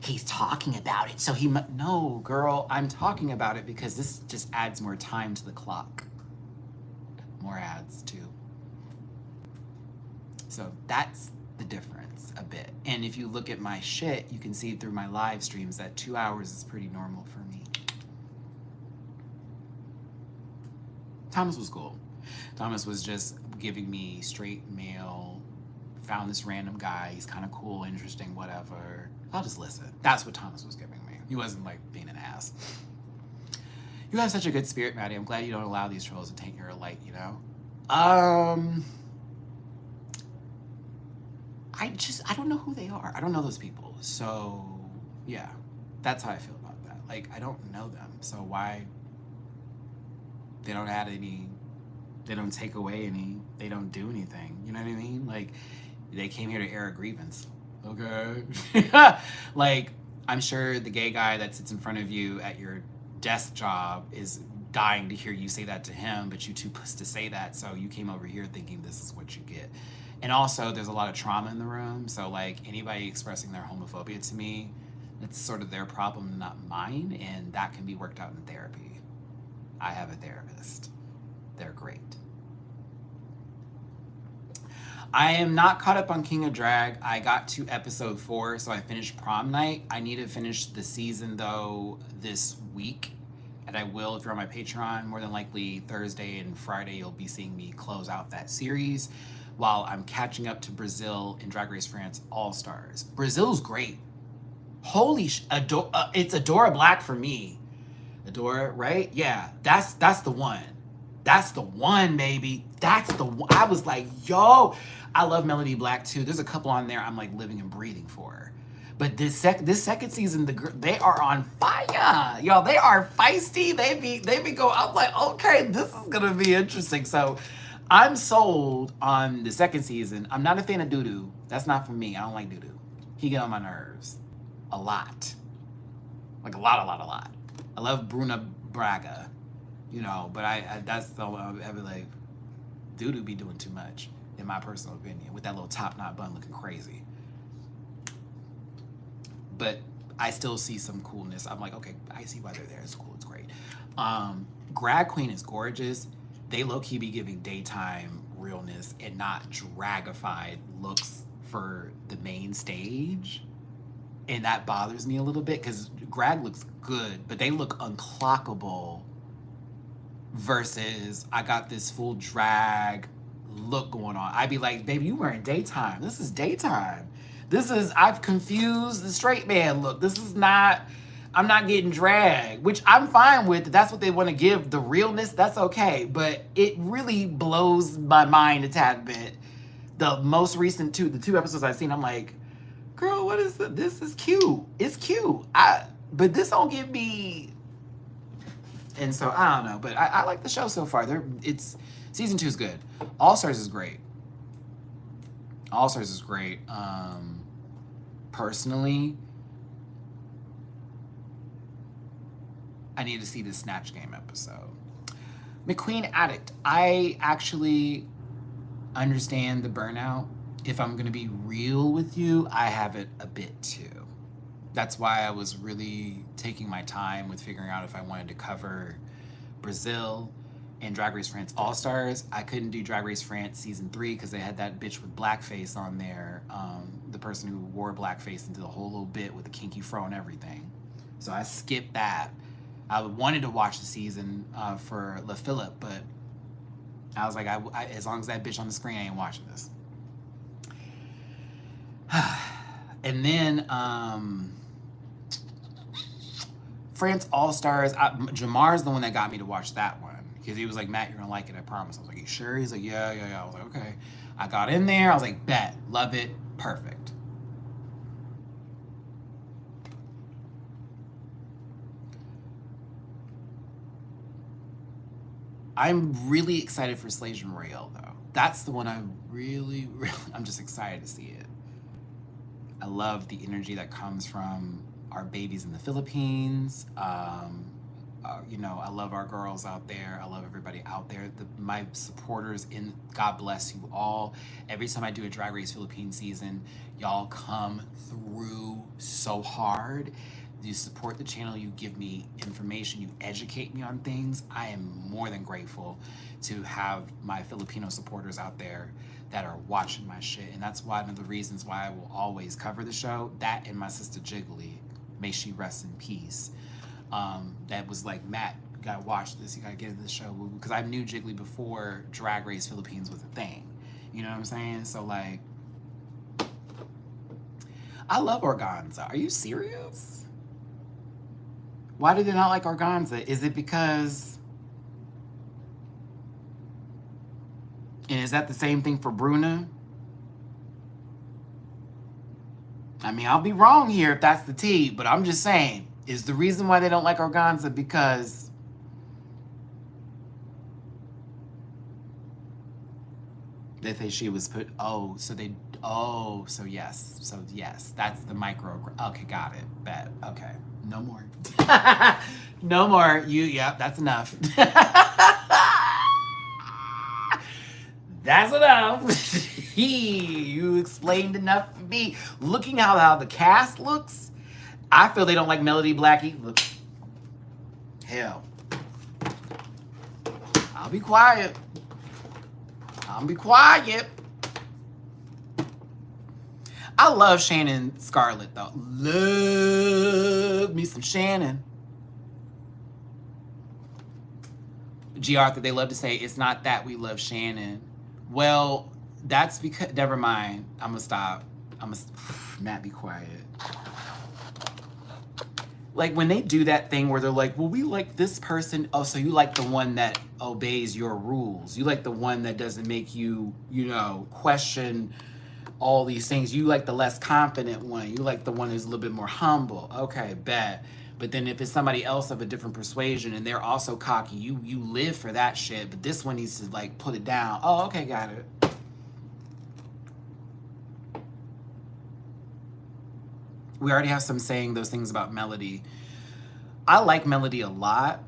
He's talking about it, so he no, girl, I'm talking about it because this just adds more time to the clock. More ads, too. So that's the difference a bit. And if you look at my shit, you can see through my live streams that 2 hours is pretty normal for me. Thomas was cool. Thomas was just giving me straight mail, found this random guy, he's kind of cool, interesting, whatever. I'll just listen. That's what Thomas was giving me. He wasn't, like, being an ass. You have such a good spirit, Maddie. I'm glad you don't allow these trolls to taint your light, you know? I don't know who they are. I don't know those people. So, yeah, that's how I feel about that. Like, I don't know them. So why? They don't add any, they don't take away any, they don't do anything. You know what I mean? Like, they came here to air a grievance. Okay. Like, I'm sure the gay guy that sits in front of you at your desk job is dying to hear you say that to him, but you too puss to say that, so you came over here thinking this is what you get. And also, there's a lot of trauma in the room, so, like, anybody expressing their homophobia to me, it's sort of their problem, not mine, and that can be worked out in therapy. I have a therapist. They're great. I am not caught up on King of Drag. I got to episode 4, so I finished prom night. I need to finish the season, though, this week. And I will if you're on my Patreon. More than likely Thursday and Friday, you'll be seeing me close out that series while I'm catching up to Brazil and Drag Race France All-Stars. Brazil's great. Holy it's Adora Black for me. Adora, right? Yeah, that's the one. That's the one, baby. That's the one. I was like, yo, I love Melody Black too. There's a couple on there I'm like living and breathing for. But this second season, they are on fire, y'all. They are feisty. They be going. I'm like, okay, this is gonna be interesting. So, I'm sold on the second season. I'm not a fan of Doodoo. That's not for me. I don't like Doodoo. He get on my nerves, a lot, like a lot. I love Bruna Braga, you know, but I that's the I be like, Doodoo be doing too much, in my personal opinion, with that little top knot bun looking crazy. But I still see some coolness. I'm like, okay, I see why they're there. It's cool. It's great. Drag Queen is gorgeous. They low-key be giving daytime realness and not dragified looks for the main stage. And that bothers me a little bit because Greg looks good, but they look unclockable versus I got this full drag look going on. I'd be like, baby, you wearing daytime. This is daytime. I've confused the straight man look. This is not, I'm not getting dragged, which I'm fine with. That's what they want to give, the realness, that's okay. But it really blows my mind a tad bit. The most recent the two episodes I've seen, I'm like, girl, what is this? This is cute. It's cute. But this don't give me, and so I don't know. But I like the show so far. Season 2 is good. All Stars is great. Personally, I need to see this Snatch Game episode. McQueen Addict. I actually understand the burnout. If I'm gonna be real with you, I have it a bit too. That's why I was really taking my time with figuring out if I wanted to cover Brazil and Drag Race France All-Stars. I couldn't do Drag Race France season 3 because they had that bitch with blackface on there. The person who wore blackface and did a whole little bit with the kinky fro and everything. So I skipped that. I wanted to watch the season for La Phillip, but I was like, as long as that bitch on the screen, I ain't watching this. And then France All-Stars, Jamar's the one that got me to watch that one. Because he was like, Matt, you're gonna like it, I promise. I was like, you sure? He's like, yeah. I was like, okay. I got in there, I was like, bet, love it, perfect. I'm really excited for Slasian Royale, though. That's the one I'm I'm just excited to see it. I love the energy that comes from our babies in the Philippines. You know, I love our girls out there. I love everybody out there. My supporters, God bless you all. Every time I do a Drag Race Philippines season, y'all come through so hard. You support the channel, you give me information, you educate me on things. I am more than grateful to have my Filipino supporters out there that are watching my shit. And that's one of the reasons why I will always cover the show. That and my sister Jiggly, may she rest in peace. That was like, Matt, you gotta watch this, you gotta get into the show. Because I knew Jiggly before Drag Race Philippines was a thing. You know what I'm saying? So like, I love Organza. Are you serious? Why do they not like Organza? Is it because... And is that the same thing for Bruna? I mean, I'll be wrong here if that's the tea, but I'm just saying, is the reason why they don't like Organza because they think she was put... so yes, that's the micro... Okay, got it, bet, okay. No more. No more. Yep, that's enough. That's enough. You explained enough for me. Looking how the cast looks, I feel they don't like Melody Black either. Hell. I'll be quiet. I love Shannon Scarlett, though. Love me some Shannon. G. Arthur, they love to say, it's not that we love Shannon. Well, that's because... Never mind. I'm going to stop. Matt, be quiet. Like when they do that thing where they're like, well, we like this person. Oh, so you like the one that obeys your rules. You like the one that doesn't make you, you know, question all these things. You like the less confident one. You like the one who's a little bit more humble. Okay, bet. But then if it's somebody else of a different persuasion and they're also cocky, you live for that shit. But this one needs to like put it down. Oh, okay, got it. We already have some saying those things about Melody. I like Melody a lot.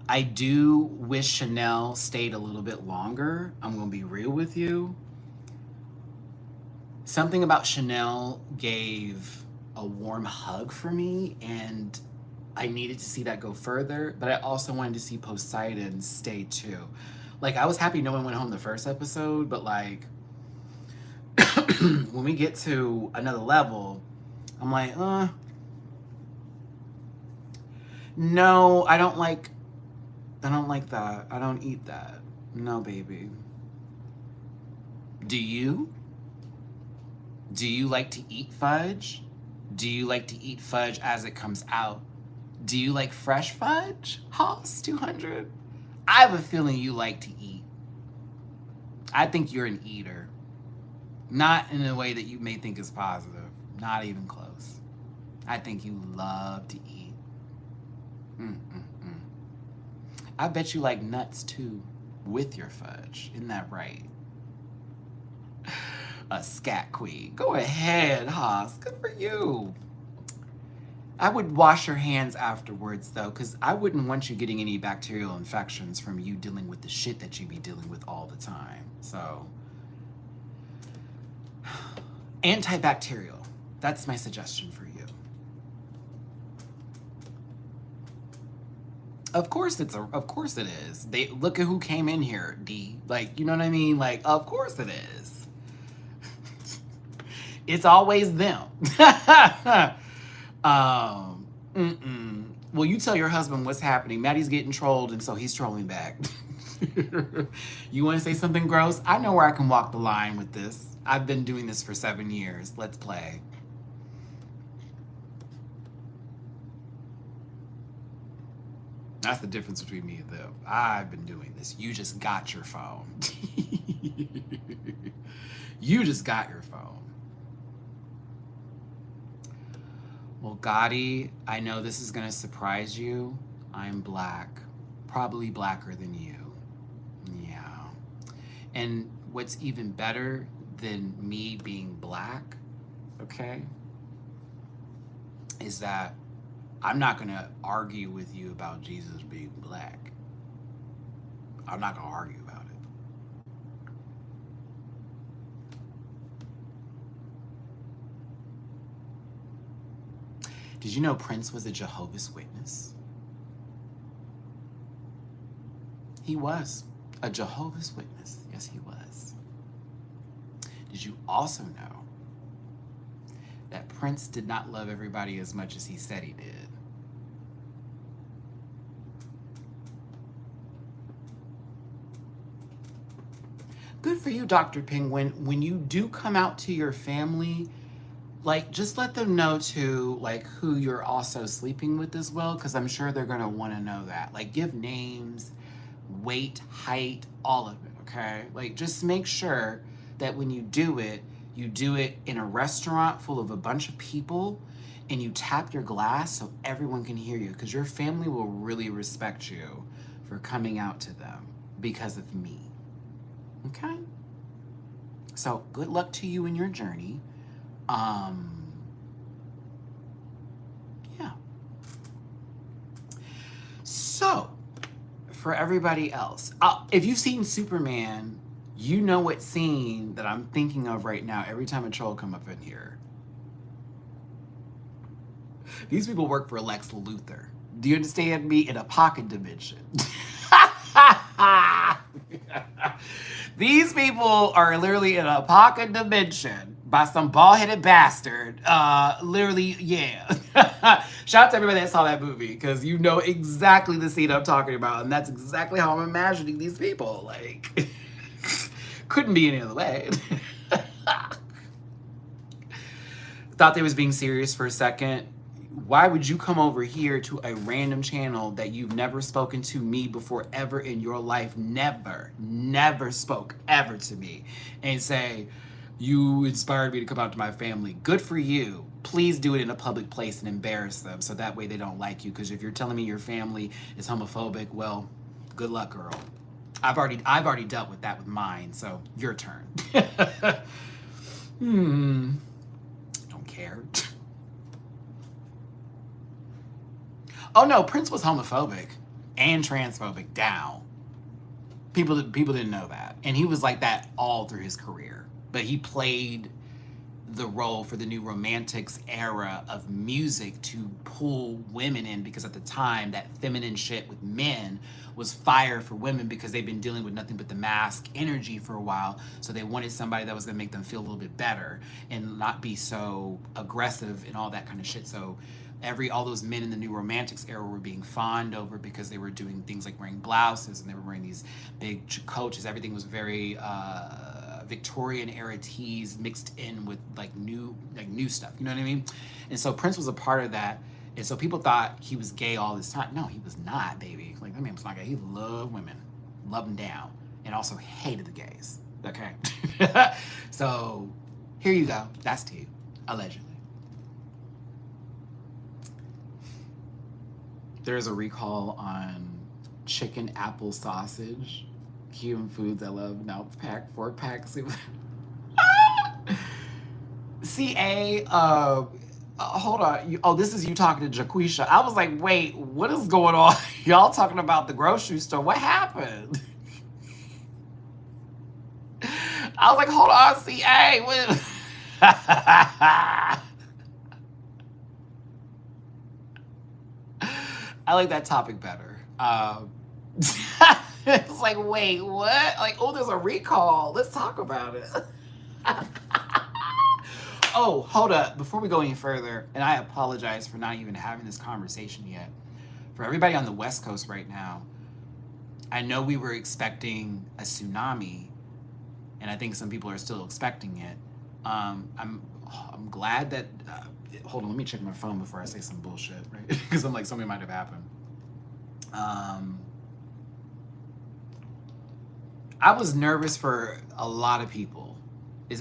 I do wish Chanel stayed a little bit longer. I'm gonna be real with you. Something about Chanel gave a warm hug for me, and I needed to see that go further, but I also wanted to see Poseidon stay too. Like, I was happy no one went home the first episode, but like, when we get to another level, I'm like, no, I don't like that. I don't eat that. No, baby. Do you? Do you like to eat fudge? Do you like to eat fudge as it comes out? Do you like fresh fudge? Hoss 200? I have a feeling you like to eat. I think you're an eater. Not in a way that you may think is positive. Not even close. I think you love to eat. I bet you like nuts too, with your fudge. Isn't that right? A scat queen. Go ahead, Haas. Good for you. I would wash your hands afterwards, though, because I wouldn't want you getting any bacterial infections from you dealing with the shit that you be dealing with all the time. So, antibacterial. That's my suggestion for you. Of course it is. They look at who came in here, D. Like, you know what I mean? Like, of course it is. It's always them. Well, you tell your husband what's happening. Maddie's getting trolled, and so he's trolling back. You want to say something gross? I know where I can walk the line with this. I've been doing this for 7 years. Let's play. That's the difference between me and them. I've been doing this. You just got your phone. You just got your phone. Well, Gotti, I know this is gonna surprise you. I'm black. Probably blacker than you. Yeah. And what's even better than me being black, okay, is that I'm not gonna argue with you about Jesus being black. I'm not gonna argue about it. Did you know Prince was a Jehovah's Witness? He was a Jehovah's Witness. Yes, he was. Did you also know that Prince did not love everybody as much as he said he did? Good for you, Dr. Penguin. When you do come out to your family, like, just let them know too, like, who you're also sleeping with as well, because I'm sure they're gonna want to know that. Like, give names, weight, height, all of it, okay? Like, just make sure that when you do it in a restaurant full of a bunch of people, and you tap your glass so everyone can hear you, because your family will really respect you for coming out to them because of me, okay? So, good luck to you in your journey. Yeah. So, for everybody else, if you've seen Superman, you know what scene that I'm thinking of right now every time a troll come up in here. These people work for Lex Luthor. Do you understand me? In a pocket dimension. These people are literally in a pocket dimension by some bald-headed bastard. Literally, yeah. Shout out to everybody that saw that movie, because you know exactly the scene I'm talking about, and that's exactly how I'm imagining these people. Like, couldn't be any other way. Thought they was being serious for a second. Why would you come over here to a random channel that you've never spoken to me before ever in your life? Never spoke ever to me, and say, you inspired me to come out to my family. Good for you. Please do it in a public place and embarrass them so that way they don't like you. Because if you're telling me your family is homophobic, well, good luck, girl. I've already dealt with that with mine, so your turn. Don't care. Oh no, Prince was homophobic and transphobic down. People didn't know that. And he was like that all through his career. But he played the role for the new romantics era of music to pull women in, because at the time that feminine shit with men was fire for women because they've been dealing with nothing but the mask energy for a while. So they wanted somebody that was gonna make them feel a little bit better and not be so aggressive and all that kind of shit. So all those men in the new romantics era were being fawned over because they were doing things like wearing blouses and they were wearing these big coaches. Everything was very Victorian era tees mixed in with like new stuff. You know what I mean? And so Prince was a part of that. And so people thought he was gay all this time. No, he was not, baby. Like, that man was not gay. He loved women, loved them down, and also hated the gays. Okay. So here you go. That's tea, allegedly. There's a recall on chicken apple sausage. Cuban foods I love. Now it's 4 packs. CA, hold on. This is you talking to Jaquisha. I was like, wait, what is going on? Y'all talking about the grocery store. What happened? I was like, hold on, CA. What? I like that topic better. It's like, wait, what? Like, oh, there's a recall. Let's talk about it. Oh, hold up. Before we go any further, and I apologize for not even having this conversation yet. For everybody on the West Coast right now, I know we were expecting a tsunami, and I think some people are still expecting it. I'm glad that... hold on, let me check my phone before I say some bullshit, right? Because I'm like, something might have happened. I was nervous for a lot of people.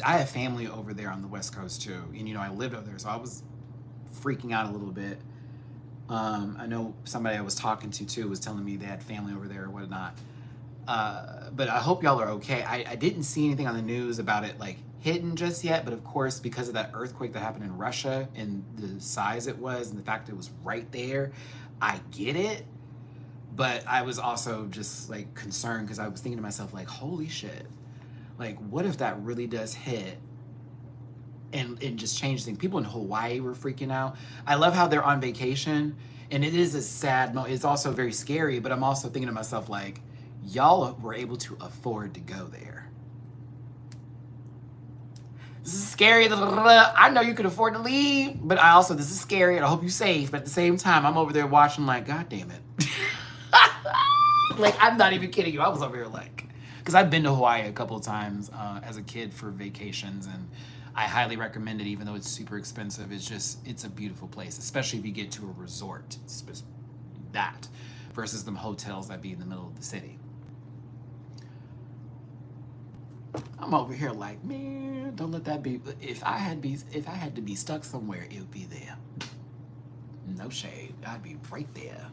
I have family over there on the West Coast too, and I lived over there, so I was freaking out a little bit. I know somebody I was talking to too was telling me they had family over there or whatnot. But I hope y'all are okay. I didn't see anything on the news about it like hitting just yet, but of course, because of that earthquake that happened in Russia and the size it was and the fact that it was right there, I get it. But I was also just like concerned because I was thinking to myself, like, holy shit, like, what if that really does hit and just change things? People in Hawaii were freaking out. I love how they're on vacation, and it is a sad moment. It's also very scary, but I'm also thinking to myself, like, y'all were able to afford to go there. This is scary. I know you could afford to leave, but this is scary, and I hope you're safe. But at the same time, I'm over there watching like, God damn it. Like, I'm not even kidding you. I was over here like, because I've been to Hawaii a couple of times as a kid for vacations, and I highly recommend it, even though it's super expensive. It's a beautiful place, especially if you get to a resort. That versus them hotels that be in the middle of the city. I'm over here like, man, don't let that be. If I had to be stuck somewhere, it would be there. No shade. I'd be right there.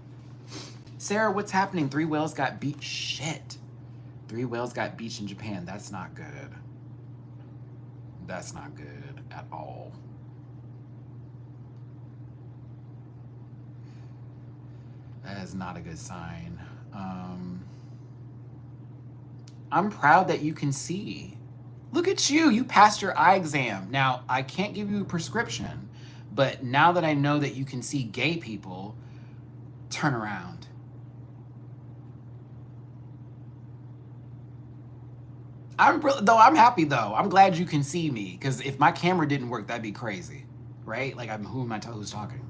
Sarah, what's happening? 3 whales got beached. Shit. 3 whales got beached in Japan. That's not good. That's not good at all. That is not a good sign. I'm proud that you can see. Look at you. You passed your eye exam. Now, I can't give you a prescription, but now that I know that you can see gay people, turn around. I'm happy though. I'm glad you can see me, because if my camera didn't work, that'd be crazy, right? Like, who's talking?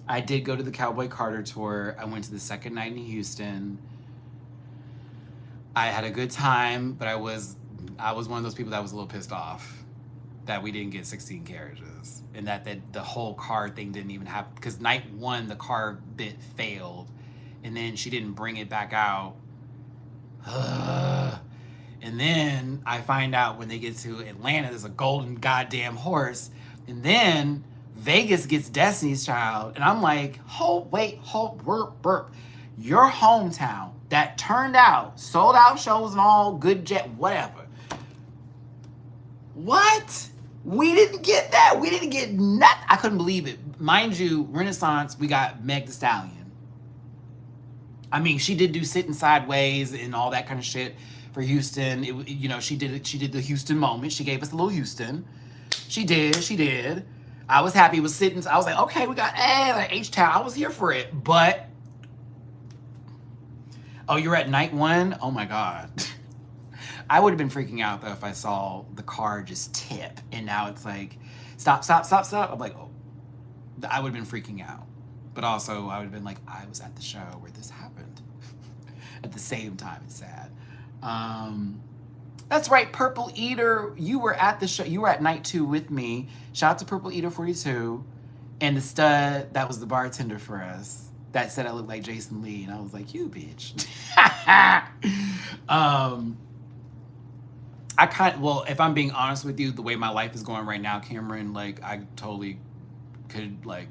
I did go to the Cowboy Carter tour. I went to the second night in Houston. I had a good time, but I was I was one of those people that was a little pissed off that we didn't get 16 carriages and that the whole car thing didn't even happen, because night one the car bit failed and then she didn't bring it back out. And then I find out when they get to Atlanta there's a golden goddamn horse, and then Vegas gets Destiny's Child, and I'm like, burp. Your hometown that turned out, sold out shows and all, good jet, whatever. What? We didn't get that. We didn't get nothing. I couldn't believe it. Mind you, Renaissance, we got Meg Thee Stallion. I mean, she did do Sitting Sideways and all that kind of shit for Houston. She did the Houston moment. She gave us a little Houston. She did. I was happy with Sitting. I was like, okay, we got H-Town. I was here for it. But, oh, you're at night one? Oh my God. I would have been freaking out though if I saw the car just tip and now it's like, stop. I'm like, oh, I would have been freaking out. But also, I would have been like, I was at the show where this happened. At the same time, it's sad. That's right, Purple Eater. You were at the show. You were at night 2 with me. Shout out to Purple Eater 42. And the stud that was the bartender for us that said I looked like Jason Lee. And I was like, you bitch. Well, if I'm being honest with you, the way my life is going right now, Cameron, like, I totally could, like...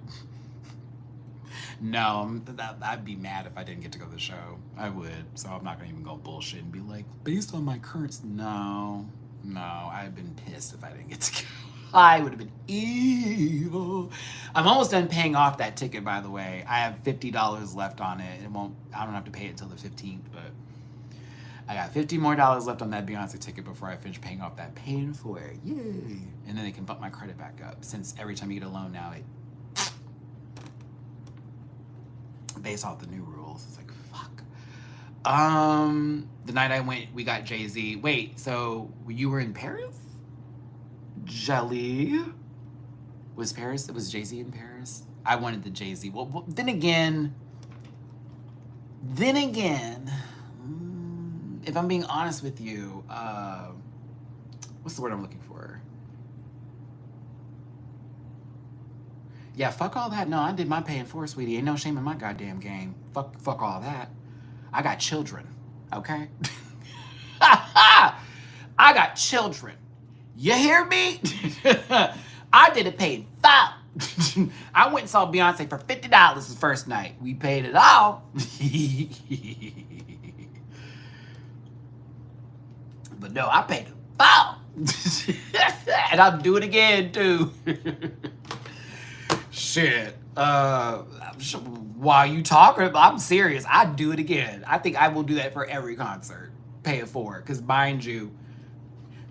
No, I'd be mad if I didn't get to go to the show. I would. So I'm not going to even go bullshit and be like, based on my currents, no. I'd been pissed if I didn't get to go. I would have been evil. I'm almost done paying off that ticket, by the way. I have $50 left on it. I don't have to pay it until the 15th, but I got $50 more left on that Beyonce ticket before I finish paying off that paying for it. Yay. And then they can bump my credit back up, since every time you get a loan now, it based off the new rules. It's like, fuck. The night I went, we got Jay-Z. Wait, so you were in Paris? Jelly. Was Jay-Z in Paris? I wanted the Jay-Z. Well, then again, if I'm being honest with you, what's the word I'm looking for? Yeah, fuck all that. No, I did my paying for it, sweetie. Ain't no shame in my goddamn game. Fuck all that. I got children, okay? I got children. You hear me? I did it paid $5. I went and saw Beyonce for $50 the first night. We paid it all. But no, I paid $5. And I'll do it again, too. Shit. While you talking, I'm serious. I'd do it again. I think I will do that for every concert. Pay it forward. Because mind you,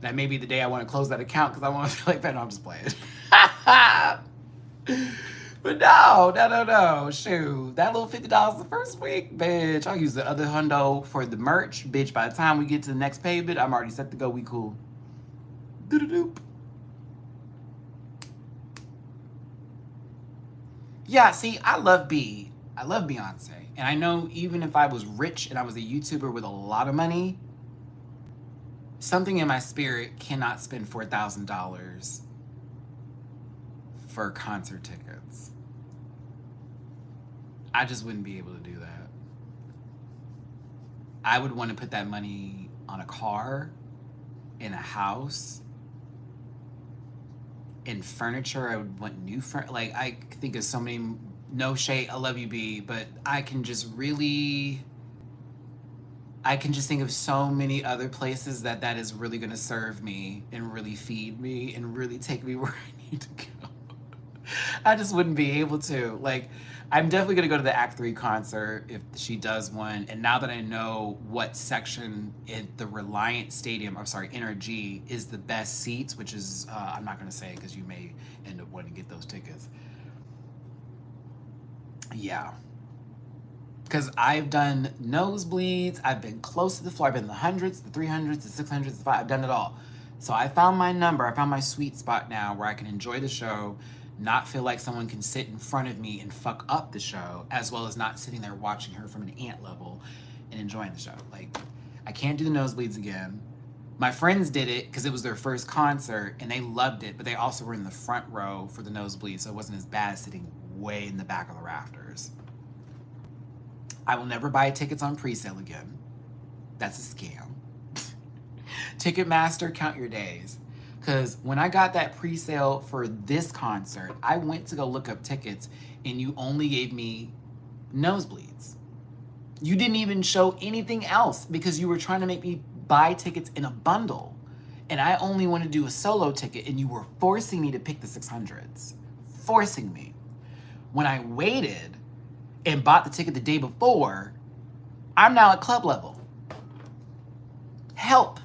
that may be the day I want to close that account because I want to feel like, no, I'm just playing. But no. Shoot. That little $50 the first week, bitch. I'll use the other hundo for the merch. Bitch, by the time we get to the next payment, I'm already set to go. We cool. Doo-doo-doop. Yeah, see, I love Beyonce. And I know even if I was rich and I was a YouTuber with a lot of money, something in my spirit cannot spend $4,000 for concert tickets. I just wouldn't be able to do that. I would want to put that money on a car, in a house, in furniture. I would want new furniture. Like, I think of so many, no shade, I love you, B, but I can just think of so many other places that is really going to serve me and really feed me and really take me where I need to go. I just wouldn't be able to. Like, I'm definitely going to go to the Act 3 concert if she does one. And now that I know what section in the Reliant Stadium, NRG, is the best seats, which is, I'm not going to say it because you may end up wanting to get those tickets. Yeah. Because I've done nosebleeds, I've been close to the floor, I've been in the hundreds, the 300s, the 600s, the 500s, I've done it all. So I found my number, I found my sweet spot now where I can enjoy the show, not feel like someone can sit in front of me and fuck up the show, as well as not sitting there watching her from an ant level and enjoying the show. Like, I can't do the nosebleeds again. My friends did it because it was their first concert and they loved it, but they also were in the front row for the nosebleed, so it wasn't as bad as sitting way in the back of the rafters. I will never buy tickets on pre-sale again. That's a scam. TicketMaster, count your days. Because when I got that pre-sale for this concert, I went to go look up tickets and you only gave me nosebleeds. You didn't even show anything else because you were trying to make me buy tickets in a bundle. And I only want to do a solo ticket and you were forcing me to pick the 600s. Forcing me. When I waited and bought the ticket the day before, I'm now at club level. Help.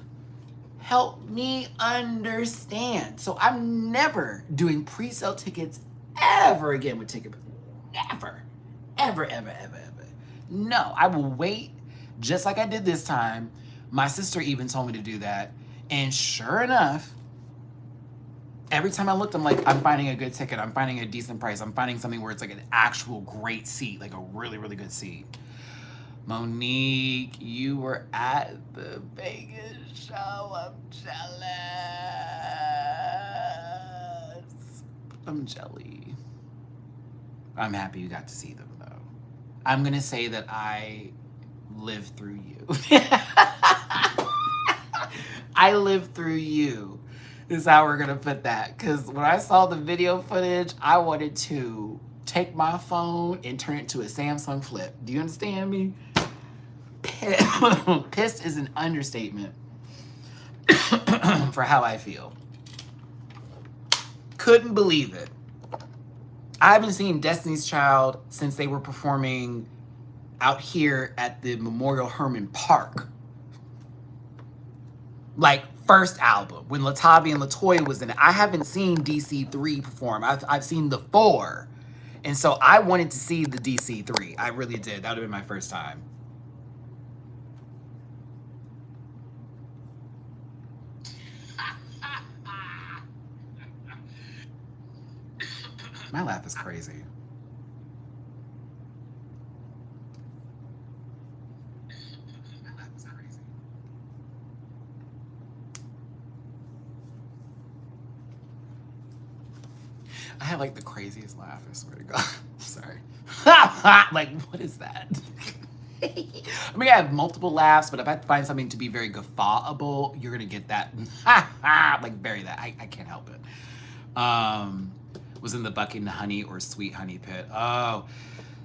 Help me understand. So I'm never doing pre-sale tickets ever again with TicketMaster. Never. Ever, ever, ever, ever. No, I will wait just like I did this time. My sister even told me to do that. And sure enough, every time I looked, I'm like, I'm finding a good ticket. I'm finding a decent price. I'm finding something where it's like an actual great seat, like a really, really good seat. Monique, you were at the Vegas show. I'm jealous. I'm jelly. I'm happy you got to see them, though. I'm going to say that I lived through you. I lived through you is how we're going to put that. Because when I saw the video footage, I wanted to take my phone and turn it to a Samsung Flip. Do you understand me? Pissed is an understatement for how I feel. Couldn't believe it. I haven't seen Destiny's Child since they were performing out here at the Memorial Hermann Park. Like, first album, when Latavia and LaToya was in it. I haven't seen DC3 perform. I've seen the 4. And so I wanted to see the DC3. I really did. That would have been my first time. My laugh is crazy. My laugh is crazy. I have like the craziest laugh, I swear to God. Sorry. Like, what is that? I mean, I have multiple laughs, but if I find something to be very guffawable, you're gonna get that. Like, very that. I can't help it. Was in the bucking honey or sweet honey pit. Oh,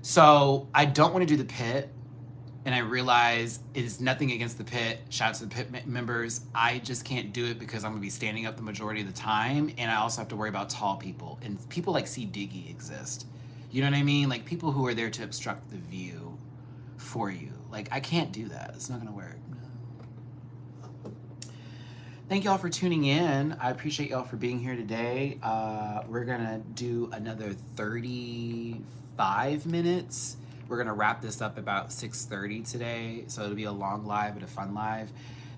so I don't want to do the pit, and I realize it is nothing against the pit. Shout out to the pit members. I just can't do it because I'm gonna be standing up the majority of the time, and I also have to worry about tall people, and people like C. Diggy exist. You know what I mean? Like people who are there to obstruct the view for you. Like I can't do that. It's not gonna work. Thank y'all for tuning in. I appreciate y'all for being here today. We're gonna do another 35 minutes. We're gonna wrap this up about 6:30 today. So it'll be a long live, but a fun live.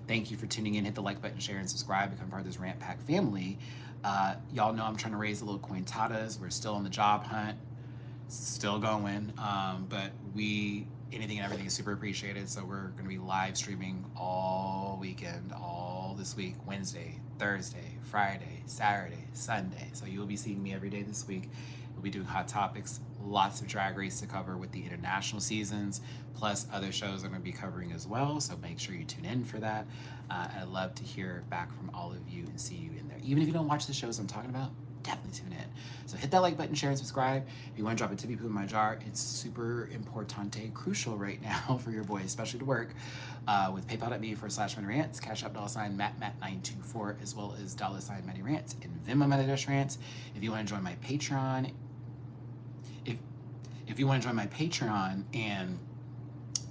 Thank you for tuning in. Hit the like button, share, and subscribe. Become part of this Rant Pack family. Y'all know I'm trying to raise the little cointadas. We're still on the job hunt. Still going. But anything and everything is super appreciated. So we're going to be live streaming all weekend, all this week, Wednesday, Thursday, Friday, Saturday, Sunday. So you'll be seeing me every day this week. We'll be doing hot topics, lots of Drag Race to cover with the international seasons, plus other shows I'm going to be covering as well. So make sure you tune in for that. I'd love to hear back from all of you and see you in there. Even if you don't watch the shows I'm talking about, definitely tune in. So hit that like button, share, and subscribe. If you want to drop a tippy poo in my jar, it's super importante, crucial right now for your boy, especially to work, with paypal.me/MattyRants, Cash App $MattMatt924, as well as $MattyRants, and Venmo MattyRants. If you want to join my Patreon, if you want to join my Patreon and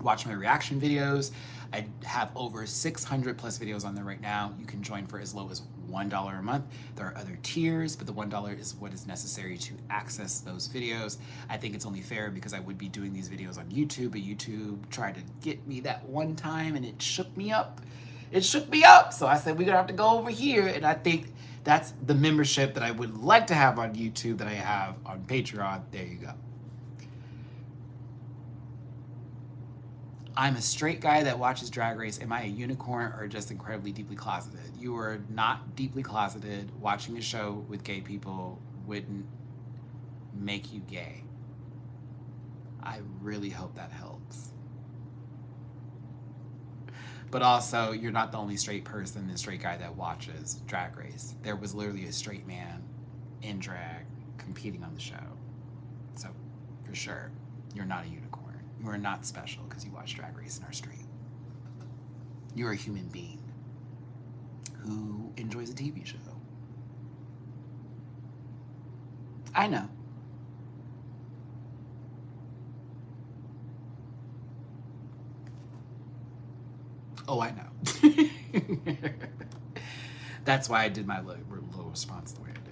watch my reaction videos, I have over 600 plus videos on there right now. You can join for as low as $1 a month. There are other tiers, but the $1 is what is necessary to access those videos. I think it's only fair because I would be doing these videos on YouTube, but YouTube tried to get me that one time and it shook me up. It shook me up. So I said, we're gonna have to go over here. And I think that's the membership that I would like to have on YouTube that I have on Patreon. There you go. I'm a straight guy that watches Drag Race. Am I a unicorn or just incredibly deeply closeted? You are not deeply closeted. Watching a show with gay people wouldn't make you gay. I really hope that helps. But also, you're not the only straight person and straight guy that watches Drag Race. There was literally a straight man in drag competing on the show. So, for sure, you're not a unicorn. You are not special because you watch Drag Race and are straight. You're a human being who enjoys a TV show. I know. Oh, I know. That's why I did my little response the way I did.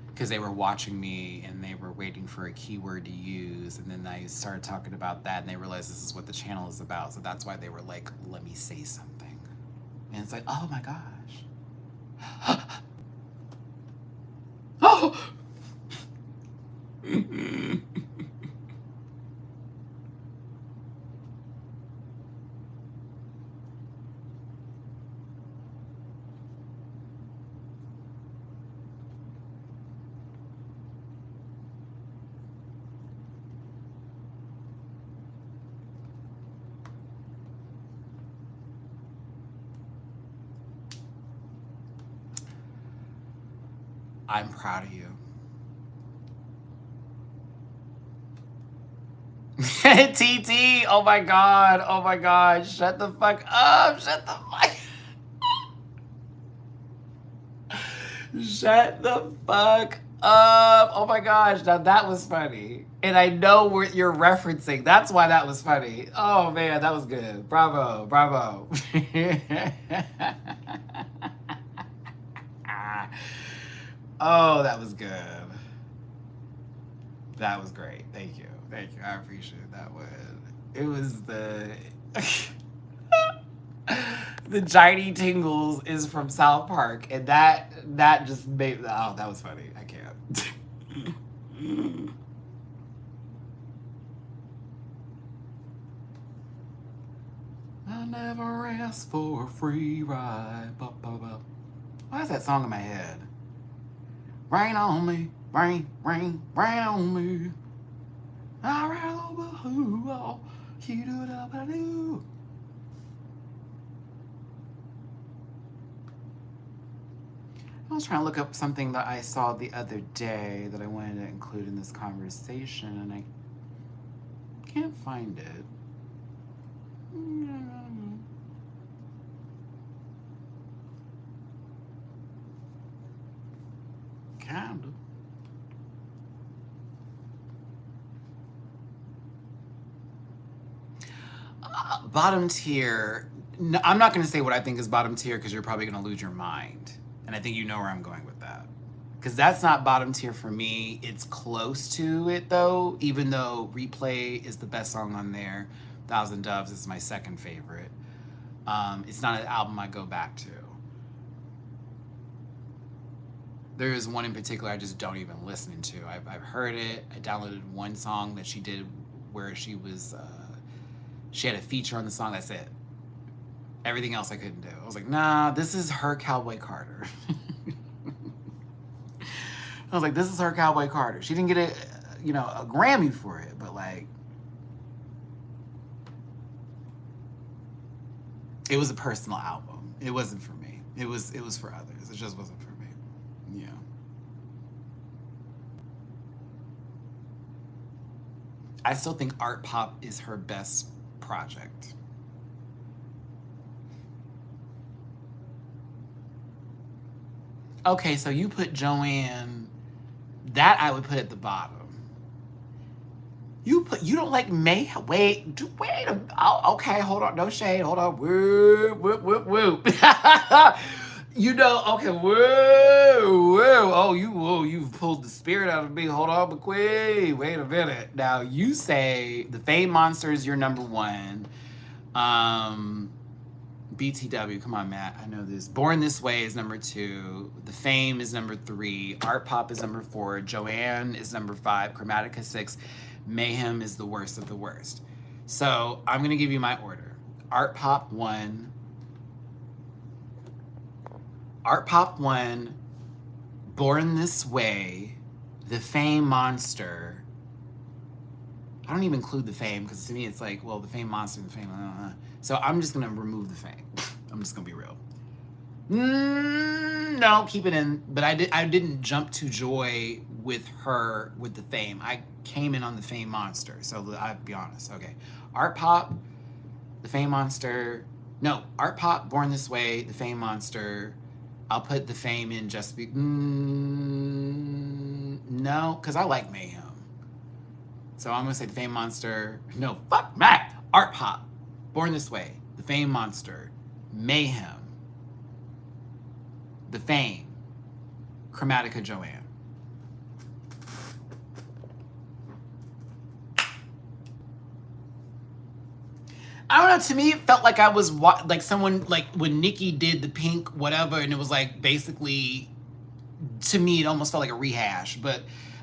Because they were watching me and they were waiting for a keyword to use. And then I started talking about that and they realized this is what the channel is about. So that's why they were like, let me say something. And it's like, oh my gosh. Oh! I'm proud of you. TT, oh my god, shut the fuck up, shut the fuck up, oh my gosh, now that was funny. And I know what you're referencing, that's why that was funny. Oh man, that was good, bravo, bravo. Oh, that was good. That was great. Thank you. I appreciate that one. It was the the Giny Tingles is from South Park, and that just made that was funny. I can't. I never asked for a free ride. Why is that song in my head? Rain on me, rain on me. I was trying to look up something that I saw the other day that I wanted to include in this conversation, and I can't find it. Kinda. Bottom tier. No, I'm not going to say what I think is bottom tier because you're probably going to lose your mind. And I think you know where I'm going with that. Because that's not bottom tier for me. It's close to it though, even though Replay is the best song on there. Thousand Doves is my second favorite. It's not an album I go back to. There is one in particular I just don't even listen to. I've heard it. I downloaded one song that she did where she was, she had a feature on the song. That's it. Everything else I couldn't do. I was like, nah, this is her Cowboy Carter. I was like, this is her Cowboy Carter. She didn't get a Grammy for it, but like, it was a personal album. It wasn't for me. It was for others. It just wasn't for me. Yeah. I still think Art Pop is her best project. Okay, so you put Joanne, that I would put at the bottom. You don't like May? Wait. Okay, hold on. No shade. Hold on. Whoop. Okay. Whoa. Oh, you've pulled the spirit out of me. Hold on, but wait a minute. Now you say the Fame Monster is your number one. BTW, come on, Matt. I know this. Born This Way is number 2. The Fame is number 3. Art Pop is number 4. Joanne is number 5. Chromatica 6. Mayhem is the worst of the worst. So I'm gonna give you my order. Art Pop 1. Art Pop 1. Born This Way. The Fame Monster. I don't even include the Fame because to me it's like, well, the Fame Monster, the Fame. So I'm just gonna remove the Fame. I'm just gonna be real. No, keep it in. But I didn't jump to joy with her with the Fame. I came in on the Fame Monster. So I'll be honest. Okay, Art Pop, the Fame Monster. No, Art Pop, Born This Way, the Fame Monster. I'll put the Fame in just be. No, because I like Mayhem. So I'm gonna say the Fame Monster. No, fuck Matt. Art Pop, Born This Way, the Fame Monster, Mayhem, the Fame, Chromatica Joanne. I don't know. To me, it felt like I was like someone like when Nicki did the Pink whatever, and it was like basically. To me, it almost felt like a rehash, but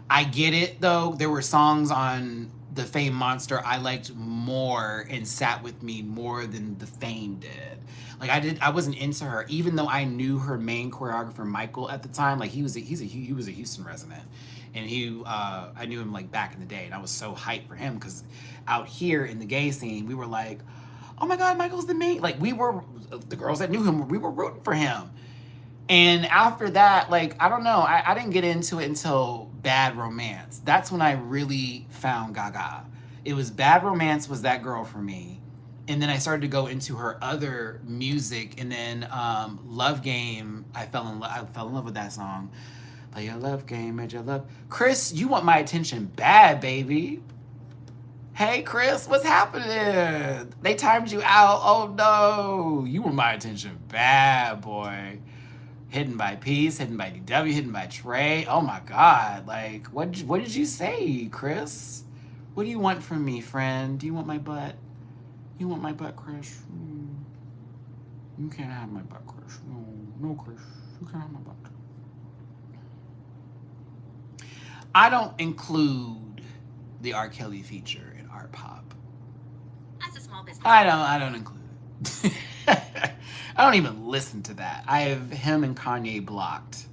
I get it though. There were songs on the Fame Monster I liked more and sat with me more than the Fame did. Like I wasn't into her, even though I knew her main choreographer Michael at the time. Like he was a Houston resident, and I knew him like back in the day, and I was so hyped for him because out here in the gay scene, we were like, oh my God, Michael's the main. Like we were the girls that knew him, we were rooting for him. And after that, like, I don't know, I didn't get into it until Bad Romance. That's when I really found Gaga. It was Bad Romance was that girl for me. And then I started to go into her other music. And then Love Game, I fell in love with that song. Play your love game, made your love. Chris, you want my attention bad, baby. Hey, Chris, what's happening? They timed you out. Oh, no. You want my attention bad, boy. Hidden by Peace, hidden by DW, hidden by Trey. Oh my God. Like, what did you say, Chris? What do you want from me, friend? Do you want my butt? You want my butt, Chris? You can't have my butt, Chris. No, Chris. You can't have my butt. I don't include the R. Kelly feature in Art Pop. As a small business. I don't include it. I don't even listen to that. I have him and Kanye blocked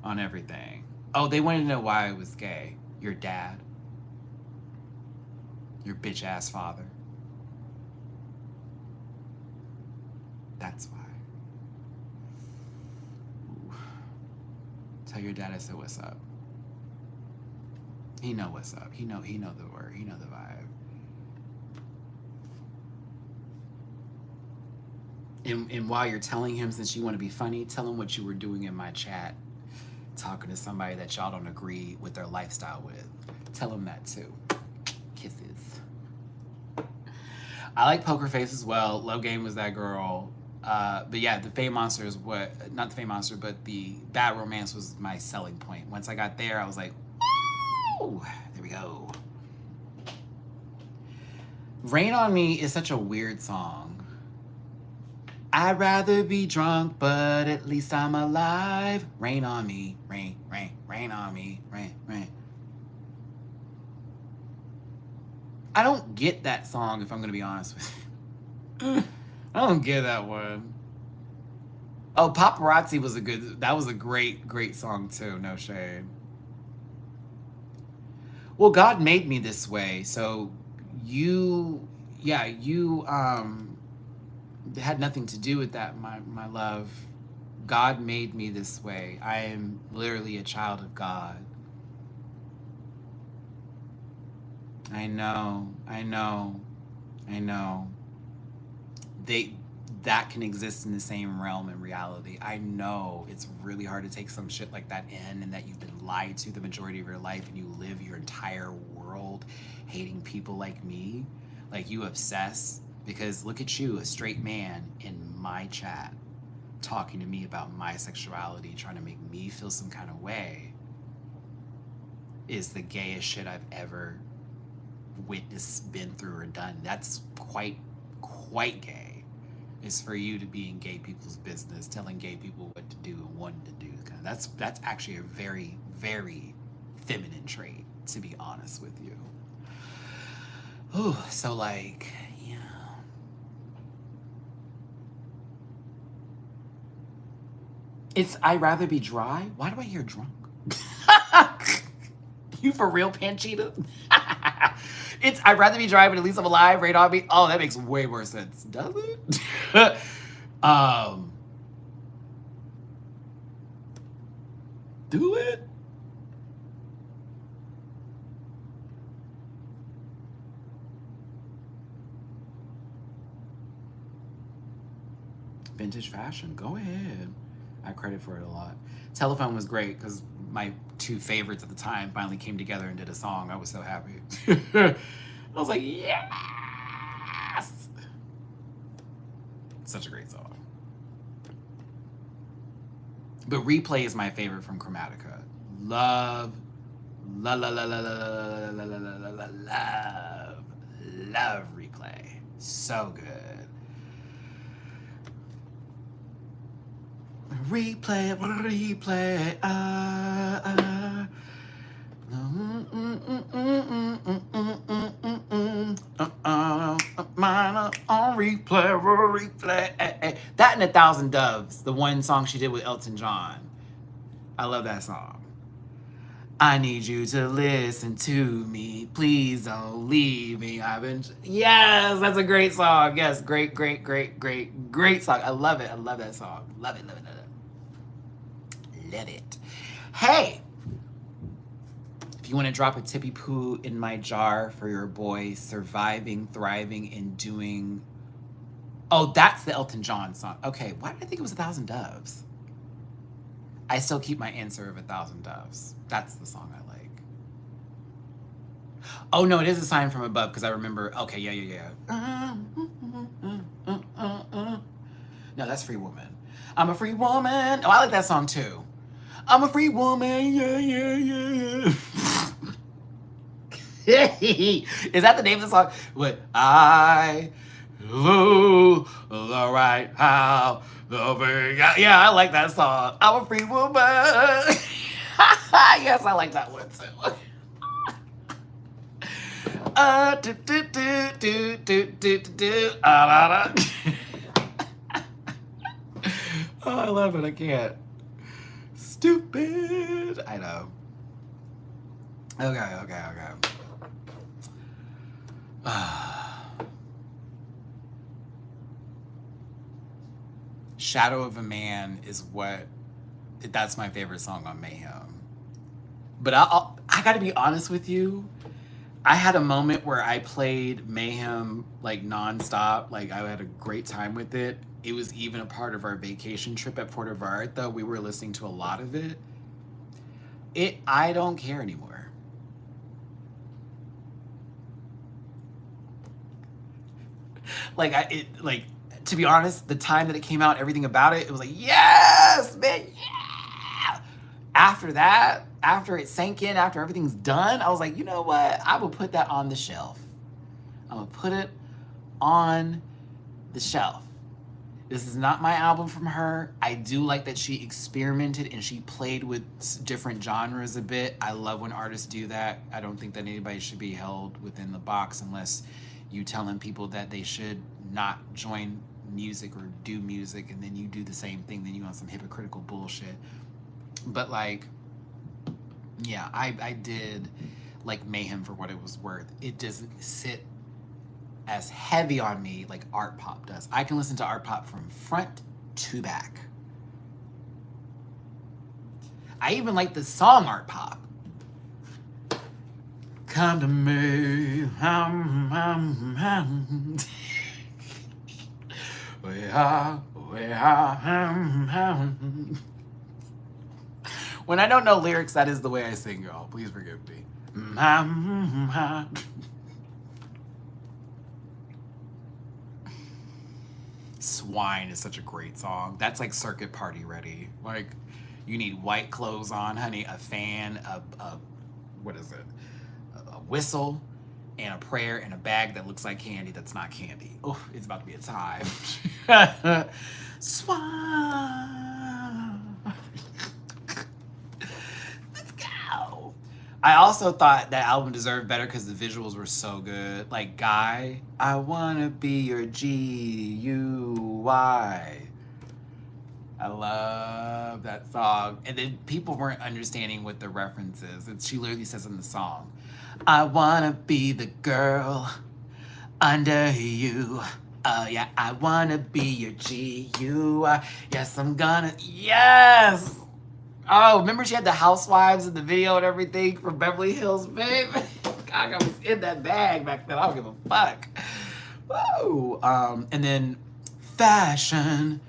on everything. Oh, they wanted to know why I was gay. Your dad. Your bitch ass father. That's why. Ooh. Tell your dad I said what's up. He know what's up. He know the word. He know the vibe. And while you're telling him, since you want to be funny, tell him what you were doing in my chat, talking to somebody that y'all don't agree with their lifestyle with. Tell him that too. Kisses. I like Poker Face as well. Love Game was that girl. But yeah, the Fame Monster is not the Fame Monster, but the Bad Romance was my selling point. Once I got there, I was like, woo, there we go. Rain on Me is such a weird song. I'd rather be drunk, but at least I'm alive. Rain on me, rain, rain, rain on me, rain, rain. I don't get that song, if I'm gonna be honest with you. I don't get that one. Oh, Paparazzi was that was a great song too, no shade. Well, God made me this way, so you had nothing to do with that, my love. God made me this way. I am literally a child of God. I know. That can exist in the same realm in reality. I know it's really hard to take some shit like that in, and that you've been lied to the majority of your life, and you live your entire world hating people like me. Like, you obsess. Because look at you, a straight man in my chat, talking to me about my sexuality, trying to make me feel some kind of way, is the gayest shit I've ever witnessed, been through, or done. That's quite gay. Is for you to be in gay people's business, telling gay people what to do and what to do. That's actually a very, very feminine trait, to be honest with you. Ooh, so like, yeah. It's I'd rather be dry. Why do I hear drunk? You for real, Panchita? It's I'd rather be dry, but at least I'm alive. Rain on me. Oh, that makes way more sense, does it? Do it. Vintage fashion. Go ahead. I credit for it a lot. Telephone was great because my two favorites at the time finally came together and did a song. I was so happy. I was like, yes! Such a great song. But Replay is my favorite from Chromatica. Love Replay. So good. Replay. Mine on replay. That and 1,000 Doves, the one song she did with Elton John. I love that song. I need you to listen to me. Please don't leave me. Yes, that's a great song. Yes, great song. I love it. I love that song. Love it. Love it. Hey, if you want to drop a tippy poo in my jar for your boy surviving, thriving, and doing... Oh, that's the Elton John song. Okay, why did I think it was 1,000 Doves? I still keep my answer of 1,000 Doves. That's the song I like. Oh, no, it is A Sign from Above because I remember... Okay, yeah. No, that's Free Woman. I'm a free woman. Oh, I like that song too. I'm a free woman. Yeah. Is that the name of the song? What? I lose the right how the big... Yeah, I like that song. I'm a free woman. Yes, I like that one too. Oh, I love it. I can't. Stupid. I know. Okay. Shadow of a Man is that's my favorite song on Mayhem. But I gotta be honest with you. I had a moment where I played Mayhem like nonstop. Like I had a great time with it. It was even a part of our vacation trip at Porto Varta. We were listening to a lot of it. I don't care anymore. To be honest, the time that it came out, everything about it was like, yes, man, yeah. After that, after it sank in, after everything's done, I was like, you know what? I will put that on the shelf. I'm gonna put it on the shelf. This is not my album from her. I do like that she experimented and she played with different genres a bit. I love when artists do that. I don't think that anybody should be held within the box unless you telling people that they should not join music or do music and then you do the same thing, then you on some hypocritical bullshit. But like, yeah, I did like Mayhem for what it was worth. It doesn't sit as heavy on me like art pop does. I can listen to art pop from front to back. I even like the song art pop. Come to me. When I don't know lyrics, that is the way I sing, y'all. Please forgive me. Swine is such a great song. That's like circuit party ready. Like, you need white clothes on, honey, a fan, what is it? A whistle, and a prayer, and a bag that looks like candy that's not candy. Oh, it's about to be a time. Swine. Let's go. I also thought that album deserved better because the visuals were so good. Like Guy, I wanna be your GUY. I love that song. And then people weren't understanding what the reference is. And she literally says in the song, I wanna be the girl under you. Oh yeah, I wanna be your GUI. Yes, I'm gonna. Yes! Oh, remember she had the housewives in the video and everything from Beverly Hills, babe? Gaga was in that bag back then. I don't give a fuck. Woo! And then fashion.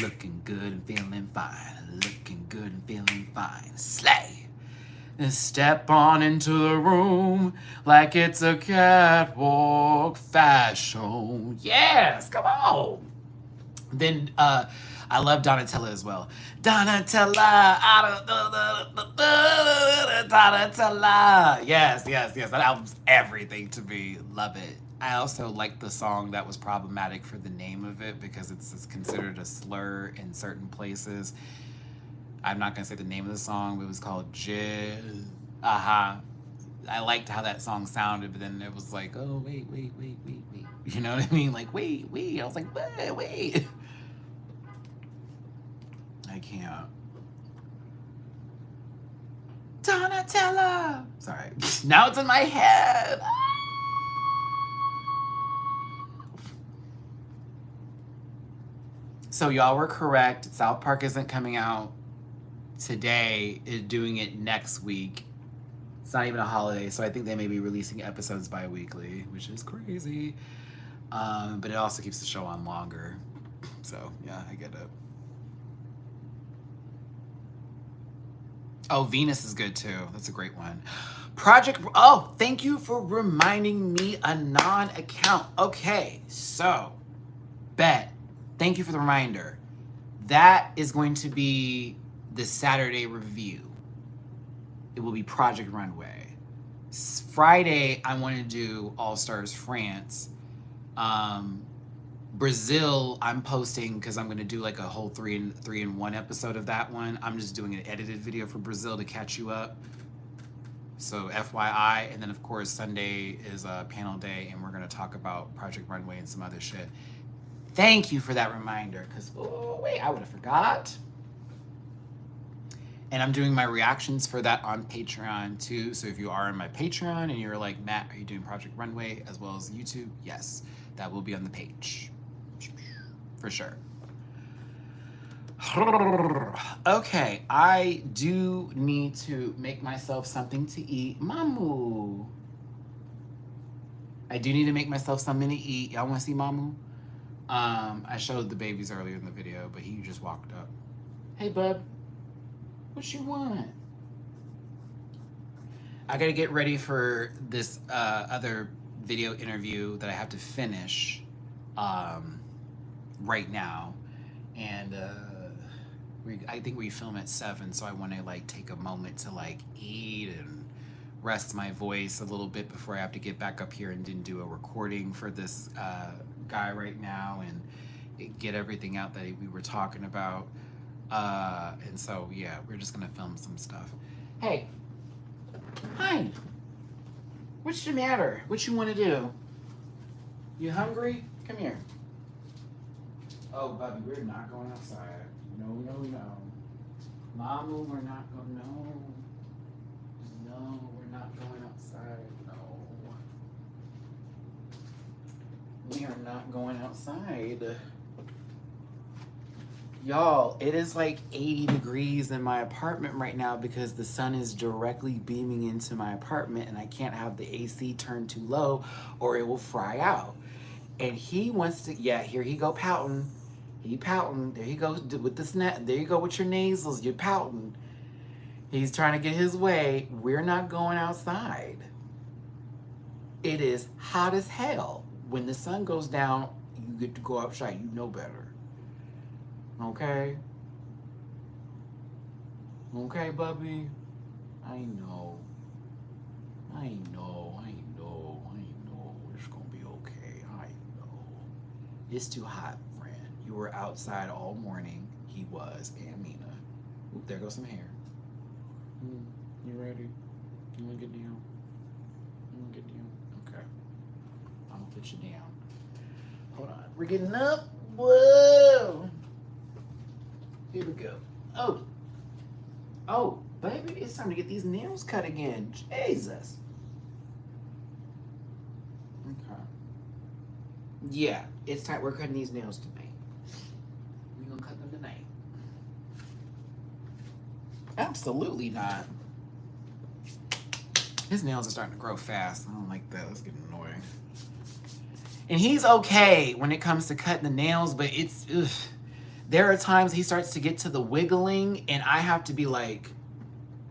Looking good and feeling fine. Looking good and feeling fine. Slay! And step on into the room like it's a catwalk fashion. Yes, come on. Then I love Donatella as well. Donatella, Donatella. Yes, yes, yes. That album's everything to me. Love it. I also like the song that was problematic for the name of it because it's considered a slur in certain places. I'm not gonna say the name of the song, but it was called Jizz. Aha. I liked how that song sounded, but then it was like, oh, wait. You know what I mean? Like, wait. I was like, wait. I can't. Donatella! Sorry. Now it's in my head. So y'all were correct. South Park isn't coming out today. It's doing it next week. It's not even a holiday, so I think they may be releasing episodes bi-weekly, which is crazy. But it also keeps the show on longer. So yeah, I get it. Oh, Venus is good too. That's a great one. Oh, thank you for reminding me a non-account. Okay, so, bet. Thank you for the reminder. That is going to be the Saturday review. It will be Project Runway. Friday, I want to do All Stars France. Brazil, I'm posting because I'm going to do like a whole 3-in-1 episode of that one. I'm just doing an edited video for Brazil to catch you up. So FYI, and then of course Sunday is a panel day and we're going to talk about Project Runway and some other shit. Thank you for that reminder because, oh wait, I would have forgot. And I'm doing my reactions for that on Patreon too. So if you are on my Patreon and you're like, Matt, are you doing Project Runway as well as YouTube? Yes, that will be on the page. For sure. Okay, I do need to make myself something to eat. Mamu. I do need to make myself something to eat. Y'all want to see Mamu? I showed the babies earlier in the video, but he just walked up. Hey, bub. What you want? I gotta get ready for this other video interview that I have to finish right now. And I think we film at 7, so I want to like take a moment to like eat and rest my voice a little bit before I have to get back up here and then do a recording for this guy right now and get everything out that we were talking about. And so yeah, we're just gonna film some stuff. Hey, hi. What's the matter? What you want to do? You hungry? Come here. Oh, Bubby, we're not going outside. No. Mama, we're not going. No, we're not going outside. No. We are not going outside. Y'all, it is like 80 degrees in my apartment right now because the sun is directly beaming into my apartment and I can't have the AC turned too low or it will fry out. And he wants to, yeah, here he go pouting. He pouting. There he goes with the snap. There you go with your nasals. You're pouting. He's trying to get his way. We're not going outside. It is hot as hell. When the sun goes down, you get to go outside. You know better. Okay? Okay, Bubby? I know. It's gonna be okay. I know. It's too hot, friend. You were outside all morning. He was, and Mina. Oop, there goes some hair. You ready? You want to get down? You want to get down? Okay. I'm going to put you down. Hold on. We're getting up. Whoa. Here we go. Oh. Oh, baby, it's time to get these nails cut again. Jesus. Okay. Yeah, it's time. We're cutting these nails tonight. We're going to cut them tonight. Absolutely not. His nails are starting to grow fast. I don't like that. That's getting annoying. And he's okay when it comes to cutting the nails, but it's... Ugh. There are times he starts to get to the wiggling, and I have to be like...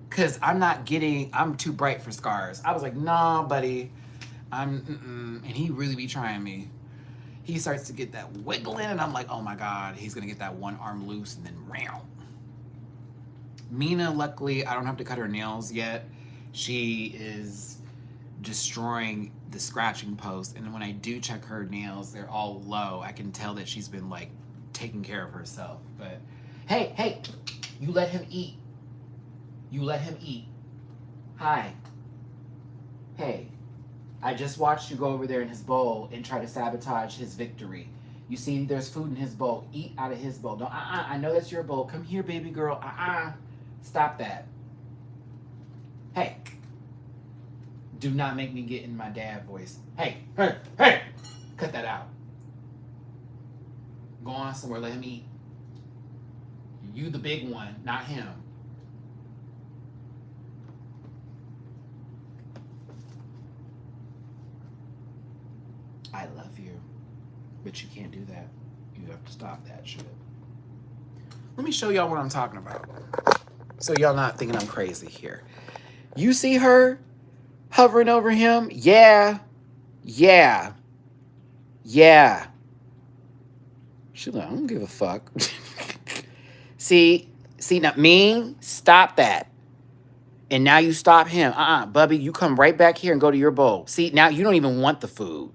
Because I'm too bright for scars. I was like, nah, buddy. And he really be trying me. He starts to get that wiggling, and I'm like, oh my God, he's going to get that one arm loose, and then round. Mina, luckily, I don't have to cut her nails yet. She is destroying the scratching post, and when I do check her nails, they're all low. I can tell that she's been, like, taking care of herself. But, hey, you let him eat. You let him eat. Hi. Hey, I just watched you go over there in his bowl and try to sabotage his victory. You see there's food in his bowl. Eat out of his bowl. Don't, I know that's your bowl. Come here, baby girl. Stop that. Hey. Do not make me get in my dad voice. Hey. Cut that out. Go on somewhere. Let him eat. You the big one, not him. I love you, but you can't do that. You have to stop that shit. Let me show y'all what I'm talking about, so y'all not thinking I'm crazy here. You see her hovering over him? Yeah. She like, I don't give a fuck. see, now me, stop that. And now you stop him. Bubby, you come right back here and go to your bowl. See, now you don't even want the food.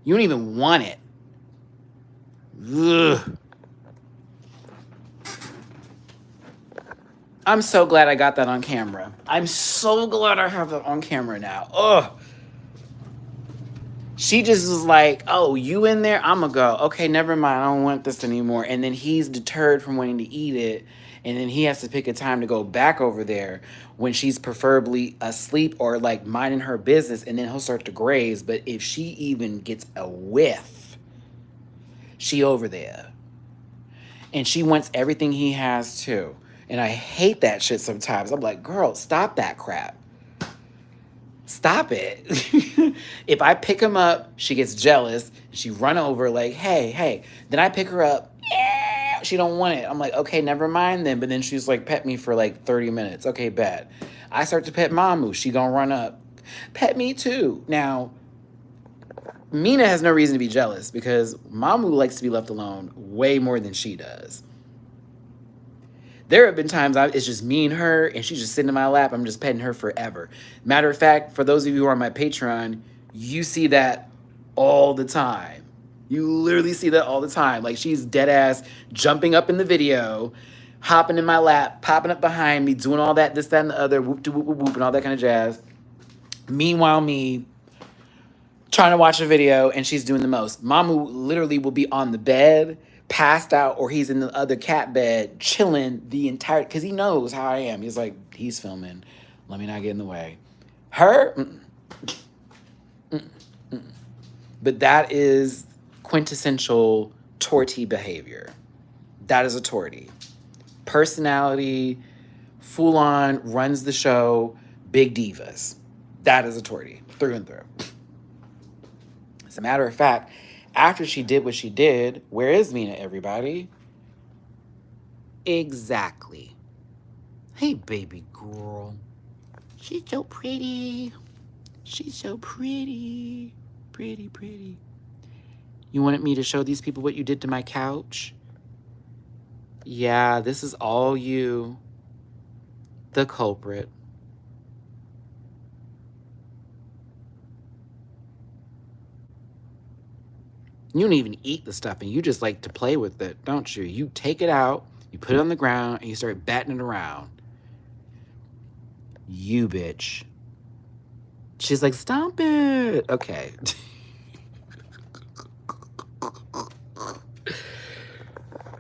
You don't even want it. Ugh. I'm so glad I got that on camera. I'm so glad I have that on camera now. Ugh. She just was like, oh, you in there? I'm going to go. Okay, never mind. I don't want this anymore. And then he's deterred from wanting to eat it. And then he has to pick a time to go back over there when she's preferably asleep or like minding her business. And then he'll start to graze. But if she even gets a whiff, she over there. And she wants everything he has too. And I hate that shit sometimes. I'm like, girl, stop that crap. Stop it. If I pick him up, she gets jealous. She run over like, hey. Then I pick her up. Yeah, she don't want it. I'm like, okay, never mind then. But then she's like, pet me for like 30 minutes. Okay, bet. I start to pet Mamu. She gonna run up. Pet me too. Now, Mina has no reason to be jealous because Mamu likes to be left alone way more than she does. There have been times it's just me and her, and she's just sitting in my lap. I'm just petting her forever. Matter of fact, for those of you who are on my Patreon, you see that all the time. You literally see that all the time. Like, she's dead ass jumping up in the video, hopping in my lap, popping up behind me, doing all that, this, that, and the other, whoop, whoop, whoop, whoop, and all that kind of jazz. Meanwhile, me trying to watch a video, and she's doing the most. Mamu literally will be on the bed, passed out, or he's in the other cat bed chilling the entire, because he knows how I am. He's like, he's filming, let me not get in the way. Her, but that is quintessential tortie behavior. That is a tortie. Personality, full on, runs the show, big divas. That is a tortie, through and through. As a matter of fact, after she did what she did, where is Mina, everybody? Exactly. Hey, baby girl. She's so pretty. She's so pretty. Pretty. You wanted me to show these people what you did to my couch? Yeah, this is all you. The culprit. You don't even eat the stuffing. You just like to play with it, don't you? You take it out, you put it on the ground, and you start batting it around. You bitch. She's like, stop it. Okay.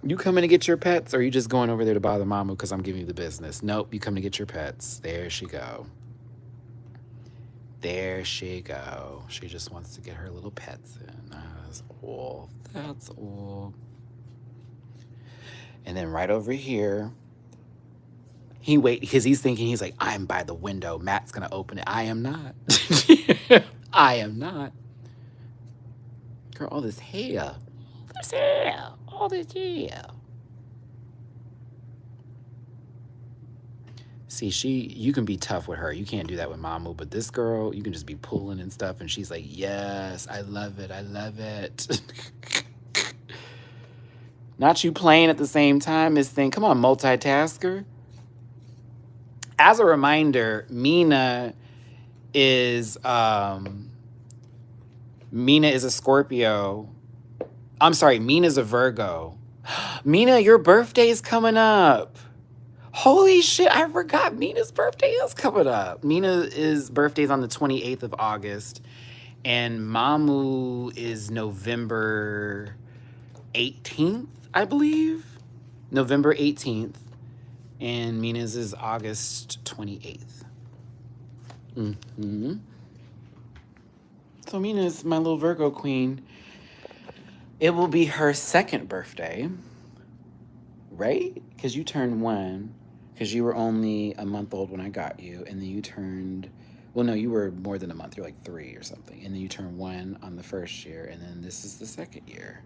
You coming to get your pets, or are you just going over there to bother Mama because I'm giving you the business? Nope, you come to get your pets. There she go. There she go. She just wants to get her little pets in. That's all. That's all. And then right over here, because he's thinking, he's like, I'm by the window. Matt's gonna open it. I am not. I am not. Girl, all this hair. All this hair. See, you can be tough with her. You can't do that with Mamu, but this girl, you can just be pulling and stuff, and she's like, yes, I love it. I love it. Not you playing at the same time, Miss Thing. Come on, multitasker. As a reminder, Mina is a Scorpio. I'm sorry, Mina's a Virgo. Mina, your birthday is coming up. Holy shit, I forgot Mina's birthday is coming up. Mina's birthday is on the 28th of August, and Mamu is November 18th, I believe. November 18th, and Mina's is August 28th. So Mina's my little Virgo queen. It will be her second birthday, right? Because you turned 1, because you were only a month old when I got you, and then you turned, well, no, you were more than a month. You're like 3 or something, and then you turned 1 on the first year, and then this is the second year.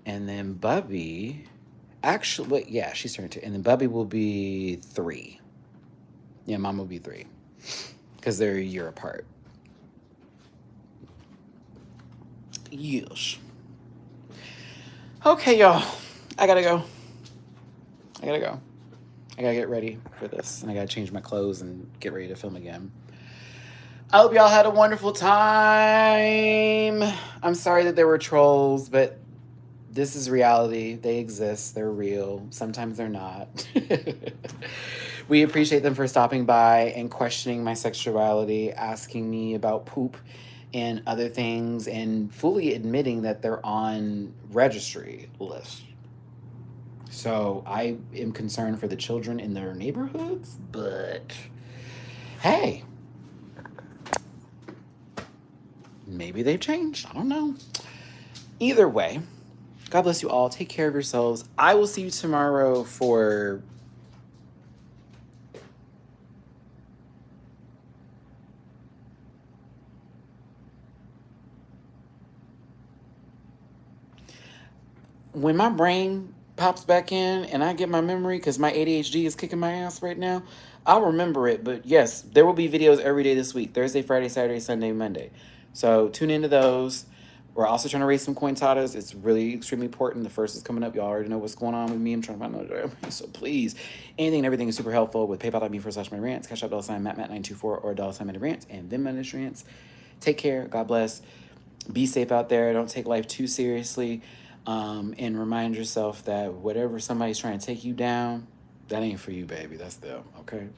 And then Bubby, actually, yeah, she's turned 2, and then Bubby will be 3. Yeah, Mom will be 3, because they're a year apart. Yes. Okay, y'all. I gotta go. I gotta get ready for this, and I gotta change my clothes and get ready to film again. I hope y'all had a wonderful time. I'm sorry that there were trolls, but this is reality. They exist. They're real. Sometimes they're not. We appreciate them for stopping by and questioning my sexuality, asking me about poop and other things, and fully admitting that they're on registry lists. So I am concerned for the children in their neighborhoods, but hey, maybe they've changed. I don't know. Either way, God bless you all. Take care of yourselves. I will see you tomorrow for when my brain pops back in and I get my memory, because my ADHD is kicking my ass right now. I'll remember it, but yes, there will be videos every day this week. Thursday, Friday, Saturday, Sunday, Monday. So tune into those. We're also trying to raise some cointadas. It's really extremely important. The first is coming up. Y'all already know what's going on with me. I'm trying to find another. So please, anything and everything is super helpful with paypal.me/MattyRants, Cash App $Matt924 or $MattyRants, and then MattyRants. Take care. God bless. Be safe out there. Don't take life too seriously. And remind yourself that whatever somebody's trying to take you down, that ain't for you, baby. That's them, okay?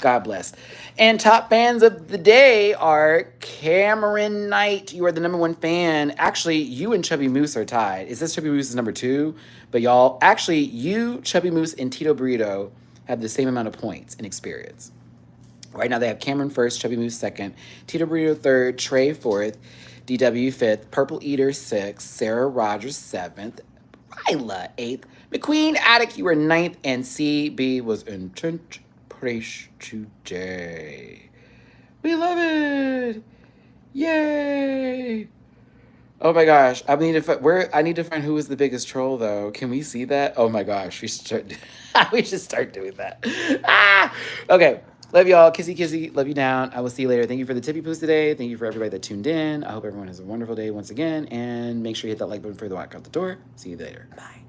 God bless. And top fans of the day are Cameron Knight. You are the #1 fan. Actually, you and Chubby Moose are tied. It says Chubby Moose is #2, but y'all, actually, you, Chubby Moose, and Tito Burrito have the same amount of points in experience. Right now, they have Cameron first, Chubby Moose second, Tito Burrito third, Trey fourth, DW 5th, Purple Eater 6th, Sarah Rogers 7th, Ryla 8th, McQueen Addict, you were 9th, and CB was in 10th place today. We love it! Yay! Oh my gosh, I need to find who is the biggest troll though. Can we see that? Oh my gosh, we should start doing that. Okay. Love y'all. Kissy, kissy. Love you down. I will see you later. Thank you for the tippy poos today. Thank you for everybody that tuned in. I hope everyone has a wonderful day once again. And make sure you hit that like button for the walk out the door. See you later. Bye.